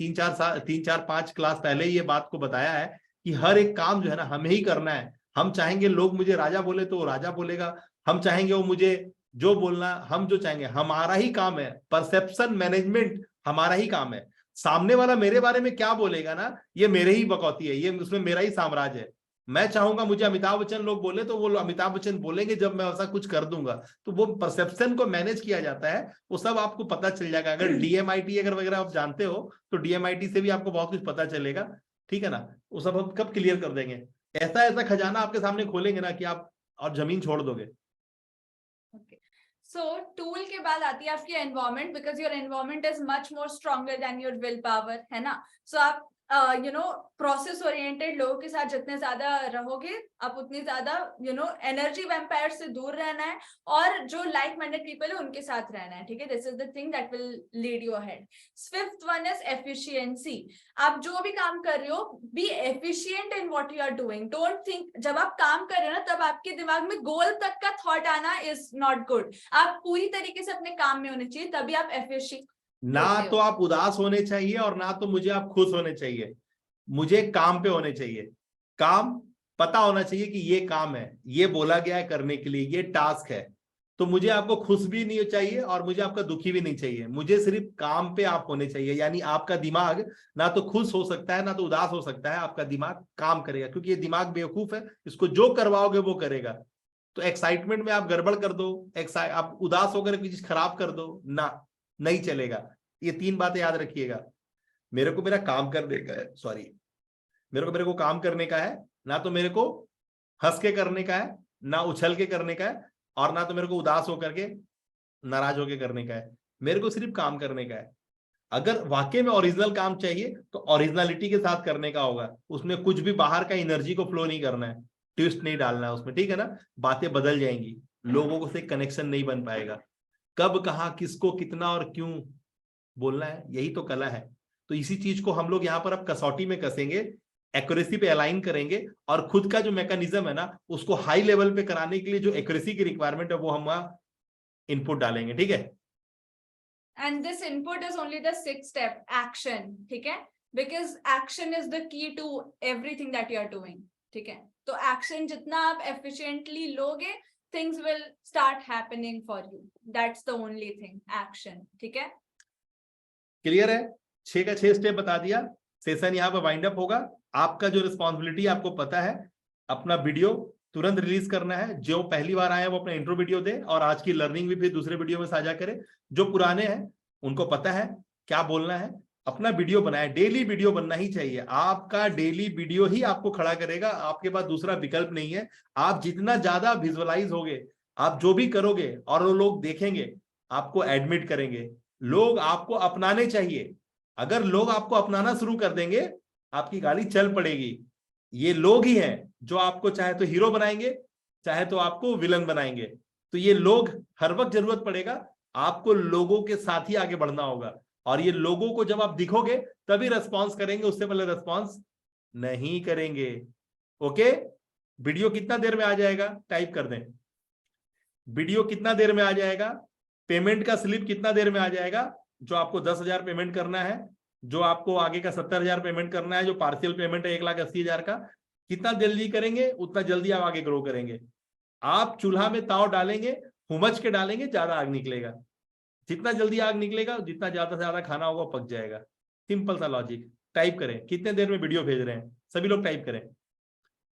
3-4-5 क्लास पहले ही ये बात को बताया है कि हर एक काम जो है ना हमें ही करना है। हम चाहेंगे लोग मुझे राजा बोले तो वो राजा बोलेगा, हम चाहेंगे वो मुझे जो बोलना, हम जो चाहेंगे, हमारा ही काम है। परसेप्शन मैनेजमेंट हमारा ही काम है। सामने वाला मेरे बारे में क्या बोलेगा ना, ये मेरे ही बकौती है, ये उसमें मेरा ही साम्राज्य है। मैं चाहूंगा मुझे अमिताभ बच्चन लोग बोले तो वो अमिताभ बच्चन बोलेंगे जब मैं ऐसा कुछ कर दूंगा। तो वो परसेप्शन को मैनेज किया जाता है, वो सब आपको पता चल जाएगा। अगर DMIT अगर वगैरह आप जानते हो तो DMIT से भी आपको बहुत कुछ पता चलेगा, ठीक है ना। वो सब हम कब क्लियर कर देंगे, ऐसा ऐसा खजाना आपके सामने खोलेंगे ना कि आप और जमीन छोड़ दोगे। सो टूल के बाद आती है आपकी environment, because your environment is much more stronger than your will power, है ना। सो आप प्रोसेस ओरिएंटेड लोगों के साथ जितने ज्यादा रहोगे, आप उतनी ज्यादा एनर्जी वैम्पायर से दूर रहना है, और जो लाइक माइंडेड पीपल है उनके साथ रहना है, ठीक है। This is the thing that will lead you ahead. Fifth one is efficiency. आप जो भी काम कर रहे हो, be efficient in what you are doing. Don't think, जब आप काम कर रहे हो ना, तब आपके दिमाग में गोल तक का थॉट आना इज नॉट गुड। आप पूरी तरीके से अपने काम में होने चाहिए, तभी आप एफिशिएंट। ना तो आप उदास होने चाहिए और ना तो मुझे आप खुश होने चाहिए, मुझे काम पे होने चाहिए। काम पता होना चाहिए कि ये काम है, ये बोला गया है करने के लिए, ये टास्क है। तो मुझे आपको खुश भी नहीं चाहिए और मुझे आपका दुखी भी नहीं चाहिए, मुझे सिर्फ काम पे आप होने चाहिए। यानी आपका दिमाग ना तो खुश हो सकता है ना तो उदास हो सकता है, आपका दिमाग काम करेगा, क्योंकि ये दिमाग बेवकूफ है, इसको जो करवाओगे वो करेगा। तो एक्साइटमेंट में आप गड़बड़ कर दो, आप उदास होकर कोई चीज खराब कर दो ना, नहीं चलेगा। ये 3 बातें याद रखिएगा। मेरे को मेरा काम करने का है, सॉरी, मेरे को काम करने का है, ना तो मेरे को हंस के करने का है, ना उछल के करने का है, और ना तो मेरे को उदास होकर के नाराज होकर करने का है। मेरे को सिर्फ काम करने का है। अगर वाकई में ओरिजिनल काम चाहिए तो ओरिजिनलिटी के साथ करने का होगा, उसमें कुछ भी बाहर का एनर्जी को फ्लो नहीं करना है, ट्विस्ट नहीं डालना है उसमें, ठीक है ना। बातें बदल जाएंगी, लोगों से कनेक्शन नहीं बन पाएगा। कब कहाँ किसको कितना और क्यों बोलना है, यही तो कला है। तो इसी चीज को हम लोग यहाँ पर अब कसौटी में कसेंगे, एक्यूरेसी पे अलाइन करेंगे, और खुद का जो मैकेनिज्म है ना उसको हाई लेवल पे कराने के लिए जो एक्यूरेसी की रिक्वायरमेंट है वो हम इनपुट डालेंगे, ठीक है। And this input is only the 6th step, action, ठीक है। Because action is the key to everything that you are doing, ठीक है। तो action जितना आप efficiently लोगे, things will start happening for you. That's the only thing, action, ठीक है। क्लियर है, 6 का 6 स्टेप बता दिया। सेशन यहाँ पे वाइंड अप होगा। आपका जो रिस्पॉन्सिबिलिटी आपको पता है, अपना वीडियो तुरंत रिलीज करना है। जो पहली बार आए वो अपना इंट्रो वीडियो दे, और आज की लर्निंग भी फिर दूसरे वीडियो में साझा करे। जो पुराने हैं उनको पता है क्या बोलना है, अपना वीडियो बनाए। डेली वीडियो बनना ही चाहिए, आपका डेली वीडियो ही आपको खड़ा करेगा, आपके पास दूसरा विकल्प नहीं है। आप जितना ज्यादा विजुअलाइज होगे, आप जो भी करोगे और वो लोग देखेंगे, आपको एडमिट करेंगे, लोग आपको अपनाने चाहिए। अगर लोग आपको अपनाना शुरू कर देंगे, आपकी गाड़ी चल पड़ेगी। ये लोग ही हैं जो आपको चाहे तो हीरो बनाएंगे, चाहे तो आपको विलन बनाएंगे। तो ये लोग हर वक्त जरूरत पड़ेगा, आपको लोगों के साथ ही आगे बढ़ना होगा। और ये लोगों को जब आप दिखोगे तभी रेस्पॉन्स करेंगे, उससे पहले रेस्पॉन्स नहीं करेंगे। ओके, वीडियो कितना देर में आ जाएगा टाइप कर दें। वीडियो कितना देर में आ जाएगा, पेमेंट का स्लिप कितना देर में आ जाएगा। जो आपको 10,000 पेमेंट करना है, जो आपको आगे का 70,000 पेमेंट करना है, जो पार्शियल पेमेंट है 1,80,000 का, कितना जल्दी करेंगे उतना जल्दी आप आगे ग्रो करेंगे। आप चूल्हा में ताव डालेंगे, हुमच के डालेंगे, ज्यादा आग निकलेगा। जितना जल्दी आग निकलेगा जितना ज्यादा से ज्यादा खाना होगा पक जाएगा। सिंपल सा लॉजिक। टाइप करें कितने देर में वीडियो भेज रहे हैं, सभी लोग टाइप करें।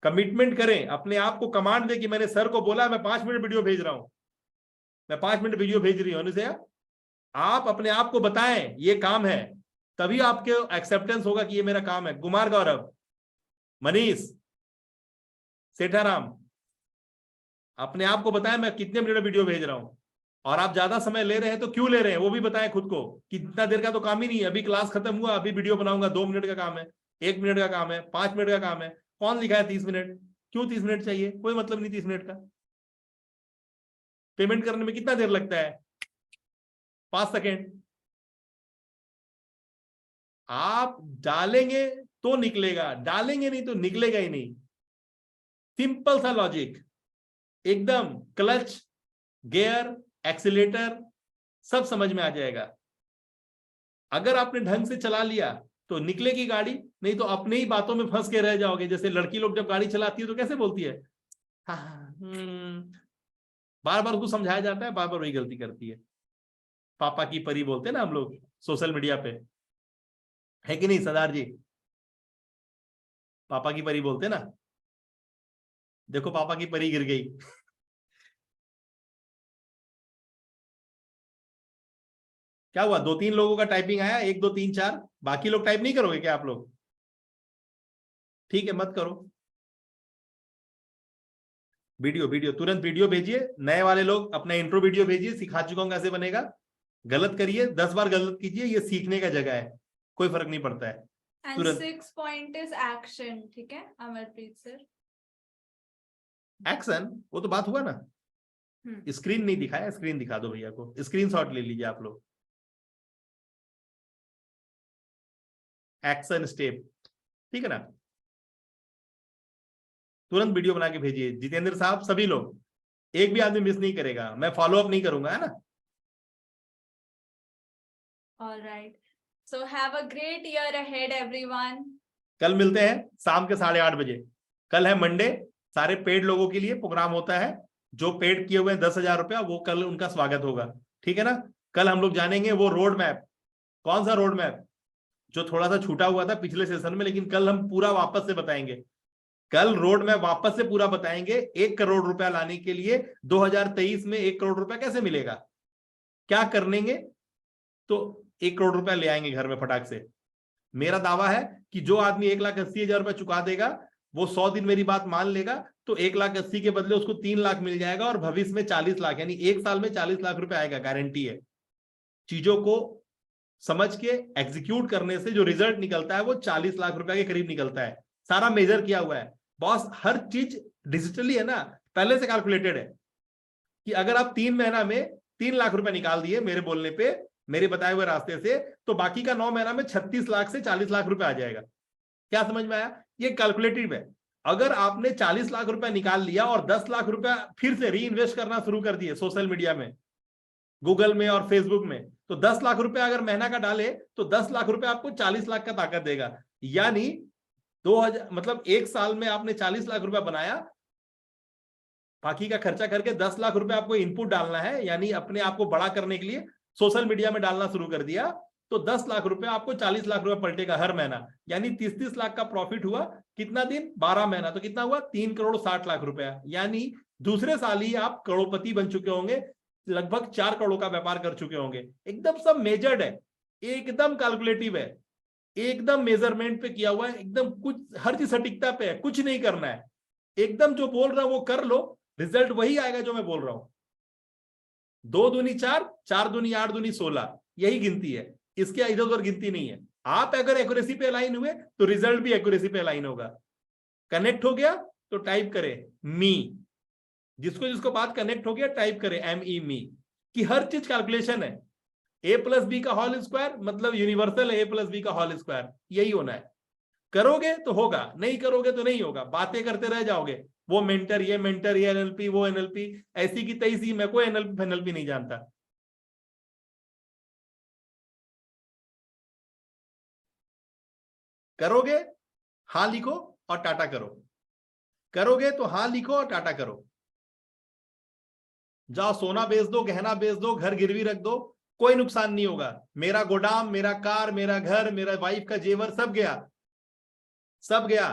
कमिटमेंट करें, अपने आप को कमांड दे कि मैंने सर को बोला मैं 5 मिनट वीडियो भेज रहा हूं, मैं 5 मिनट वीडियो भेज रही हूं। आप अपने आप को बताएं ये काम है, तभी आपके एक्सेप्टेंस होगा कि ये मेरा काम है। कुमार गौरव, मनीष, सेठाराम, अपने आप को बताएं मैं कितने मिनट वीडियो भेज रहा हूं। और आप ज्यादा समय ले रहे हैं तो क्यों ले रहे हैं वो भी बताएं खुद को, कि इतना देर का तो काम ही नहीं है, अभी क्लास खत्म हुआ अभी वीडियो बनाऊंगा, 2 मिनट का काम है, 1 मिनट का काम है, 5 मिनट का काम है। कौन लिखा है 30 मिनट, क्यों 30 मिनट चाहिए, कोई मतलब नहीं 30 मिनट का। पेमेंट करने में कितना देर लगता है, 5 सेकेंड। आप डालेंगे तो निकलेगा, डालेंगे नहीं तो निकलेगा ही नहीं। सिंपल सा लॉजिक, एकदम क्लच, गियर, एक्सीलेटर सब समझ में आ जाएगा। अगर आपने ढंग से चला लिया तो निकलेगी गाड़ी, नहीं तो अपने ही बातों में फंस के रह जाओगे। जैसे लड़की लोग जब गाड़ी चलाती है तो कैसे बोलती है, बार बार उसको समझाया जाता है, बार बार वही गलती करती है। पापा की परी बोलते हैं ना हम लोग सोशल मीडिया पे। है कि नहीं सरदार जी? पापा की परी बोलते ना, देखो पापा की परी गिर गई। क्या हुआ, 2-3 लोगों का टाइपिंग आया, 1 2 3 4, बाकी लोग टाइप नहीं करोगे क्या आप लोग? ठीक है, मत करो। वीडियो वीडियो तुरंत वीडियो भेजिए, नए वाले लोग अपना इंट्रो वीडियो भेजिए, सिखा चुका हूं कैसे बनेगा। गलत करिए, 10 बार गलत कीजिए, ये सीखने का जगह है, कोई फर्क नहीं पड़ता है। And तुरंत 6 point is action, ठीक है अमरप्रीत सर? एक्शन, वो तो बात हुआ ना। स्क्रीन नहीं दिखाया, स्क्रीन दिखा दो भैया को, स्क्रीनशॉट ले लीजिए आप लोग। एक्शन स्टेप, ठीक है ना? तुरंत वीडियो बना के भेजिए जितेंद्र साहब, सभी लोग, एक भी आदमी मिस नहीं करेगा, मैं फॉलो अप नहीं करूंगा, है ना? All right. So have a great year ahead, everyone. कल मिलते हैं शाम के 8:30 बजे। कल है मंडे, सारे पेड लोगों के लिए प्रोग्राम होता है, जो पेड किए हुए हैं 10,000 रुपया, वो कल उनका स्वागत होगा, ठीक है ना? कल हम लोग जानेंगे वो रोड मैप। कौन सा रोड मैप? जो थोड़ा सा छूटा हुआ था पिछले सेशन में, लेकिन कल हम पूरा वापस से बताएंगे। कल रोड मैप वापस से पूरा बताएंगे। 1 करोड़ रुपया लाने के लिए 2023 में 1 करोड़ रुपया कैसे मिलेगा, क्या करेंगे, तो 1 करोड़ रुपया ले आएंगे घर में फटाक से। मेरा दावा है कि जो आदमी 1,80,000 रुपया चुका देगा, वो 100 दिन मेरी बात मान लेगा, तो 1,80,000 के बदले उसको 3 लाख मिल जाएगा, और भविष्य में 40 लाख, यानी 1 साल में 40 लाख रुपया आएगा, गारंटी है। चीजों को समझ के एग्जीक्यूट करने से जो रिजल्ट निकलता है वो 40 लाख रुपया के करीब निकलता है। सारा मेजर किया हुआ है बॉस, हर चीज डिजिटली है ना, पहले से कैलकुलेटेड है कि अगर आप 3 महीना में 3 लाख रुपया निकाल दिए मेरे बोलने पे, मेरे बताए हुए रास्ते से, तो बाकी का 9 महीना में 36 लाख से 40 लाख रुपया आ जाएगा। क्या समझ में आया? ये कैलकुलेटिव है। अगर आपने 40 लाख रुपया निकाल लिया और 10 लाख रुपया फिर से री इन्वेस्ट करना शुरू कर दिए सोशल मीडिया में, गूगल में और फेसबुक में, तो 10 लाख रुपया अगर महीना का डाले तो 10 लाख रुपया आपको 40 लाख का ताकत देगा। यानी 2000 मतलब 1 साल में आपने 40 लाख रुपया बनाया, बाकी का खर्चा करके 10 लाख रुपया आपको इनपुट डालना है, यानी अपने आप को बड़ा करने के लिए सोशल मीडिया में डालना शुरू कर दिया, तो 10 लाख रुपया आपको 40 लाख रुपया पलटेगा हर महीना, यानी 30-30 लाख का प्रॉफिट हुआ। कितना दिन? 12 महीना, तो कितना हुआ? 3 करोड़ 60 लाख रुपया, यानी दूसरे साल ही आप करोड़पति बन चुके होंगे, लगभग 4 करोड़ का व्यापार कर चुके होंगे। एकदम सब मेजर्ड है, एकदम कैलकुलेटिव है, एकदम मेजरमेंट पे किया हुआ है, एकदम कुछ हर चीज सटीकता पे है, कुछ नहीं करना है, एकदम जो बोल रहा हूं वो कर लो, रिजल्ट वही आएगा जो मैं बोल रहा हूं। 2 दूनी 4, 4 दूनी 8, दूनी 16, यही गिनती है, इसके इधर उधर गिनती नहीं है। आप अगर एक्यूरेसी पे अलाइन हुए तो रिजल्ट भी एक्यूरेसी पे अलाइन होगा। कनेक्ट हो गया तो टाइप करें मी, जिसको जिसको बात कनेक्ट हो गया टाइप करें ME मी, कि हर चीज कैलकुलेशन है। A+B का होल स्क्वायर मतलब यूनिवर्सल है A+B का होल स्क्वायर, यही होना है। करोगे तो होगा, नहीं करोगे तो नहीं होगा, बातें करते रह जाओगे, वो मेंटर, ये NLP, वो NLP, ऐसी की तैसी, मैं कोई NLP नहीं जानता। करोगे हाँ लिखो और टाटा करो, करोगे तो हाँ लिखो और टाटा करो। जाओ सोना बेच दो, गहना बेच दो, घर गिरवी रख दो, कोई नुकसान नहीं होगा। मेरा गोदाम, मेरा कार, मेरा घर, मेरा वाइफ का जेवर सब गया, सब गया।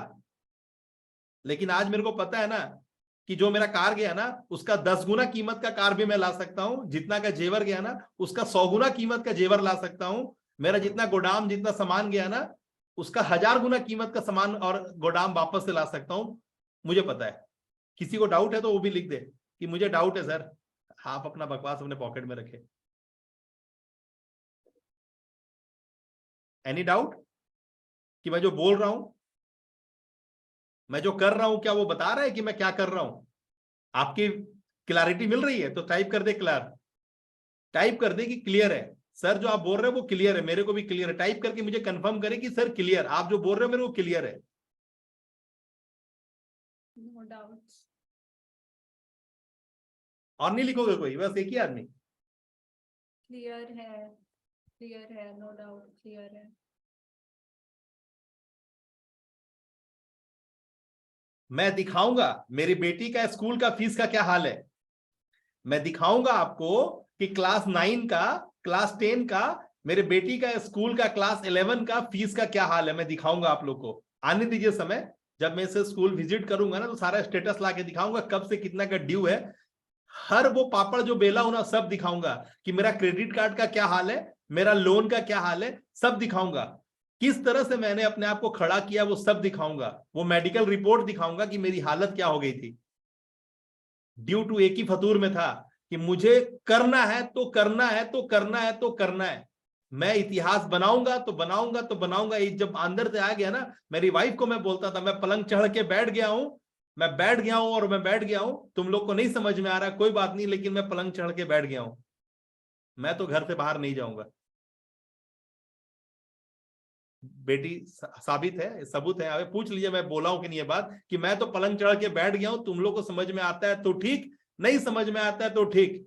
लेकिन आज मेरे को पता है ना कि जो मेरा कार गया ना, उसका 10 गुना कीमत का कार भी मैं ला सकता हूं, जितना का जेवर गया ना उसका 100 गुना कीमत का जेवर ला सकता हूं। मेरा जितना गोदाम, जितना सामान गया ना, उसका 1000 गुना कीमत का सामान और गोदाम वापस से ला सकता हूं, मुझे पता है। किसी को डाउट है तो वो भी लिख दे कि मुझे डाउट है सर, आप अपना बकवास अपने पॉकेट में रखे। एनी डाउट कि मैं जो बोल रहा हूं, मैं जो कर रहा हूं, क्या वो बता रहा है कि मैं क्या कर रहा हूं? आपकी क्लैरिटी मिल रही है तो टाइप कर दे क्लियर, टाइप कर दे कि क्लियर है सर, जो आप बोल रहे हैं वो क्लियर है, मेरे को भी क्लियर है। टाइप करके मुझे कंफर्म करे कि सर क्लियर, आप जो बोल रहे हो मेरे को क्लियर है। No doubts. और नहीं लिखोगे कोई? बस एक ही आदमी? क्लियर है, क्लियर है, नो डाउट क्लियर है। मैं दिखाऊंगा मेरी बेटी का स्कूल का फीस का क्या हाल है। मैं दिखाऊंगा आपको कि क्लास 9 का, क्लास 10 का मेरे बेटी का स्कूल का क्लास 11 का फीस का क्या हाल है मैं दिखाऊंगा आप लोग को। आने दीजिए समय, जब मैं इसे स्कूल विजिट करूंगा ना तो सारा स्टेटस ला के दिखाऊंगा कब से कितना का ड्यू है। हर वो पापड़ जो बेला हूं ना सब दिखाऊंगा कि मेरा क्रेडिट कार्ड का क्या हाल है, मेरा लोन का क्या हाल है, सब दिखाऊंगा। किस तरह से मैंने अपने आप को खड़ा किया वो सब दिखाऊंगा। वो मेडिकल रिपोर्ट दिखाऊंगा कि मेरी हालत क्या हो गई थी। ड्यू टू एक ही फतूर में था कि मुझे करना है तो करना है तो करना है तो करना है। मैं इतिहास बनाऊंगा तो बनाऊंगा तो बनाऊंगा। ये जब अंदर से आ गया ना, मेरी वाइफ को मैं बोलता था मैं पलंग चढ़ के बैठ गया हूं, मैं बैठ गया हूं और मैं बैठ गया हूं। तुम लोग को नहीं समझ में आ रहा कोई बात नहीं, लेकिन मैं पलंग चढ़ के बैठ गया हूं। मैं तो घर से बाहर नहीं जाऊंगा। बेटी साबित है, सबूत है। अबे पूछ लीजिए मैं बोला हूं कि नहीं ये बात कि मैं तो पलंग चढ़ के बैठ गया हूं। तुम लोग को समझ में आता है तो ठीक, नहीं समझ में आता है तो ठीक।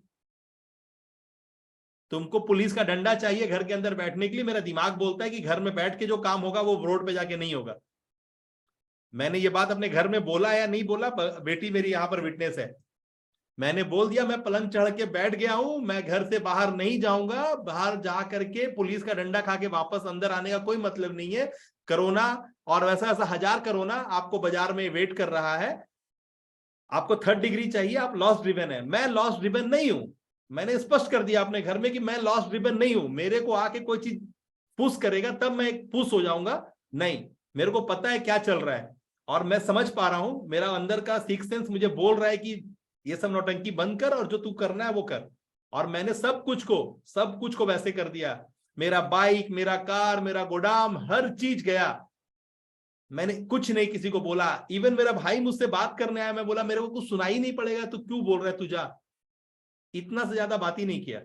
तुमको पुलिस का डंडा चाहिए घर के अंदर बैठने के लिए, मेरा दिमाग बोलता है कि घर में बैठ के जो काम होगा वो रोड पे जाके नहीं होगा। मैंने ये बात अपने घर में बोला या नहीं बोला, बेटी मेरी यहां पर विटनेस है। मैंने बोल दिया मैं पलंग चढ़ के बैठ गया हूं, मैं घर से बाहर नहीं जाऊंगा। बाहर जा करके पुलिस का डंडा खा के वापस अंदर आने का कोई मतलब नहीं है। कोरोना और वैसा ऐसा 1000 कोरोना आपको बाजार में वेट कर रहा है। आपको 3rd डिग्री चाहिए, आप लॉस ड्रिवन है। मैं लॉस ड्रिवन नहीं हूं। मैंने स्पष्ट कर दिया अपने घर में कि मैं लॉस ड्रिवन नहीं हूं। मेरे को आके कोई चीज पुश करेगा तब मैं पुश हो जाऊंगा, नहीं। मेरे को पता है क्या चल रहा है और मैं समझ पा रहा हूं। मेरा अंदर का सिक्स सेंस मुझे बोल रहा है कि ये सब नौटंकी बंद कर और जो तू करना है वो कर। और मैंने सब कुछ को वैसे कर दिया। मेरा बाइक, मेरा कार, मेरा गोदाम, हर चीज गया। मैंने कुछ नहीं किसी को बोला। इवन मेरा भाई मुझसे बात करने आया, मैं बोला मेरे को कुछ सुनाई नहीं पड़ेगा तो क्यों बोल रहा है तू जा। इतना से ज्यादा बात ही नहीं किया।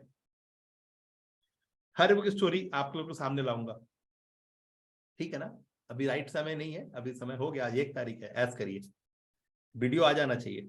हर एक स्टोरी आप लोगों के सामने लाऊंगा, ठीक है ना। अभी राइट समय नहीं है, अभी समय हो गया, आज 1 तारीख है। ऐस करिए, वीडियो आ जाना चाहिए।